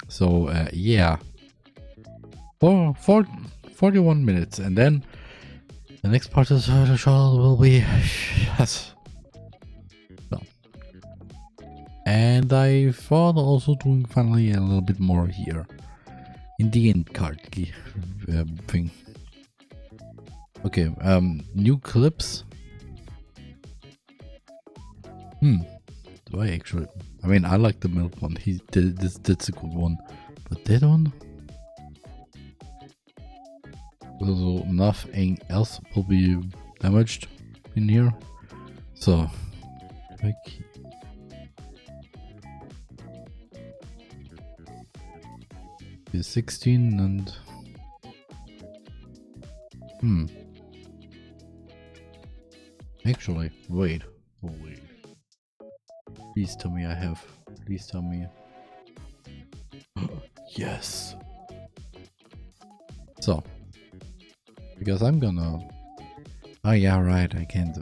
So yeah. 41 minutes, and then the next part of the show will be yes. So And I thought also doing finally a little bit more here in the end card thing. Okay, new clips. Do I actually? I mean, I like the milk one. He did this. That's a good one, but that one. Also, nothing else will be damaged in here. So, like. Is 16 and actually wait. Please tell me I have. Please tell me. Yes. So because I'm gonna oh yeah, right, I can't.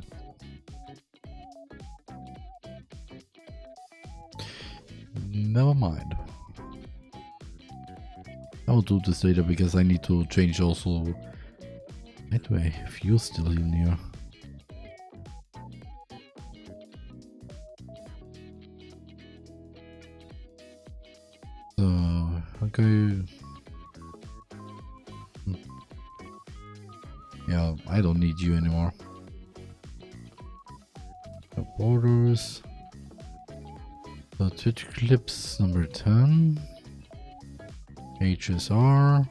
Never mind. I'll do this later because I need to change also. Anyway, if you're still in here. So, okay. Yeah, I don't need you anymore. The borders. The Twitch clips number 10. HSR.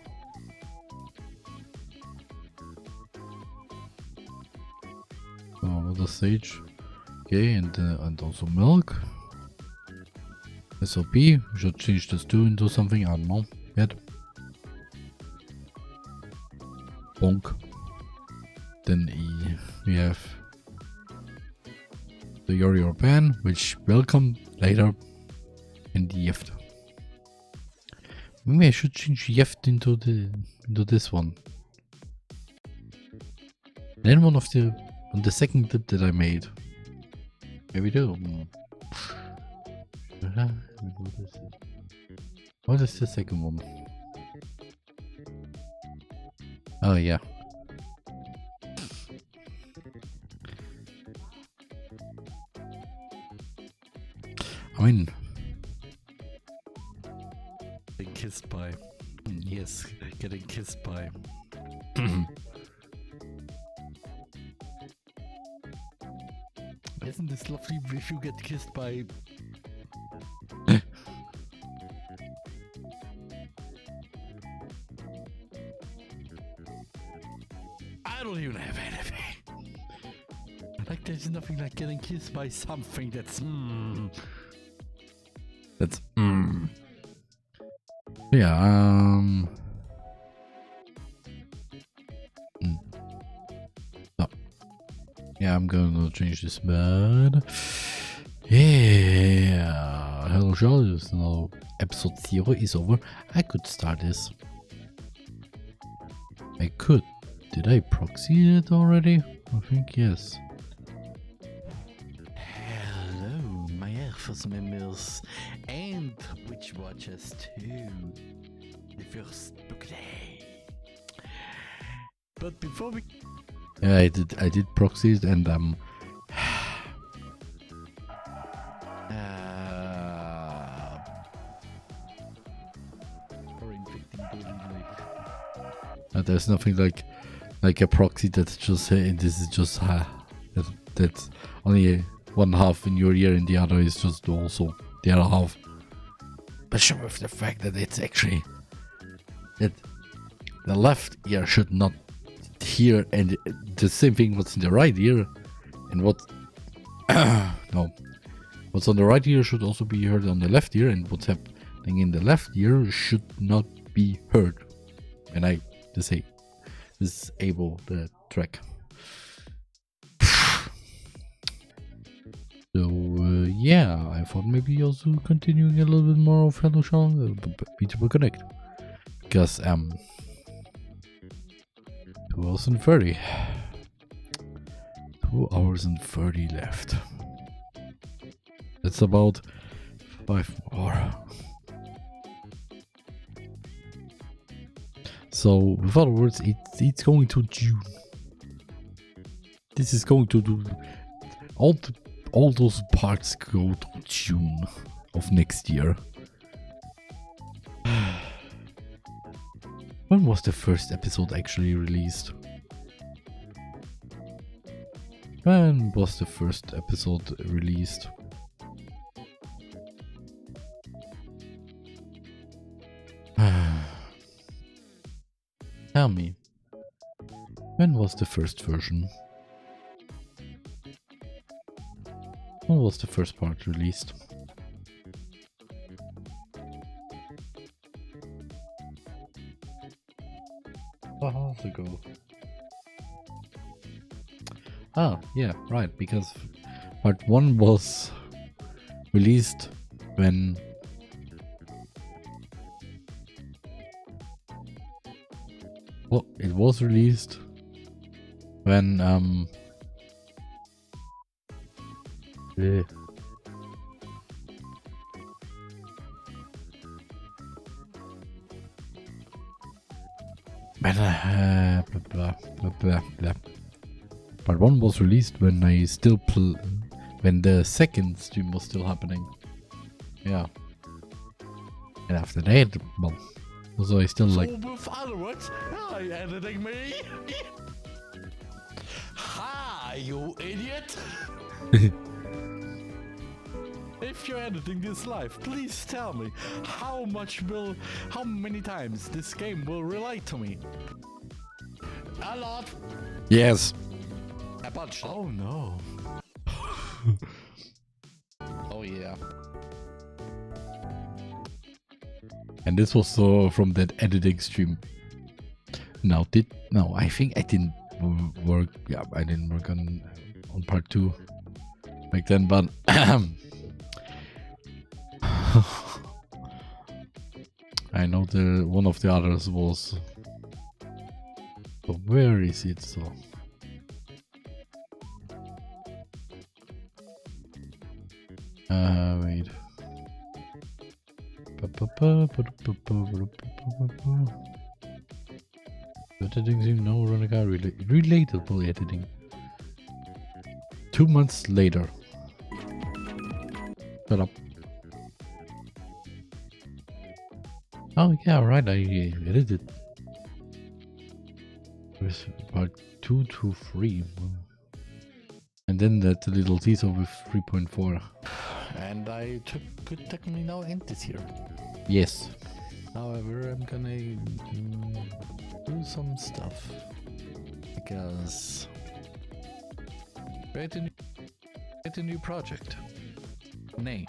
Oh, the stage. Okay, and also milk. SOP. We should change this 2 into something. I don't know yet. Bonk. Then we have the DOVA-Syndrome, which will come later in the Yeft. Maybe I should change Yeft into this one. Then one of the on the second clip that I made. Maybe do. What is the second one? Oh yeah. I mean, getting kissed by. Yes, getting kissed by. Isn't this lovely if you get kissed by? I don't even have anything. Like there's nothing like getting kissed by something that's yeah. Oh. Yeah, I'm gonna change this bed. Yeah. Hello, show. Now episode 0 is over. I could start this. I could. Did I proxy it already? I think yes. Hello, my Air Force members and Witch Watchers too. The first book day. But before we, yeah, I did proxy it and there's nothing like a proxy that's just this is just that's only one half in your ear and the other is just also the other half. But sure, with the fact that it's actually that the left ear should not hear and the same thing what's in the right ear and what no, what's on the right ear should also be heard on the left ear, and what's happening in the left ear should not be heard. And I disable the track. So yeah, I thought maybe also continuing a little bit more of Hello Show, VTuber Connect, because 2 hours and 30. 2 hours and 30 left. That's about 5 more. So, with other words, it's going to June. This is going to do all those parts go to June. of next year. When was the first episode actually released? When was the first episode released? Tell me. When was the first version? When was the first part released? A half ago. Ah, yeah, right, because part 1 was released when well, it was released when Part 1 was released when I still when the second stream was still happening. Yeah. And after that, well, so I still like. With other words, are you editing me? Hi, you idiot! If you're editing this live, please tell me how many times this game will relate to me. A lot. Yes. A bunch. Oh no. Oh yeah. And this was from that editing stream. No, I think I didn't work. Yeah, I didn't work on part 2 back then, but I know one of the others was. But where is it? So. Wait. Editing, no, Ronica, relatable editing. 2 months later. Shut up. Oh yeah, right, I edited. With part 2 to 3. And then that little teaser with 3.4. And I could technically now end this here. Yes. However, I'm gonna do some stuff. Because create a new project. Nay.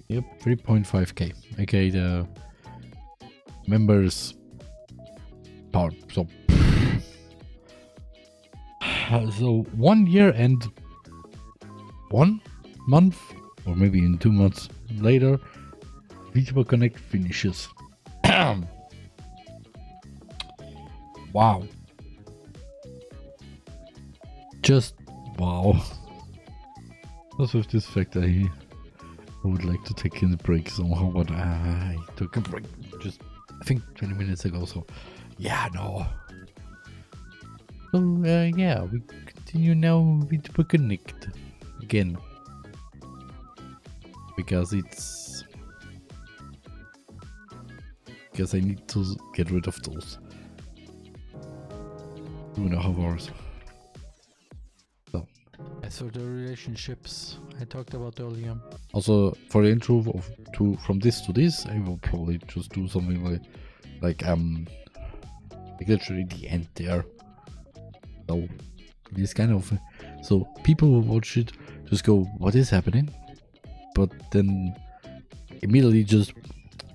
Yep, 3.5k. Okay, the members part. So 1 year and 1 month, or maybe in 2 months later, VTuber Connect finishes. Wow. Just wow. Also with this fact I would like to take a break somehow, but I took a break just I think 20 minutes ago, so yeah, no. So yeah, we continue now with VTuber Connect again. Because I need to get rid of those 2.5 hours. So. As for the relationships I talked about earlier. Also, for the intro from this to this, I will probably just do something like literally the end there. So this kind of so people will watch it, just go, what is happening? But then immediately just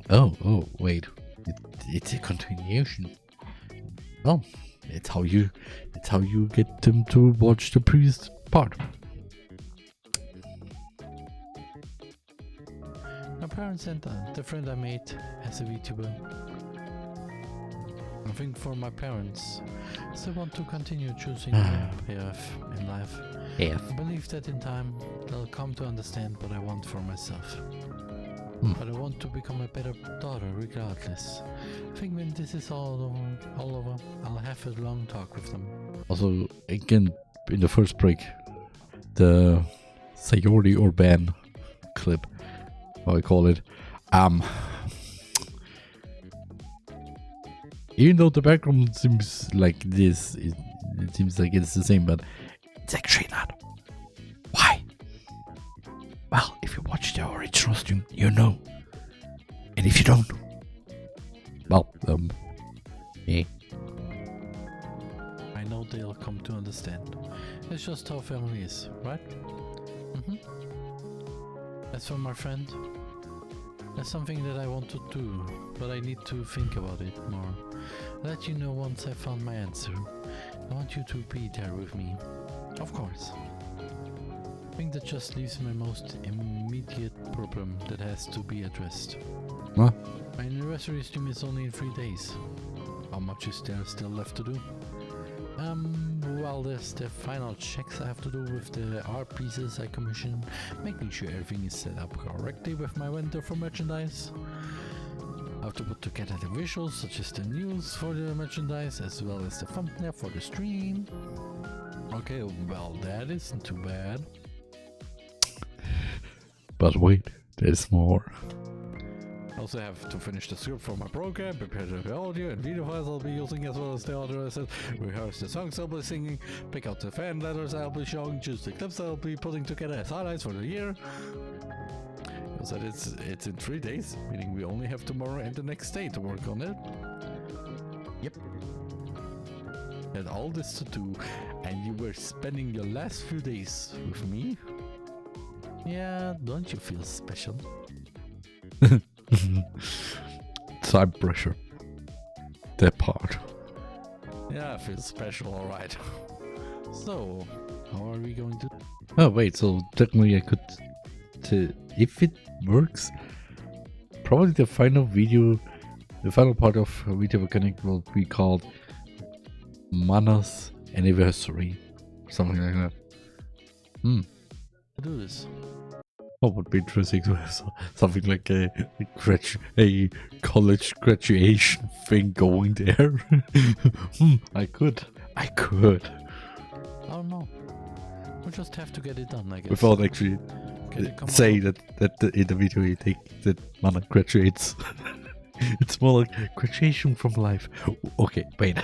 oh wait, it's a continuation. Oh, it's how you get them to watch the previous part. My parents and the friend I made as a VTuber. I think for my parents, they want to continue choosing their path in life. Yeah. I believe that in time they'll come to understand what I want for myself. But I want to become a better daughter regardless. I think when this is all over, I'll have a long talk with them. Also, again, in the first break, the Sayori or Ban clip, how I call it. Even though the background seems like this, it seems like it's the same, but it's actually not. Why? Well, if you watch the original stream, you know. And if you don't, well, yeah. I know they'll come to understand. It's just how family is, right? As for my friend, that's something that I want to do, but I need to think about it more. I'll let you know once I found my answer. I want you to be there with me. Of course. I think that just leaves my most immediate problem that has to be addressed. What? My anniversary stream is only in 3 days. How much is there still left to do? Well, there's the final checks I have to do with the art pieces I commissioned, making sure everything is set up correctly with my vendor for merchandise. I have to put together the visuals, such as the news for the merchandise, as well as the thumbnail for the stream. Okay, well, that isn't too bad. But wait, there's more. I also have to finish the script for my program, prepare the audio and video files I'll be using, as well as the audio assets, rehearse the songs I'll be singing, pick out the fan letters I'll be showing, choose the clips I'll be putting together as highlights for the year. I said it's in 3 days, meaning we only have tomorrow and the next day to work on it. Yep. Had all this to do, and you were spending your last few days with me? Yeah, don't you feel special? Time pressure. That part. Yeah, I feel special, alright. So, how are we going to... Oh wait, so technically I could... if it works, probably the final video, the final part of VTuber Connect will be called Mana's Anniversary. Something like that. do this? What would be interesting to have something like a college graduation thing going there. I could. I don't know. We'll just have to get it done, I guess. Without actually say that in the video you think that Mana graduates. It's more like graduation from life. Okay, wait.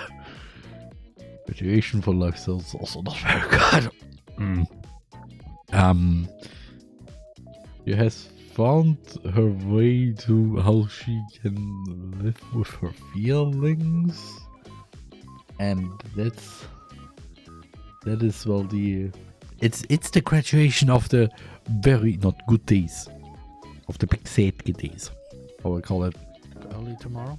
Graduation from life sounds also not very good. She has found her way to how she can live with her feelings, and that is well the it's the graduation of the very not good days, of the big sad days, how I call it. Early tomorrow.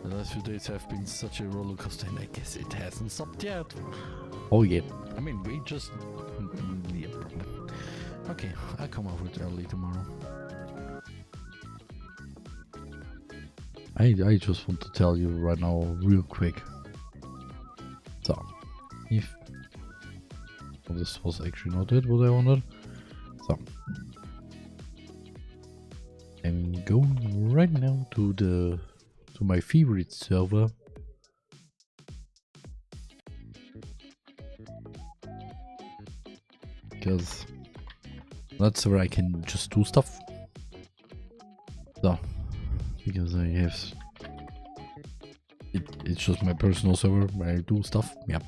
The last few days have been such a roller coaster, and I guess it hasn't stopped yet. Oh yeah. I mean, we just yeah, probably. Okay, I'll come over early tomorrow. I just want to tell you right now, real quick. So, if this was actually not it, what I wanted. So, I'm going right now to my favorite server. Because that's where I can just do stuff. So, because I have it's just my personal server where I do stuff. Yeah.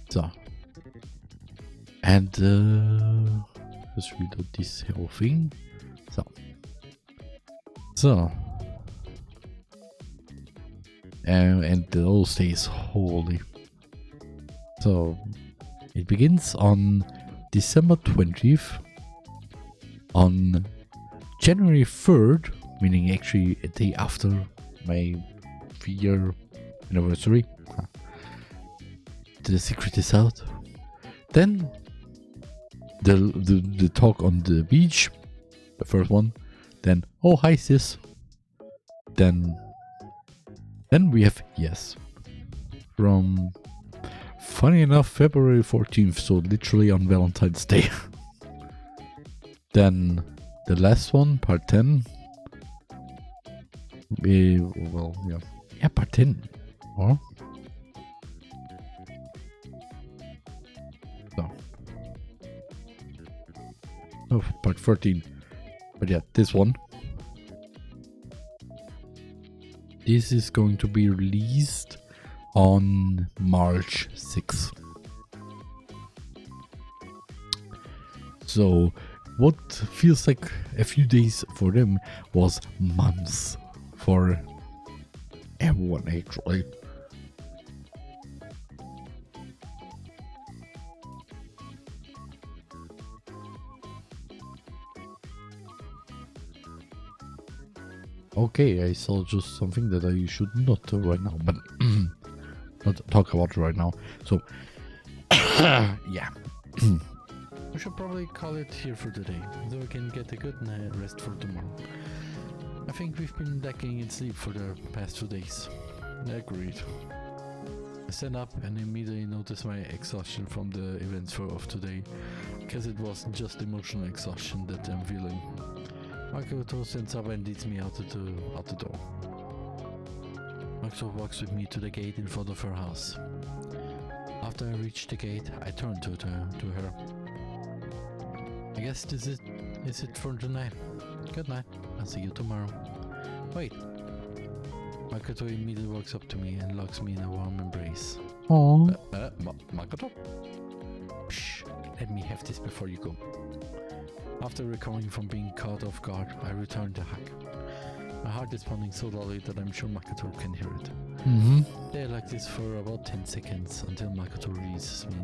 So, and let's read out this whole thing. So, and it all stays holy. So, it begins on December 20th. On January 3rd, meaning actually a day after my 3-year anniversary, the secret is out. Then the talk on the beach, the first one. Then oh hi sis. Then we have yes from funny enough February 14th, so literally on Valentine's Day. Then the last one, part 10. Part 10. Or Oh, part 13. But yeah, this one. This is going to be released on March 6th. So, what feels like a few days for them was months for everyone, actually. Okay, I saw just something that I should not do right now, but not talk about right now. So, yeah. We should probably call it here for today, so we can get a good night rest for tomorrow. I think we've been lacking in sleep for the past 2 days. Agreed. I stand up and immediately notice my exhaustion from the events of today, because it wasn't just emotional exhaustion that I'm feeling. Makoto stands up and leads me out the door. Makoto walks with me to the gate in front of her house. After I reach the gate, I turn to her. I guess this is it for tonight. Good night. I'll see you tomorrow. Wait. Makoto immediately walks up to me and locks me in a warm embrace. Aww. Makoto? Shh. Let me have this before you go. After recovering from being caught off guard, I return the hug. My heart is pounding so loudly that I'm sure Makoto can hear it. Stay like this for about 10 seconds until Makoto releases me.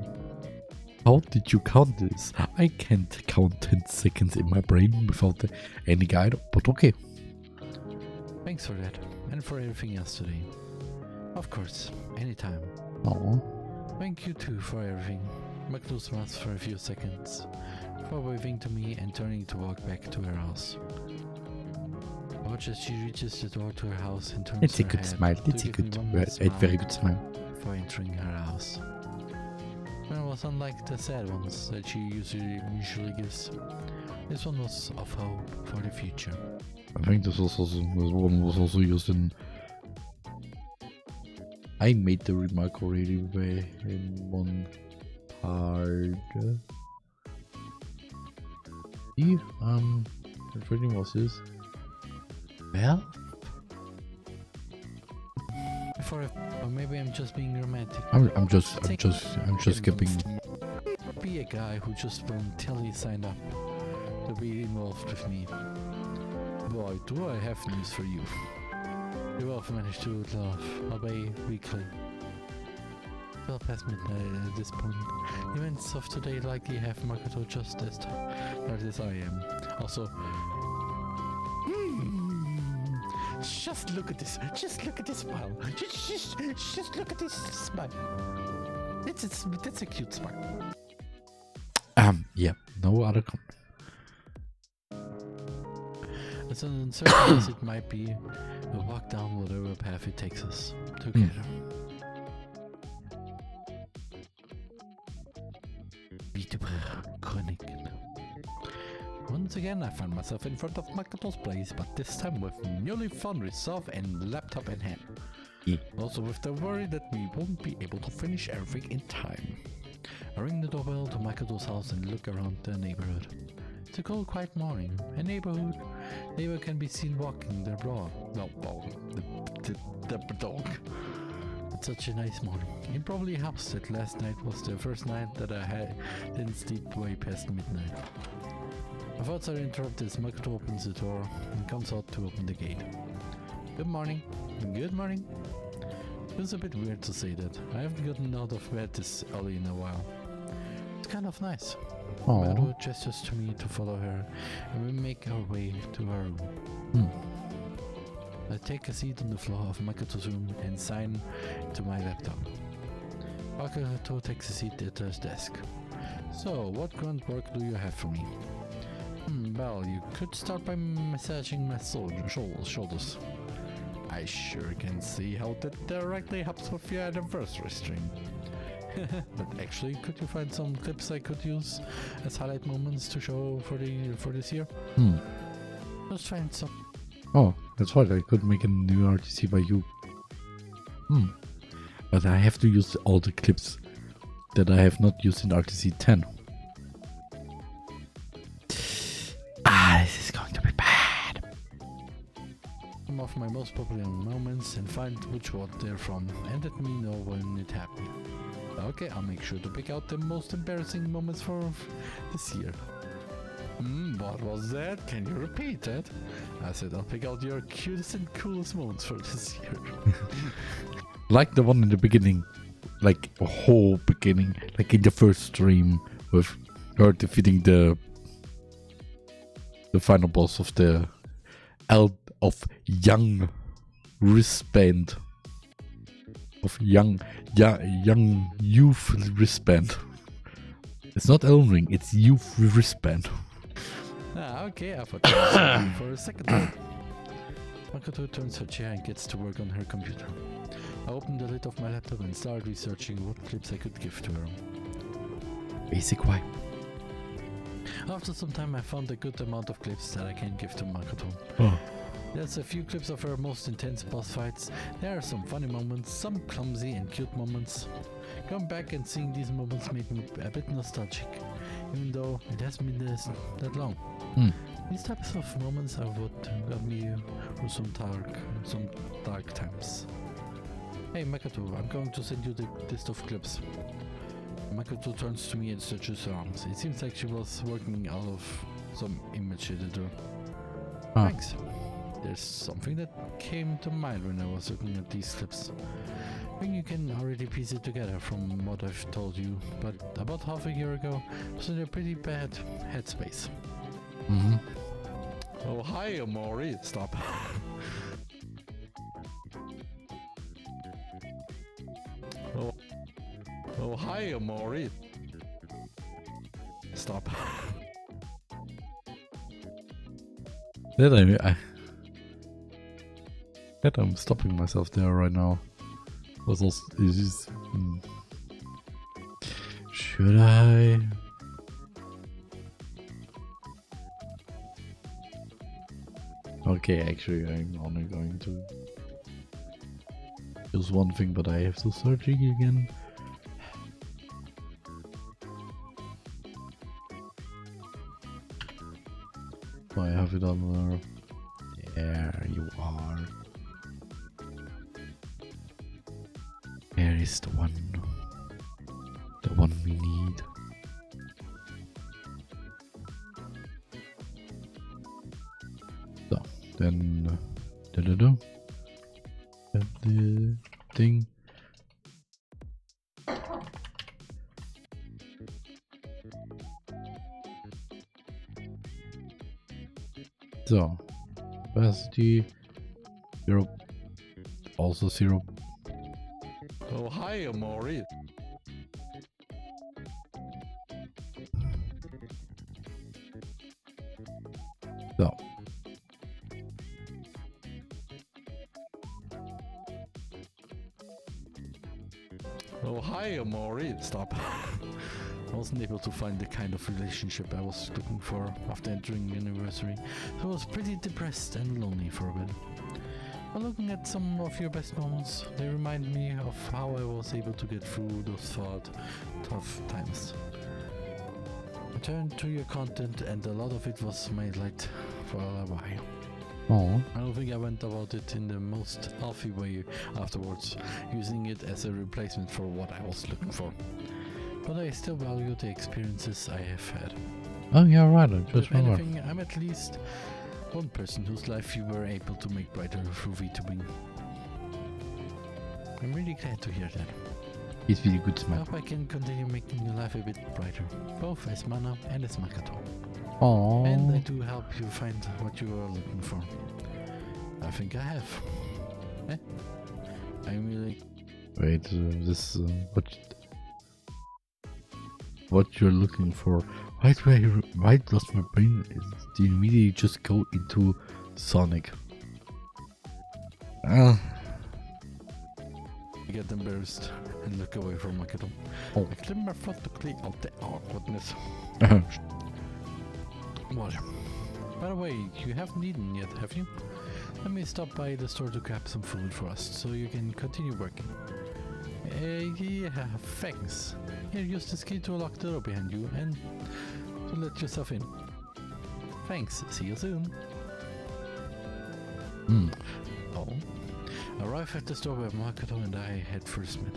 How did you count this? I can't count 10 seconds in my brain without any guide, but okay. Thanks for that, and for everything else today. Of course, anytime. Aww. Thank you too for everything. Makoto smiles for a few seconds, before waving to me and turning to walk back to her house. I watch as she reaches the door to her house and turns It's a her good head smile. to It's a give me good, one more a very good smile. before entering her house. When it was unlike the sad ones that she usually gives, this one was of hope for the future. I think this one was also used in. I made the remark already in one part. The reading was this. Well, Or maybe I'm just being romantic. I'm just skipping. Be a guy who just voluntarily signed up to be involved with me. Boy, do I have news for you. You both managed to obey weekly. Well past midnight at this point. Events of today likely have Makoto just as tired as I am. Also, just look at this. Just look at this smile. Just look at this smile. That's a cute smile. Yeah, no other comment. As uncertain as it might be, we'll walk down whatever path it takes us together. VTuber Connect. Once again, I find myself in front of Makoto's place, but this time with newly found resolve and laptop in hand. Also with the worry that we won't be able to finish everything in time. I ring the doorbell to Makoto's house and look around the neighborhood. It's a cold, quiet morning. A neighbor can be seen walking their dog. The dog. It's such a nice morning. It probably helps that last night was the first night that I didn't sleep way past midnight. My thoughts are interrupted as Makoto opens the door and comes out to open the gate. Good morning. Good morning. Feels a bit weird to say that. I haven't gotten out of bed this early in a while. It's kind of nice. Makoto gestures to me to follow her, and we make our way to her room. I take a seat on the floor of Makoto's room and sign to my laptop. Makoto takes a seat at his desk. So, what grunt work do you have for me? Well, you could start by massaging my shoulders. I sure can see how that directly helps with your anniversary stream. But actually, could you find some clips I could use as highlight moments to show for this year? Just find some. Oh, that's right. I could make a new RTC by you. But I have to use all the clips that I have not used in RTC 10. some of my most popular moments and find which one they're from, and let me know when it happened. Okay, I'll make sure to pick out the most embarrassing moments for this year. What was that? Can you repeat that? I said I'll pick out your cutest and coolest moments for this year. Like the one in the beginning, like a whole beginning, like in the first stream with her defeating the final boss of the young wristband. Of young youth wristband. It's not Elden Ring, it's youth wristband. Okay, I thought for a second. Makoto turns her chair and gets to work on her computer. I opened the lid of my laptop and started researching what clips I could give to her. Basic why. After some time I found a good amount of clips that I can give to Makoto. Oh. There's a few clips of her most intense boss fights. There are some funny moments, some clumsy and cute moments. Going back and seeing these moments made me a bit nostalgic, even though it hasn't been that long. These types of moments are what got me through some dark times. Hey Makoto, I'm going to send you the list of clips. Makoto turns to me and stretches her arms. It seems like she was working out of some image editor. Thanks. There's something that came to mind when I was looking at these clips. I think you can already piece it together from what I've told you, but about half a year ago I was in a pretty bad headspace. Oh hi Amori, stop. Oh hi Amori. Stop. I'm stopping myself there right now. Should I? Okay, actually I'm only going to use one thing, but I have to searching again. I have it on there. There you are. There is the one we need. So then the thing. So, capacity 0, also 0. Oh hi Amori. So. Oh hi Amori. Stop. I wasn't able to find the kind of relationship I was looking for after entering university, so I was pretty depressed and lonely for a bit. But looking at some of your best moments, they remind me of how I was able to get through those tough times. I turned to your content and a lot of it was made light for a while. Oh. I don't think I went about it in the most healthy way afterwards, using it as a replacement for what I was looking for. But I still value the experiences I have had. Oh yeah, right. If anything, I'm at least one person whose life you were able to make brighter through VTubing. I'm really glad to hear that. It's really good, I man. hope I can continue making your life a bit brighter, both as Mana and as Makoto. Aww. And I do help you find what you are looking for. I think I have. I'm really... Wait, what you're looking for? Why does my brain immediately just go into Sonic? I get embarrassed and look away from Makoto. Oh. I clear my throat to clear out the awkwardness. What? By the way, you haven't eaten yet, have you? Let me stop by the store to grab some food for us, so you can continue working. Yeah, thanks. Here, use this key to unlock the door behind you and to let yourself in. Thanks, see you soon. Oh. Arrive at the store where Marketo and I had first met.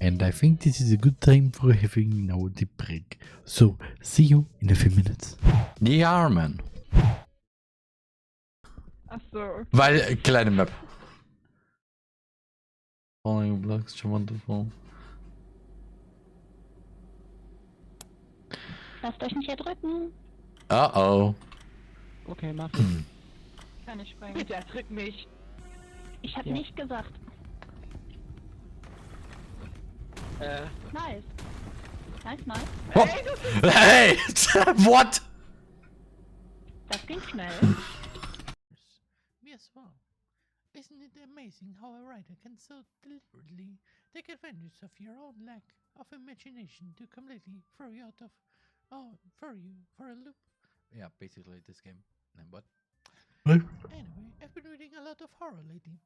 And I think this is a good time for having now the break. So, see you in a few minutes. TheRMan. Ach so. Weil, kleine Map. Falling blocks, wonderful. Lasst euch nicht erdrücken. Uh-oh. Okay, mach ich. Kann ich springen. Bitte erdrück mich. Ich hab Ja. nicht gesagt. Nice. Nice, nice. Oh. Hey! What? Das ging schnell. Me as well. Isn't it amazing how a writer can so deliberately take advantage of your own lack of imagination to completely throw you out of, throw you for a loop? Yeah, basically this game. And what? Anyway, I've been reading a lot of horror lately.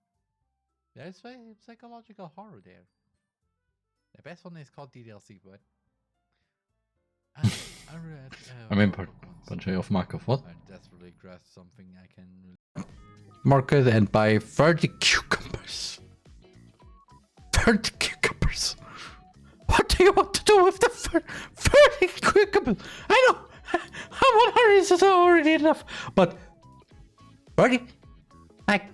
There's psychological horror there. The best one is called DLC, but I read. I mean, bunch of Markov. What? I desperately grasped something I can. Market and buy 30 cucumbers. 30 cucumbers. What do you want to do with the 30 cucumbers? I know. How 100 is already enough, but 30. Like,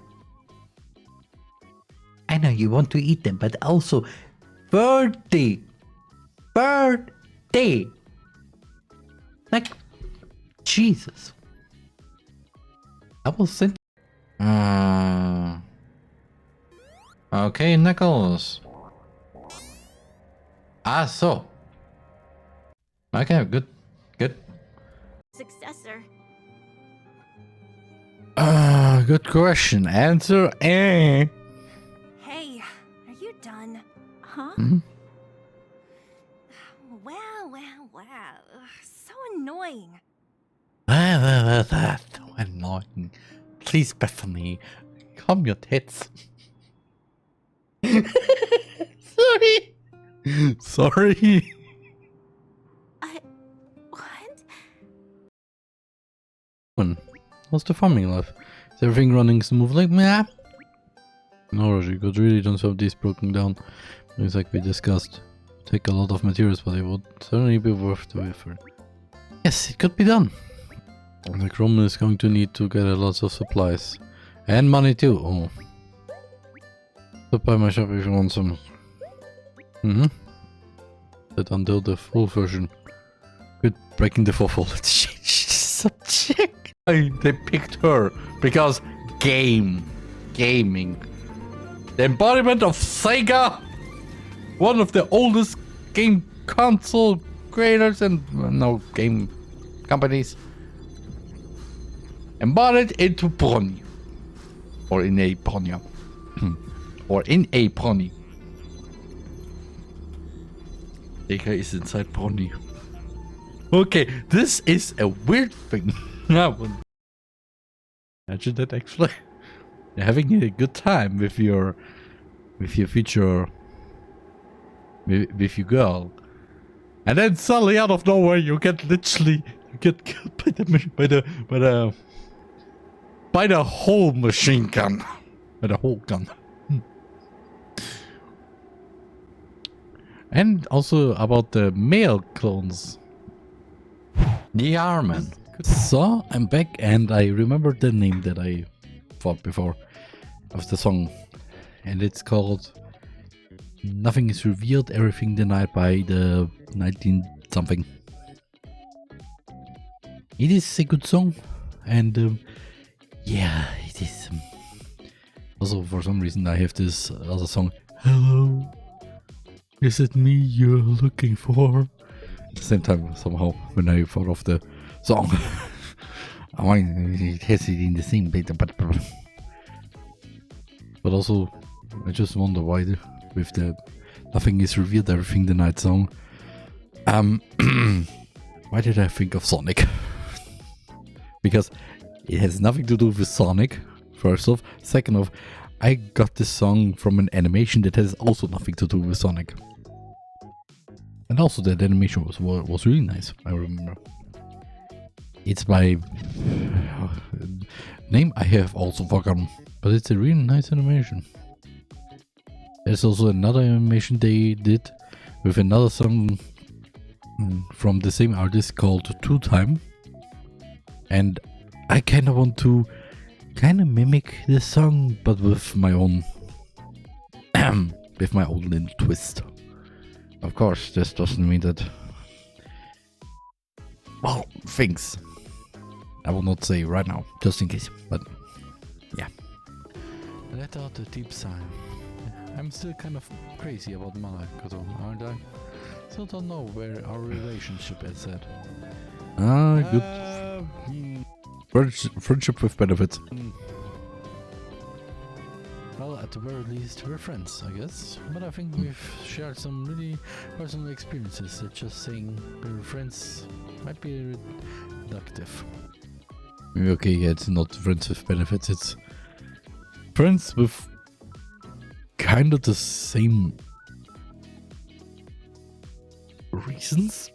I know you want to eat them, but also 30. 30. Like, Jesus. I will send. Okay, Knuckles. So. Okay, good. Successor. Good question. Answer A. Hey, are you done? Huh? Wow. So annoying. That's so annoying. Please, Bethany, calm your tits. Sorry. What? How's the farming life? Is everything running smoothly? Yeah. No, Roger, you could really don't have these broken down. It's like we discussed. Take a lot of materials, but it would certainly be worth the effort. Yes, it could be done. The Chrome is going to need to get lots of supplies. And money too. Oh. Stop by my shop if you want some. That until the full version. Good, breaking the fourth wall. Let's change the subject. They picked her because gaming. The embodiment of Sega. One of the oldest game console creators and game companies. Embodied into Brony. Or in a Bronya. Or in a Brony. Sega is inside Brony. Okay, this is a weird thing. Imagine that actually. You're having a good time with your future with your girl. And then suddenly out of nowhere you get killed by the whole machine gun. By the whole gun. And also about the male clones. TheRMan. So I'm back and I remember the name that I thought before of the song. And it's called Nothing is Revealed, Everything Denied by the 19-something. It is a good song. And yeah, it is. Also for some reason I have this other song. Hello. Is it me you're looking for? At the same time, somehow, when I thought of the song, I mean, it has it in the same bit, but also, I just wonder why, with the Nothing is Revealed, Everything Denied song, why did I think of Sonic? Because it has nothing to do with Sonic, first off. Second off, I got this song from an animation that has also nothing to do with Sonic. And also that animation was really nice, I remember. It's by Name I have also forgotten, but it's a really nice animation. There's also another animation they did with another song from the same artist called Two Time, and I kind of want to mimic this song, but with my own with my own little twist. Of course, this doesn't mean that. Well, things I will not say right now, just in case. But yeah. Let out a deep sigh. I'm still kind of crazy about Malakoto, aren't I? Still don't know where our relationship is at. Good. Friendship with benefits. Well, at the very least, we're friends, I guess. But I think we've shared some really personal experiences that just saying we're friends might be reductive. Okay, yeah, it's not friends with benefits, it's friends with kind of the same reasons.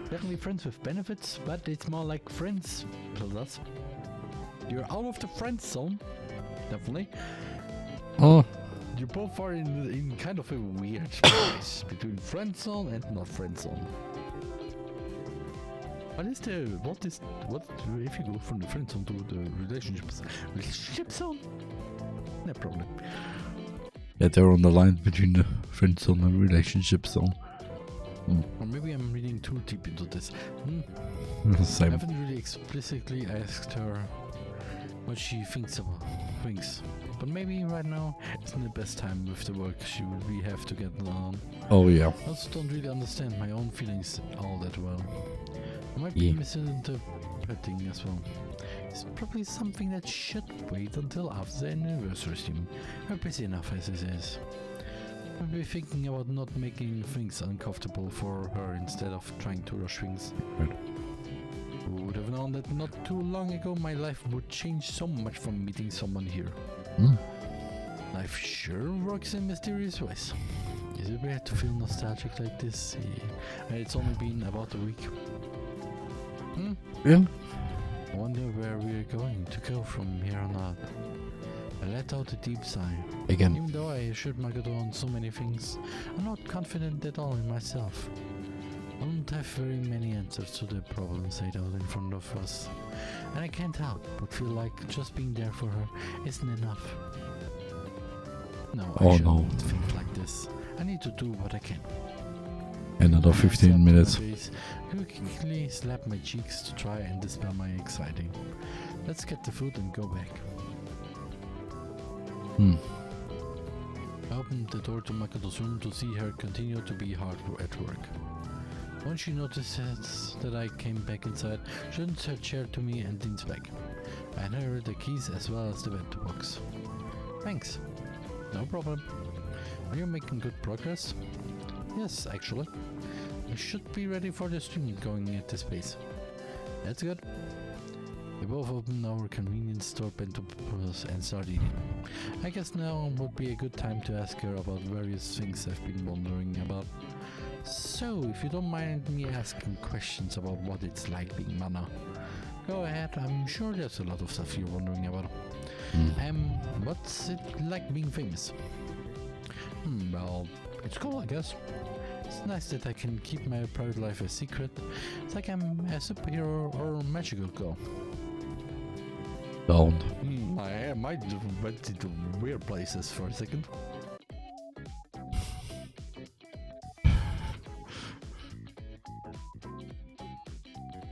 Definitely friends with benefits, but it's more like friends plus. You're out of the friend zone, definitely. Oh. You both are in kind of a weird space between friend zone and not friend zone. What if you go from the friend zone to the relationship zone? No problem. Yeah, they're on the line between the friend zone and relationship zone. Or maybe I'm reading too deep into this. Same. I haven't really explicitly asked her what she thinks about things, but maybe right now isn't the best time with the work we have to get on. Oh yeah. I also don't really understand my own feelings all that well. I might be misinterpreting as well. It's probably something that should wait until after the anniversary stream. We're busy enough as it is. I'll be thinking about not making things uncomfortable for her instead of trying to rush things. Right. Who would have known that not too long ago my life would change so much from meeting someone here. Life sure works in mysterious ways. Is it weird to feel nostalgic like this? Yeah. It's only been about a week. Yeah. I wonder where we're going to go from here on out. I let out a deep sigh. Again. Even though I assured Makoto on so many things, I'm not confident at all in myself. I don't have very many answers to the problems laid out in front of us, and I can't help but feel like just being there for her isn't enough. No, I shouldn't think like this. I need to do what I can. Another 15 minutes. Quickly slap my cheeks to try and dispel my anxiety. Let's get the food and go back. I opened the door to Makoto's room to see her continue to be hard at work. Once she notices that I came back inside, she turns her chair to me and leans back. I hand her the keys as well as the vent box. Thanks. No problem. Are you making good progress? Yes, actually. I should be ready for the stream going at this pace. That's good. We both opened our convenience store bento and started eating. I guess now would be a good time to ask her about various things I've been wondering about. So, if you don't mind me asking questions about what it's like being Mana, go ahead. I'm sure there's a lot of stuff you're wondering about. What's it like being famous? Well, it's cool, I guess. It's nice that I can keep my private life a secret. It's like I'm a superhero or a magical girl. Don't. I might went into weird places for a second.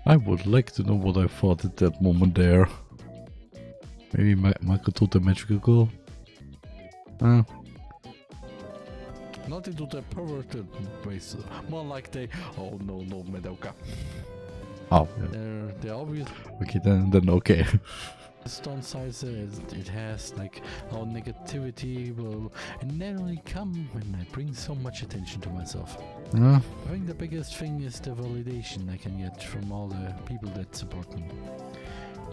I would like to know what I thought at that moment there. Maybe Makoto the magical girl? Not into the perverted ways, more like the oh no Medoka. Oh, yeah. They're obvious. Okay, then okay. Stone size it has, like how negativity will inevitably come when I bring so much attention to myself. I think the biggest thing is the validation I can get from all the people that support me.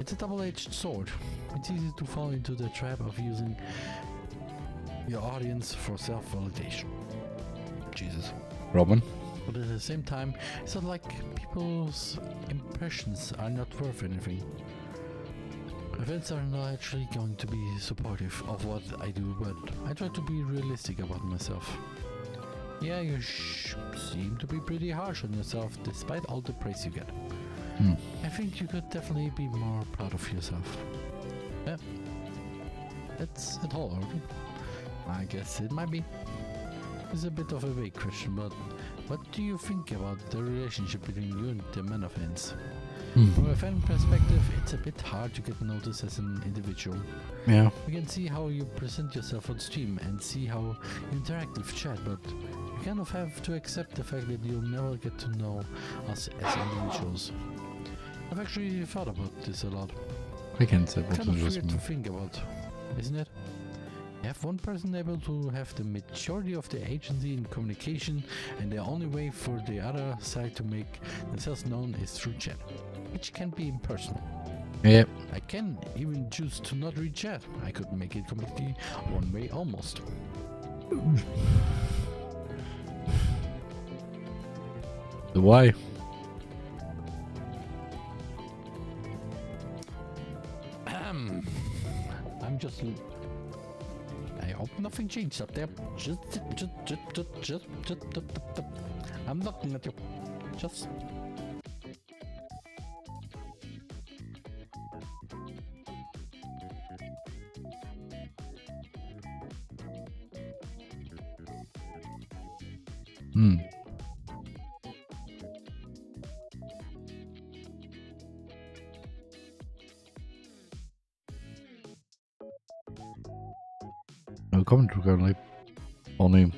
It's a double-edged sword. It's easy to fall into the trap of using your audience for self-validation. Jesus. Robin? but at the same time, it's not like people's impressions are not worth anything. My friends are not actually going to be supportive of what I do, but I try to be realistic about myself. Yeah, you seem to be pretty harsh on yourself despite all the praise you get. I think you could definitely be more proud of yourself. Yeah, that's it all, already. I guess it might be. It's a bit of a vague question, but what do you think about the relationship between you and the man of fans? From a fan perspective, it's a bit hard to get noticed as an individual. Yeah. You can see how you present yourself on stream and see how you interact with chat, but you kind of have to accept the fact that you'll never get to know us as individuals. I've actually thought about this a lot. I can't say what Kind of it was. weird to think about, isn't it? You have one person able to have the majority of the agency in communication, and the only way for the other side to make themselves known is through chat, which can be impersonal. Yep. I can even choose to not read chat. I could make it completely one way almost. Why? I'm just. I hope nothing changed up there. Just. I'm looking at you. Just. Velkommen til Connect. Only.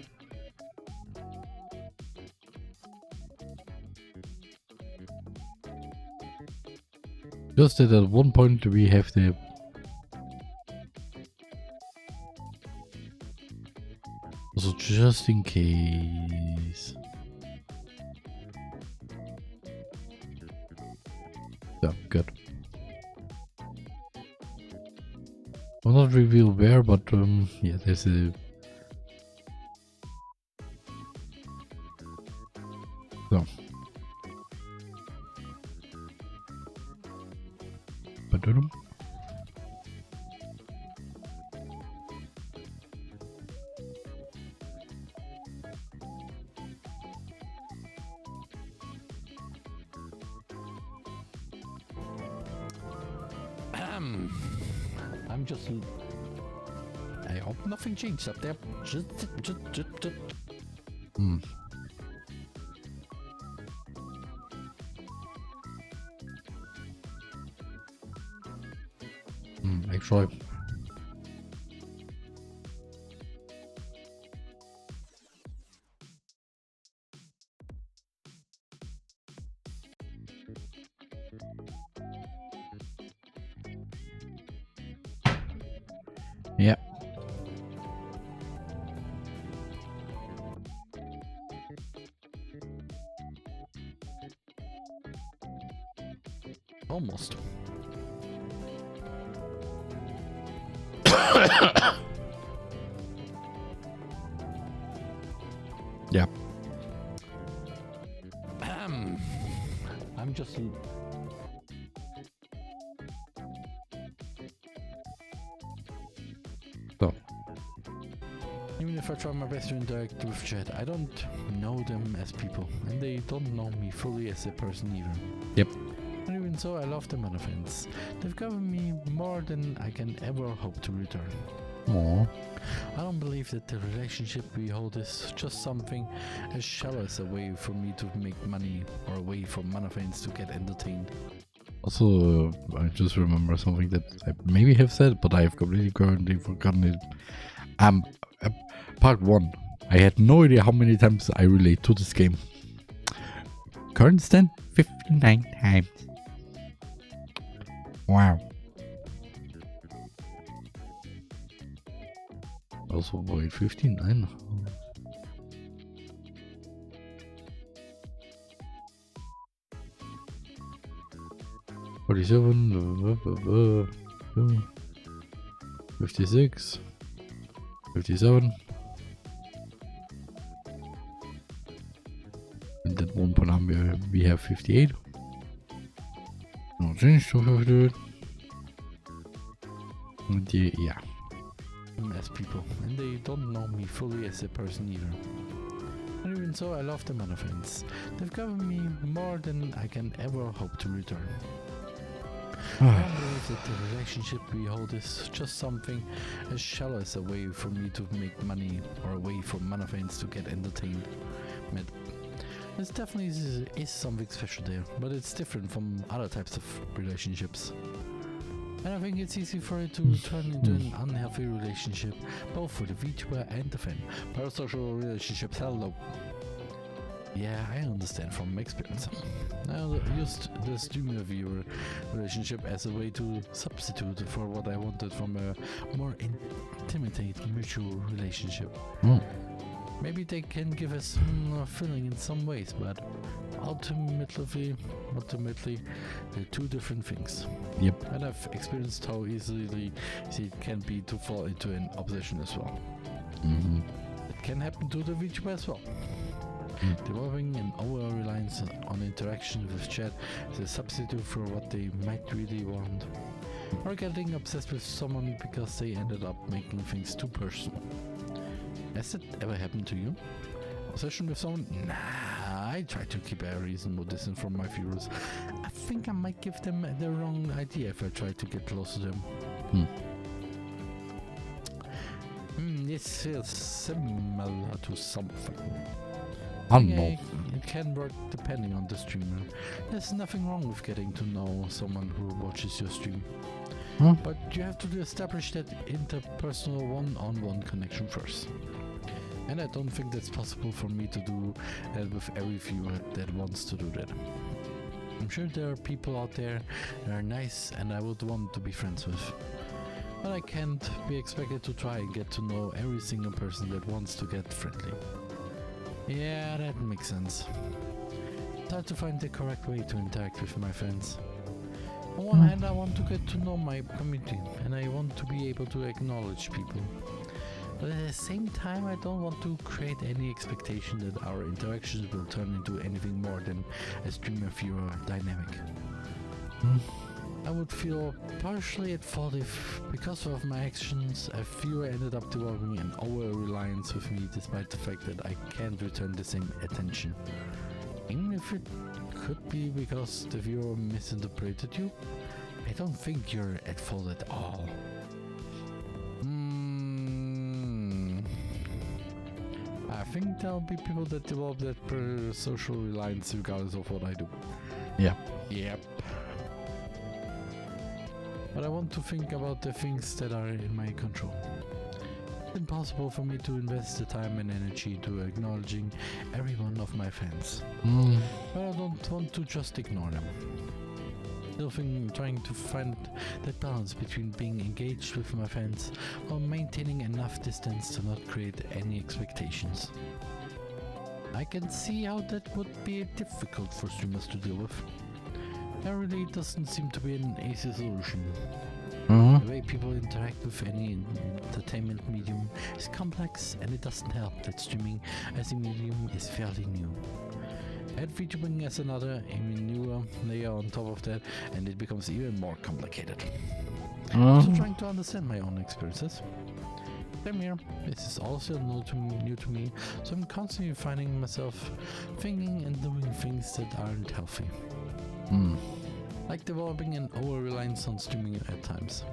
Just that at one point we have the so just in case. Yeah, good. Will not reveal where, but yeah, there's a so. Ba-dum. I'm just. I hope nothing changed up there. Just. Actually. Yeah. Almost. Yeah. I'm just. So. Even if I try my best to interact with chat, I don't know them as people, and they don't know me fully as a person either. Yep. And even so, I love them fans. They've given me more than I can ever hope to return. Aww. I don't believe that the relationship we hold is just something as shallow as a way for me to make money or a way for fans to get entertained. Also, I just remember something that I maybe have said, but I've completely currently forgotten it. Part 1. I had no idea how many times I relate to this game. Current stand 59 times. Wow. Also, wait, 59. 47, 56, 57, already have 58. No change to 58. Yeah. As people, and they don't know me fully as a person either. And even so, I love them other friends. They've given me more than I can ever hope to return. I don't believe that the relationship we hold is just something as shallow as a way for me to make money or a way for monophans to get entertained. This definitely is something special there, but it's different from other types of relationships. And I think it's easy for it to turn into an unhealthy relationship, both for the VTuber and the fan. Parasocial relationships, hello. Yeah, I understand from experience. I used the streamer-viewer relationship as a way to substitute for what I wanted from a more intimate mutual relationship. Maybe they can give us a feeling in some ways, but ultimately, they're two different things. Yep. And I've experienced how easily it can be to fall into an obsession as well. It can happen to the VTuber as well. Developing an over-reliance on interaction with chat is a substitute for what they might really want. Or getting obsessed with someone because they ended up making things too personal. Has it ever happened to you? Obsession with someone? Nah, I try to keep a reasonable distance from my viewers. I think I might give them the wrong idea if I try to get close to them. This feels similar to something. It can work depending on the streamer. There's nothing wrong with getting to know someone who watches your stream. But you have to establish that interpersonal one-on-one connection first. And I don't think that's possible for me to do that with every viewer that wants to do that. I'm sure there are people out there that are nice and I would want to be friends with. But I can't be expected to try and get to know every single person that wants to get friendly. Yeah, that makes sense. It's hard to find the correct way to interact with my friends. On one hand, I want to get to know my community and I want to be able to acknowledge people. But at the same time, I don't want to create any expectation that our interactions will turn into anything more than a streamer-viewer dynamic. I would feel partially at fault if, because of my actions, a viewer ended up developing an over-reliance with me despite the fact that I can't return the same attention. Even if it could be because the viewer misinterpreted you, I don't think you're at fault at all. I think there'll be people that develop that social reliance regardless of what I do. Yeah. Yep. But I want to think about the things that are in my control. It's impossible for me to invest the time and energy into acknowledging every one of my fans. But I don't want to just ignore them. Still trying to find that balance between being engaged with my fans while maintaining enough distance to not create any expectations. I can see how that would be difficult for streamers to deal with. There really doesn't seem to be an easy solution. The way people interact with any entertainment medium is complex, and it doesn't help that streaming as a medium is fairly new. Add VTubing as another, newer layer on top of that, and it becomes even more complicated. I'm still trying to understand my own experiences. Same here, this is also new to me, so I'm constantly finding myself thinking and doing things that aren't healthy. Like developing an over-reliance on streaming at times.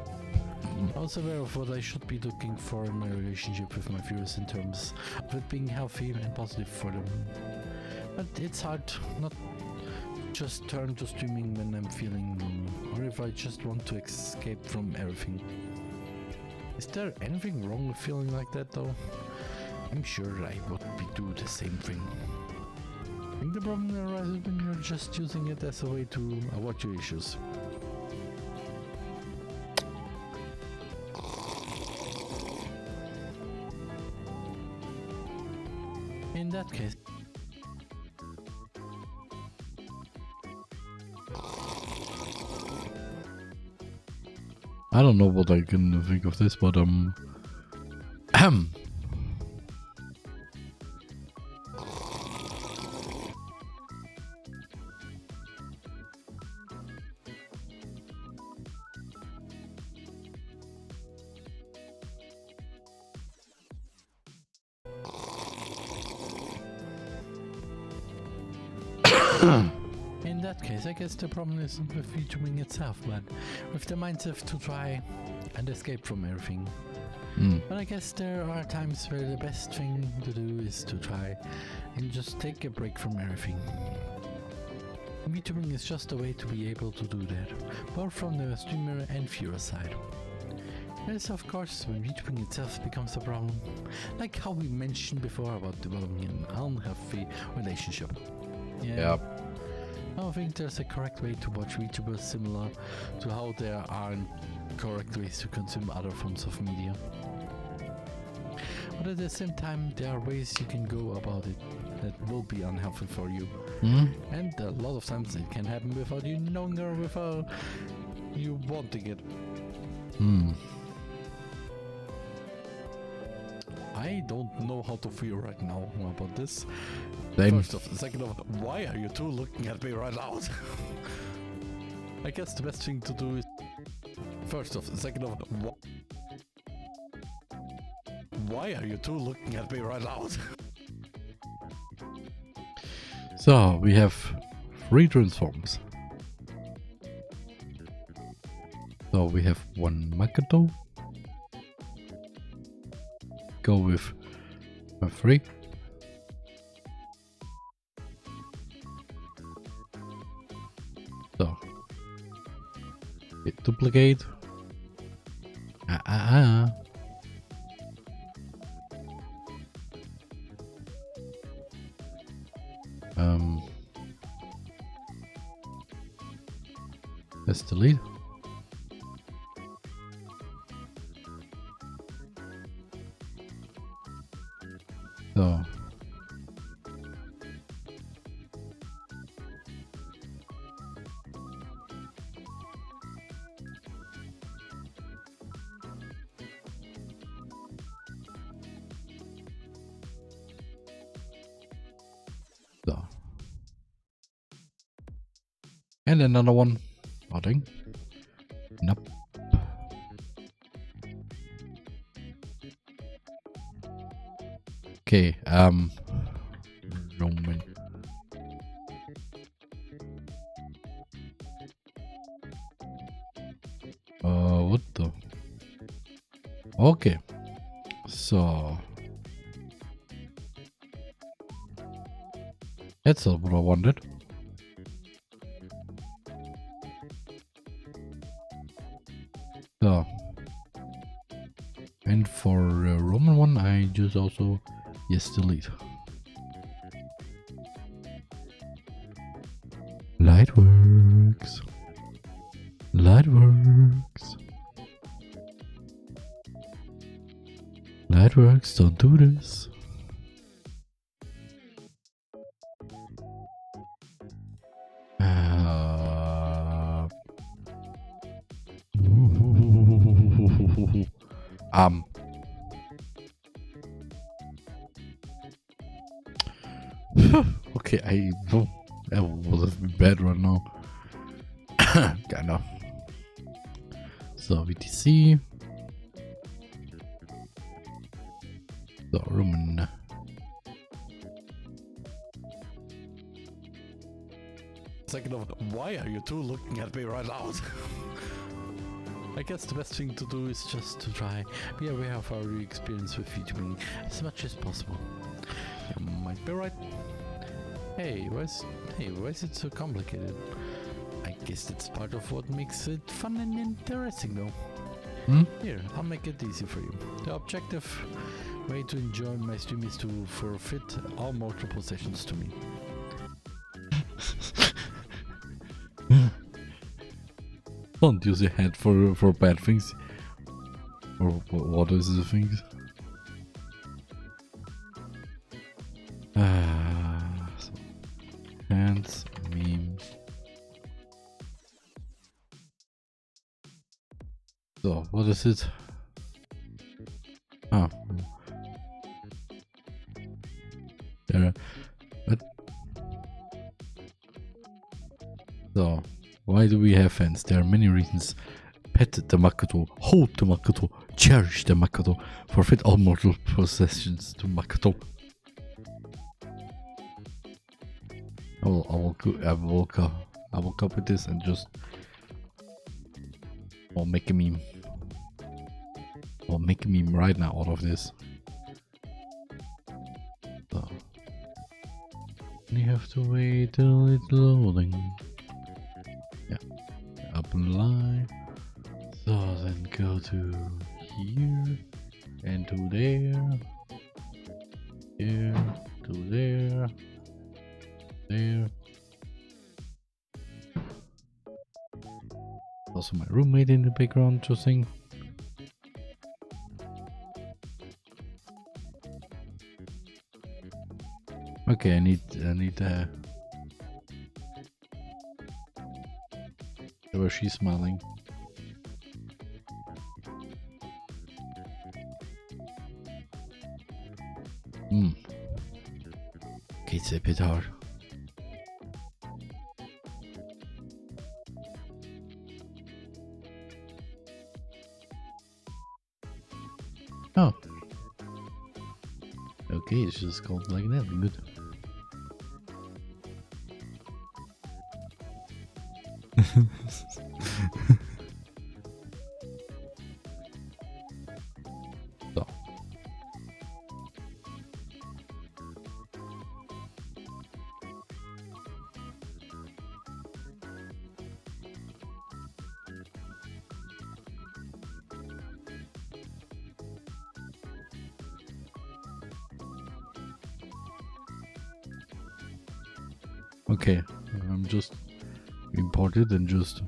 I'm also aware of what I should be looking for in my relationship with my viewers in terms of it being healthy and positive for them. But it's hard not just turn to streaming when I'm feeling low, or if I just want to escape from everything. Is there anything wrong with feeling like that though? I'm sure I would do the same thing. I think the problem arises when you're just using it as a way to avoid your issues. In that case, I don't know what I can think of this, but In that case, I guess the problem isn't with VTubing itself, but with the mindset to try and escape from everything. But I guess there are times where the best thing to do is to try and just take a break from everything. VTubing is just a way to be able to do that, both from the streamer and viewer side. Yes, of course, when VTubing itself becomes a problem, like how we mentioned before about developing an unhealthy relationship. Yeah. I don't think there's a correct way to watch VTubers similar to how there aren't correct ways to consume other forms of media. But at the same time, there are ways you can go about it that will be unhelpful for you. And a lot of times it can happen without you knowing or without you wanting it. I don't know how to feel right now about this. Same. First off, second off, why are you two looking at me right now? I guess the best thing to do is... First off, second off, why are you two looking at me right now? So, we have 3 transforms. So, we have 1 Makoto. Go with a 3. So, hit duplicate. Let's delete. So. So. And another one. Nothing. Nope. Okay, Roman. What the? Okay. So. That's not what I wanted. So. And for Roman one, I just also yes delete. Lightworks. Lightworks. Lightworks, don't do this. Okay, that would have been bad right now. Kinda. So VTC. So Roman. Second of why are you two looking at me right now? I guess the best thing to do is just to try be aware of our experience with VTubing as much as possible. You might be right. Hey, why is it so complicated? I guess that's part of what makes it fun and interesting though. Here, I'll make it easy for you. The objective way to enjoy my stream is to forfeit all multiple sessions to me. Don't use your head for bad things. Or what is the things? So hands, meme. So what is it? There. So why do we have fans? There are many reasons. Pet the Makoto, hold the Makoto, cherish the Makoto, forfeit all mortal possessions to Makoto. I will copy this and just I'll make a meme. I'll make a meme right now out of this. So you have to wait till it's loading. Yeah, up in line. So then go to here and to there. Here to there. There. Also my roommate in the background just sing. Okay, I need where she's smiling. Okay, it's a bit hard. Oh. Okay, it's just called like that. Good. So. Okay, I'm just imported and just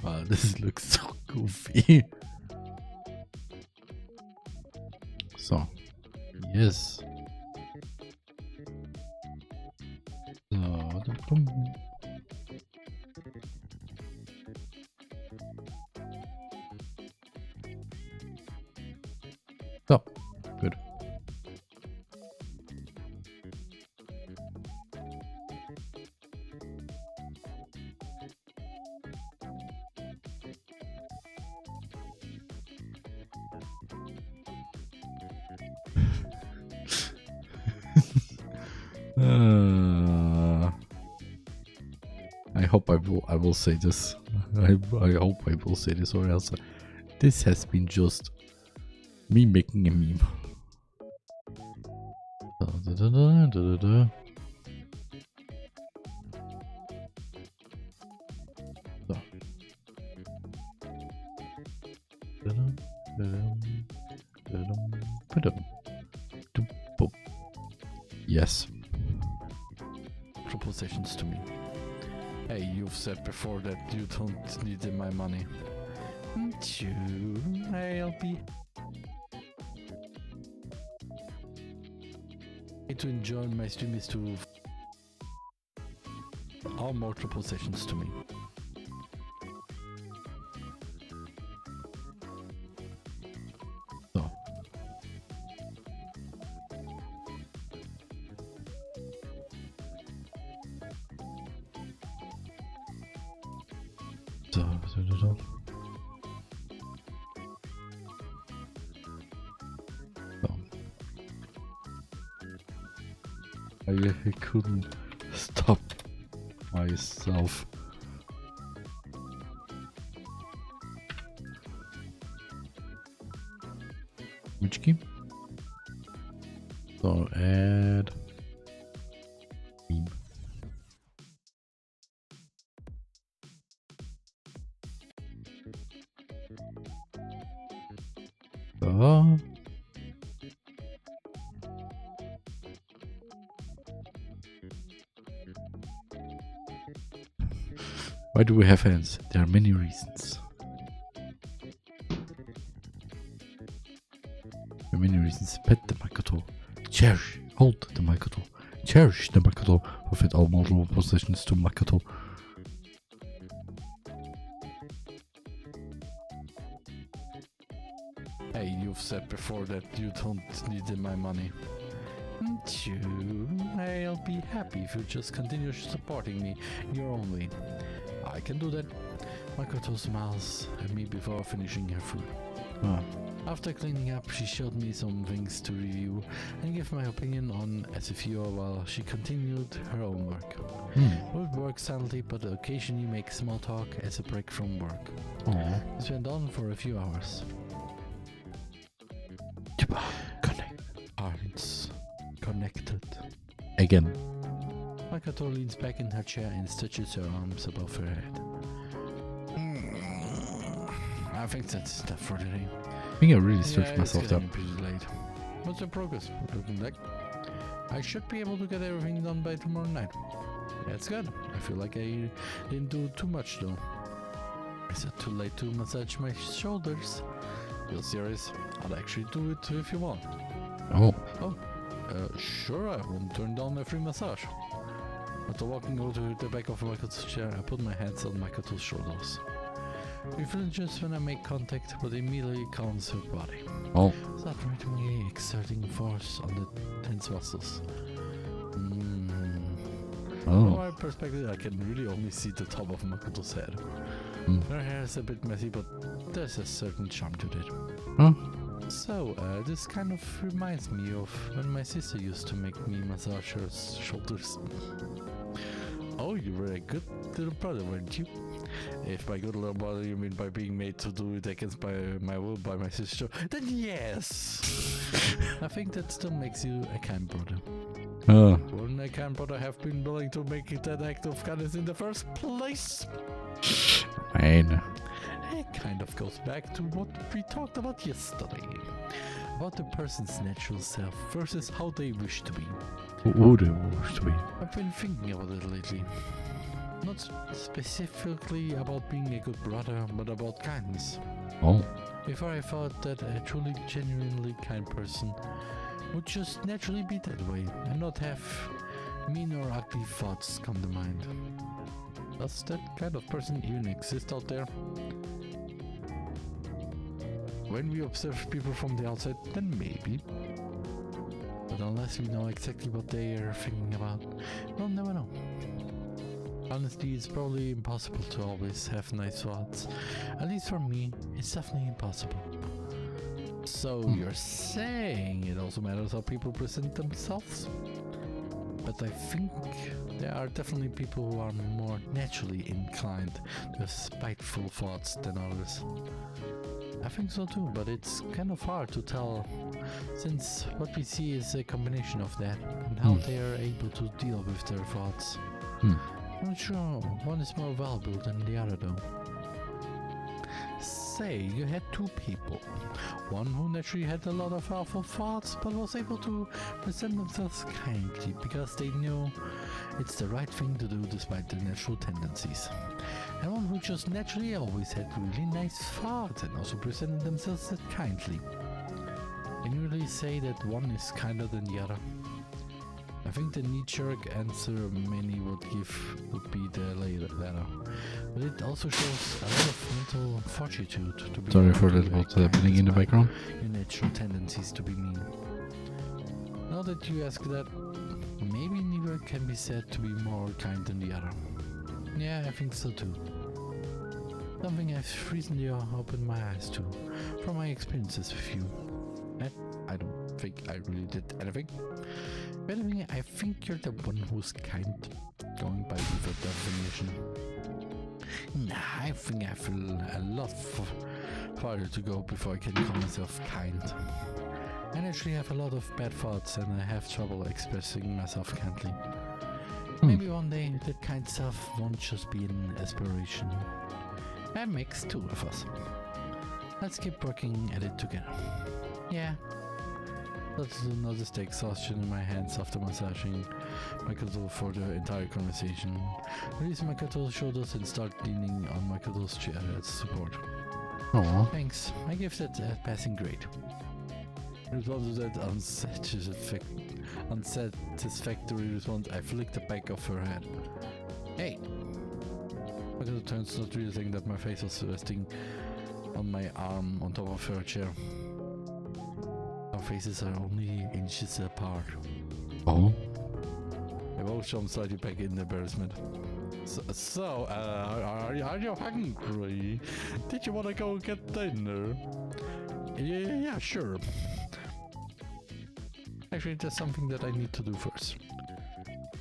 wow, this looks so goofy. So, yes. So, good. I hope I will say this. I hope I will say this, or else this has been just me making a meme. Yes. Propositions to me. Hey, you've said before that you don't need my money. I'll be to enjoy my stream is to all mortal possessions to me. So. So. I couldn't stop myself. Which game? So add meme. So why do we have hands? There are many reasons. There are many reasons. Pet the Makoto. Cherish. Hold the Makoto. Cherish the Makoto. Forfeit all multiple possessions to Makoto. Hey, you've said before that you don't need my money. I'll be happy if you just continue supporting me. You're only. I can do that. Makoto smiles at me before finishing her food. Oh. After cleaning up, she showed me some things to review and give my opinion on as a viewer while she continued her own work. We would work silently but occasionally make small talk as a break from work. This went on for a few hours. Hearts connected. Again. Makoto leans back in her chair and stretches her arms above her head. I think that's enough for today. I think I really stretched myself it's up. getting pretty late. What's the progress looking like? I should be able to get everything done by tomorrow night. That's good. I feel like I didn't do too much though. Is it too late to massage my shoulders? You're serious? I'll actually do it if you want. Oh. Sure, I won't turn down a free massage. After walking over to the back of Makoto's chair, I put my hands on Makoto's shoulders. We flinches when I make contact, but immediately calms her body. Oh. Start rhythmically exerting force on the tense muscles. From my perspective, I can really only see the top of Makoto's head. Her hair is a bit messy, but there's a certain charm to it. So, this kind of reminds me of when my sister used to make me massage her shoulders. Oh, you were a good little brother, weren't you? If by good little brother you mean by being made to do it against my will by my sister, then yes! I think that still makes you a kind brother. Wouldn't a kind brother have been willing to make that act of kindness in the first place? Man. It kind of goes back to what we talked about yesterday. About the person's natural self versus how they wish to be. Who they wish to be? I've been thinking about it lately. Not specifically about being a good brother, but about kindness. Oh. Before I thought that a truly genuinely kind person would just naturally be that way and not have mean or ugly thoughts come to mind. Does that kind of person even exist out there? When we observe people from the outside, then maybe. But unless we know exactly what they are thinking about, we'll never know. Honestly, it's probably impossible to always have nice thoughts. At least for me, it's definitely impossible. So you're saying it also matters how people present themselves? But I think there are definitely people who are more naturally inclined to spiteful thoughts than others. I think so too, but it's kind of hard to tell, since what we see is a combination of that and how they are able to deal with their thoughts. I'm not sure one is more valuable than the other though. Say you had two people, one who naturally had a lot of awful thoughts but was able to present themselves kindly because they knew it's the right thing to do despite their natural tendencies, and one who just naturally always had really nice thoughts and also presented themselves kindly. Can you really say that one is kinder than the other? I think the knee-jerk answer many would give would be the latter, but it also shows a lot of mental fortitude to be. Sorry for that, what's happening in the background? Your natural tendencies to be mean. Now that you ask that, maybe neither can be said to be more kind than the other. Yeah, I think so too. Something I've recently opened my eyes to from my experiences with you. And I don't think I really did anything. But anyway, I think you're the one who's kind, going by the definition. Nah, I think I feel a lot farther to go before I can call myself kind. I naturally have a lot of bad thoughts and I have trouble expressing myself kindly. Maybe one day that kind self won't just be an aspiration. That makes two of us. Let's keep working at it together. Yeah. Let's notice the exhaustion in my hands after massaging Makoto for the entire conversation. Release Makoto's shoulders and start leaning on Makoto's chair as support. Aww. Thanks, I give that a passing grade. In response to that unsatisfactory response, I flick the back of her head. Hey! Makoto turns, not realizing that my face was resting on my arm on top of her chair. Our faces are only inches apart. Oh? I both jump slightly back in embarrassment. So, are you hungry? Did you want to go get dinner? Yeah, sure. Actually, there's something that I need to do first.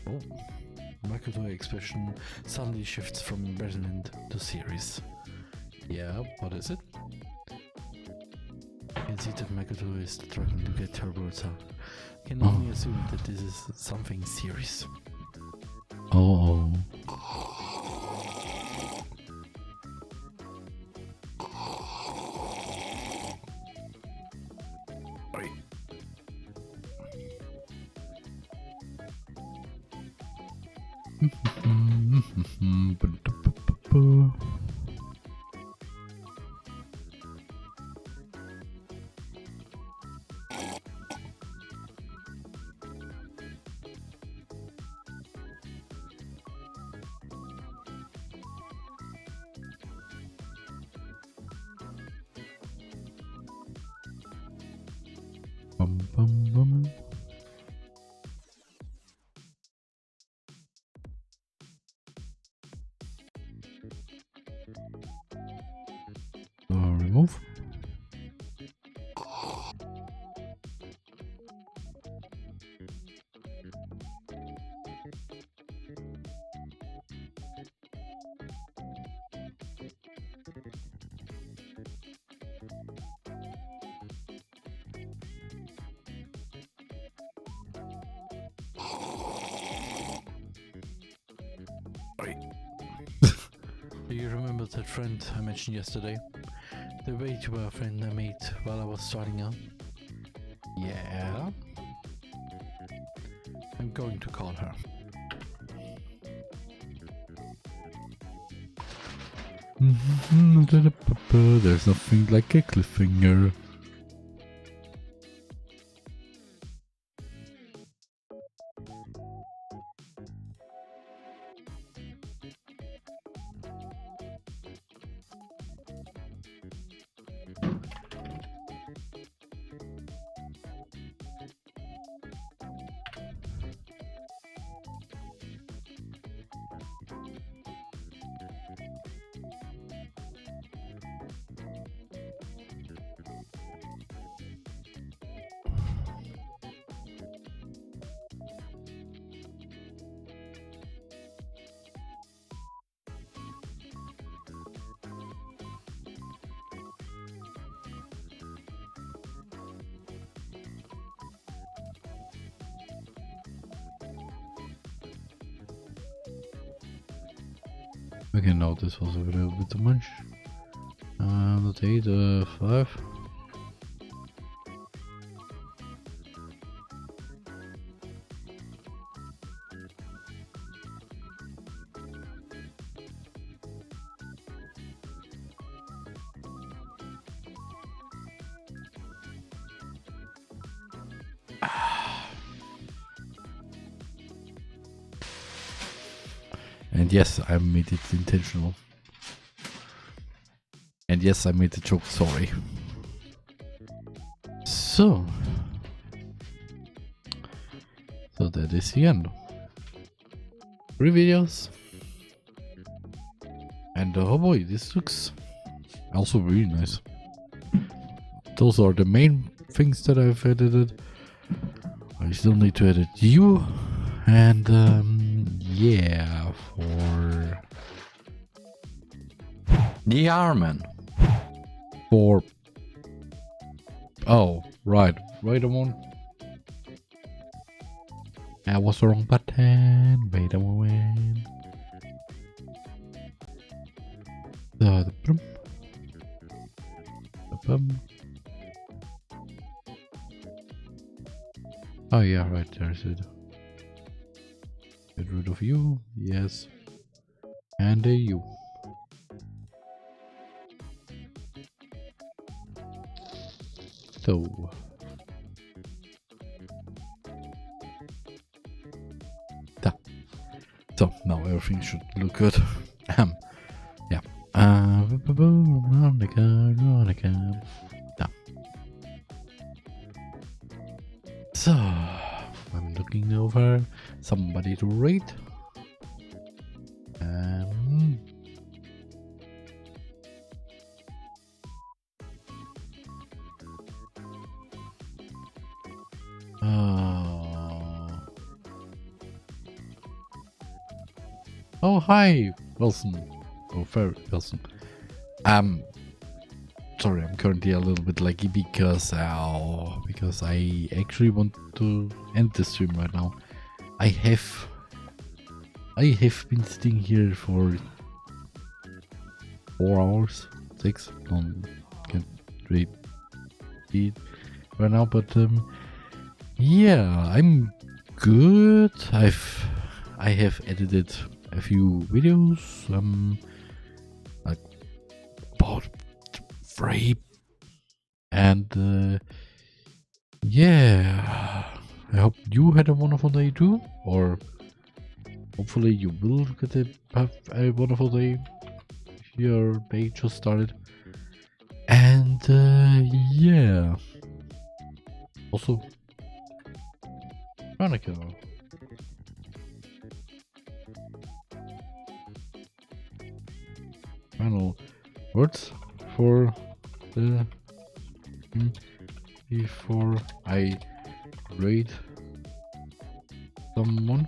Oh, Makoto expression suddenly shifts from resonant to serious. Yeah, what is it? I can see that Makoto is struggling to get her words out. I can only assume that this is something serious. Oh. Remove. Do you remember that friend I mentioned yesterday? The VTuber friend I made while I was starting out? Yeah. I'm going to call her. There's nothing like a cliffhanger. Okay, no, this was a little bit too much. Let's 8, 5. And yes, I made it intentional. And yes, I made the joke, sorry. So that is the end. 3 videos. And oh boy, this looks also really nice. Those are the main things that I've edited. I still need to edit you. And yeah, for TheRMan. For oh, right, wait a moment. That was the wrong button. Wait a moment. The oh yeah, right, there's it. Get rid of you, yes. And a you. So so now everything should look good. Yeah. So I'm looking over somebody to rate. Oh, hi, Wilson. Oh, fair, Wilson. Sorry, I'm currently a little bit laggy because I actually want to end the stream right now. I have been sitting here for 4 hours, 6. Can't really see it right now, but yeah, I'm good. I have edited a few videos, like about 3, and yeah, I hope you had a wonderful day too, or hopefully you will have a wonderful day if your day just started. And yeah, also Veronica. Final words for the before I rate someone.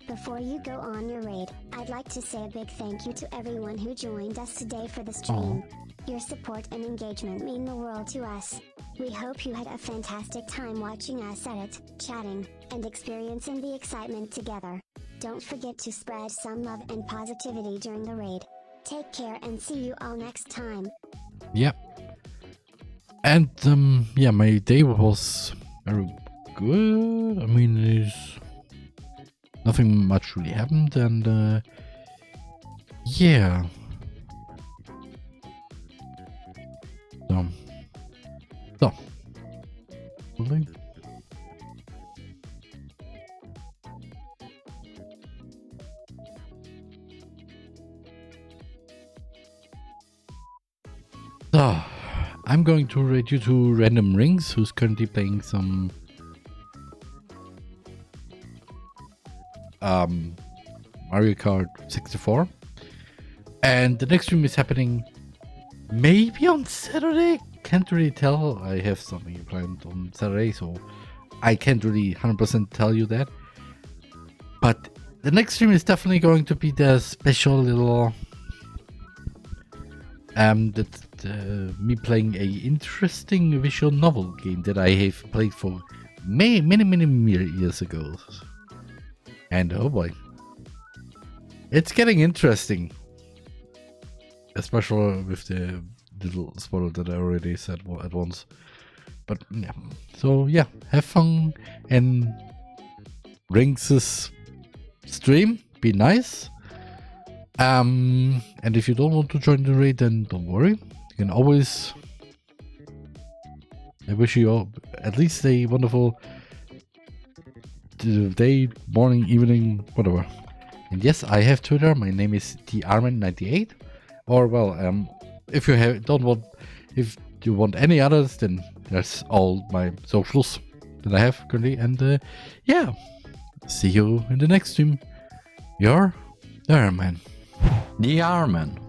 Before you go on your raid, I'd like to say a big thank you to everyone who joined us today for the stream. Your support and engagement mean the world to us. We hope you had a fantastic time watching us edit, chatting, and experiencing the excitement together. Don't forget to spread some love and positivity during the raid. Take care and see you all next time. Yep. And yeah, my day was very good. I mean, there's nothing much really happened, and yeah. So. So, I'm going to rate you to Random Rings, who's currently playing some Mario Kart 64. And the next stream is happening maybe on Saturday. Can't really tell. I have something planned on Saturday, so I can't really 100% tell you that. But the next stream is definitely going to be the special little me playing a interesting visual novel game that I have played for many years ago. And oh boy, it's getting interesting, especially with the little spoiler that I already said at once. But yeah, so yeah, have fun and Rings' stream, be nice. And if you don't want to join the raid, then don't worry. You can always. I wish you all at least a wonderful day, morning, evening, whatever. And yes, I have Twitter. My name is TheRMan98. Or well, if you if you want any others, then there's all my socials that I have currently. And yeah, see you in the next stream. Your TheRMan. TheRMan.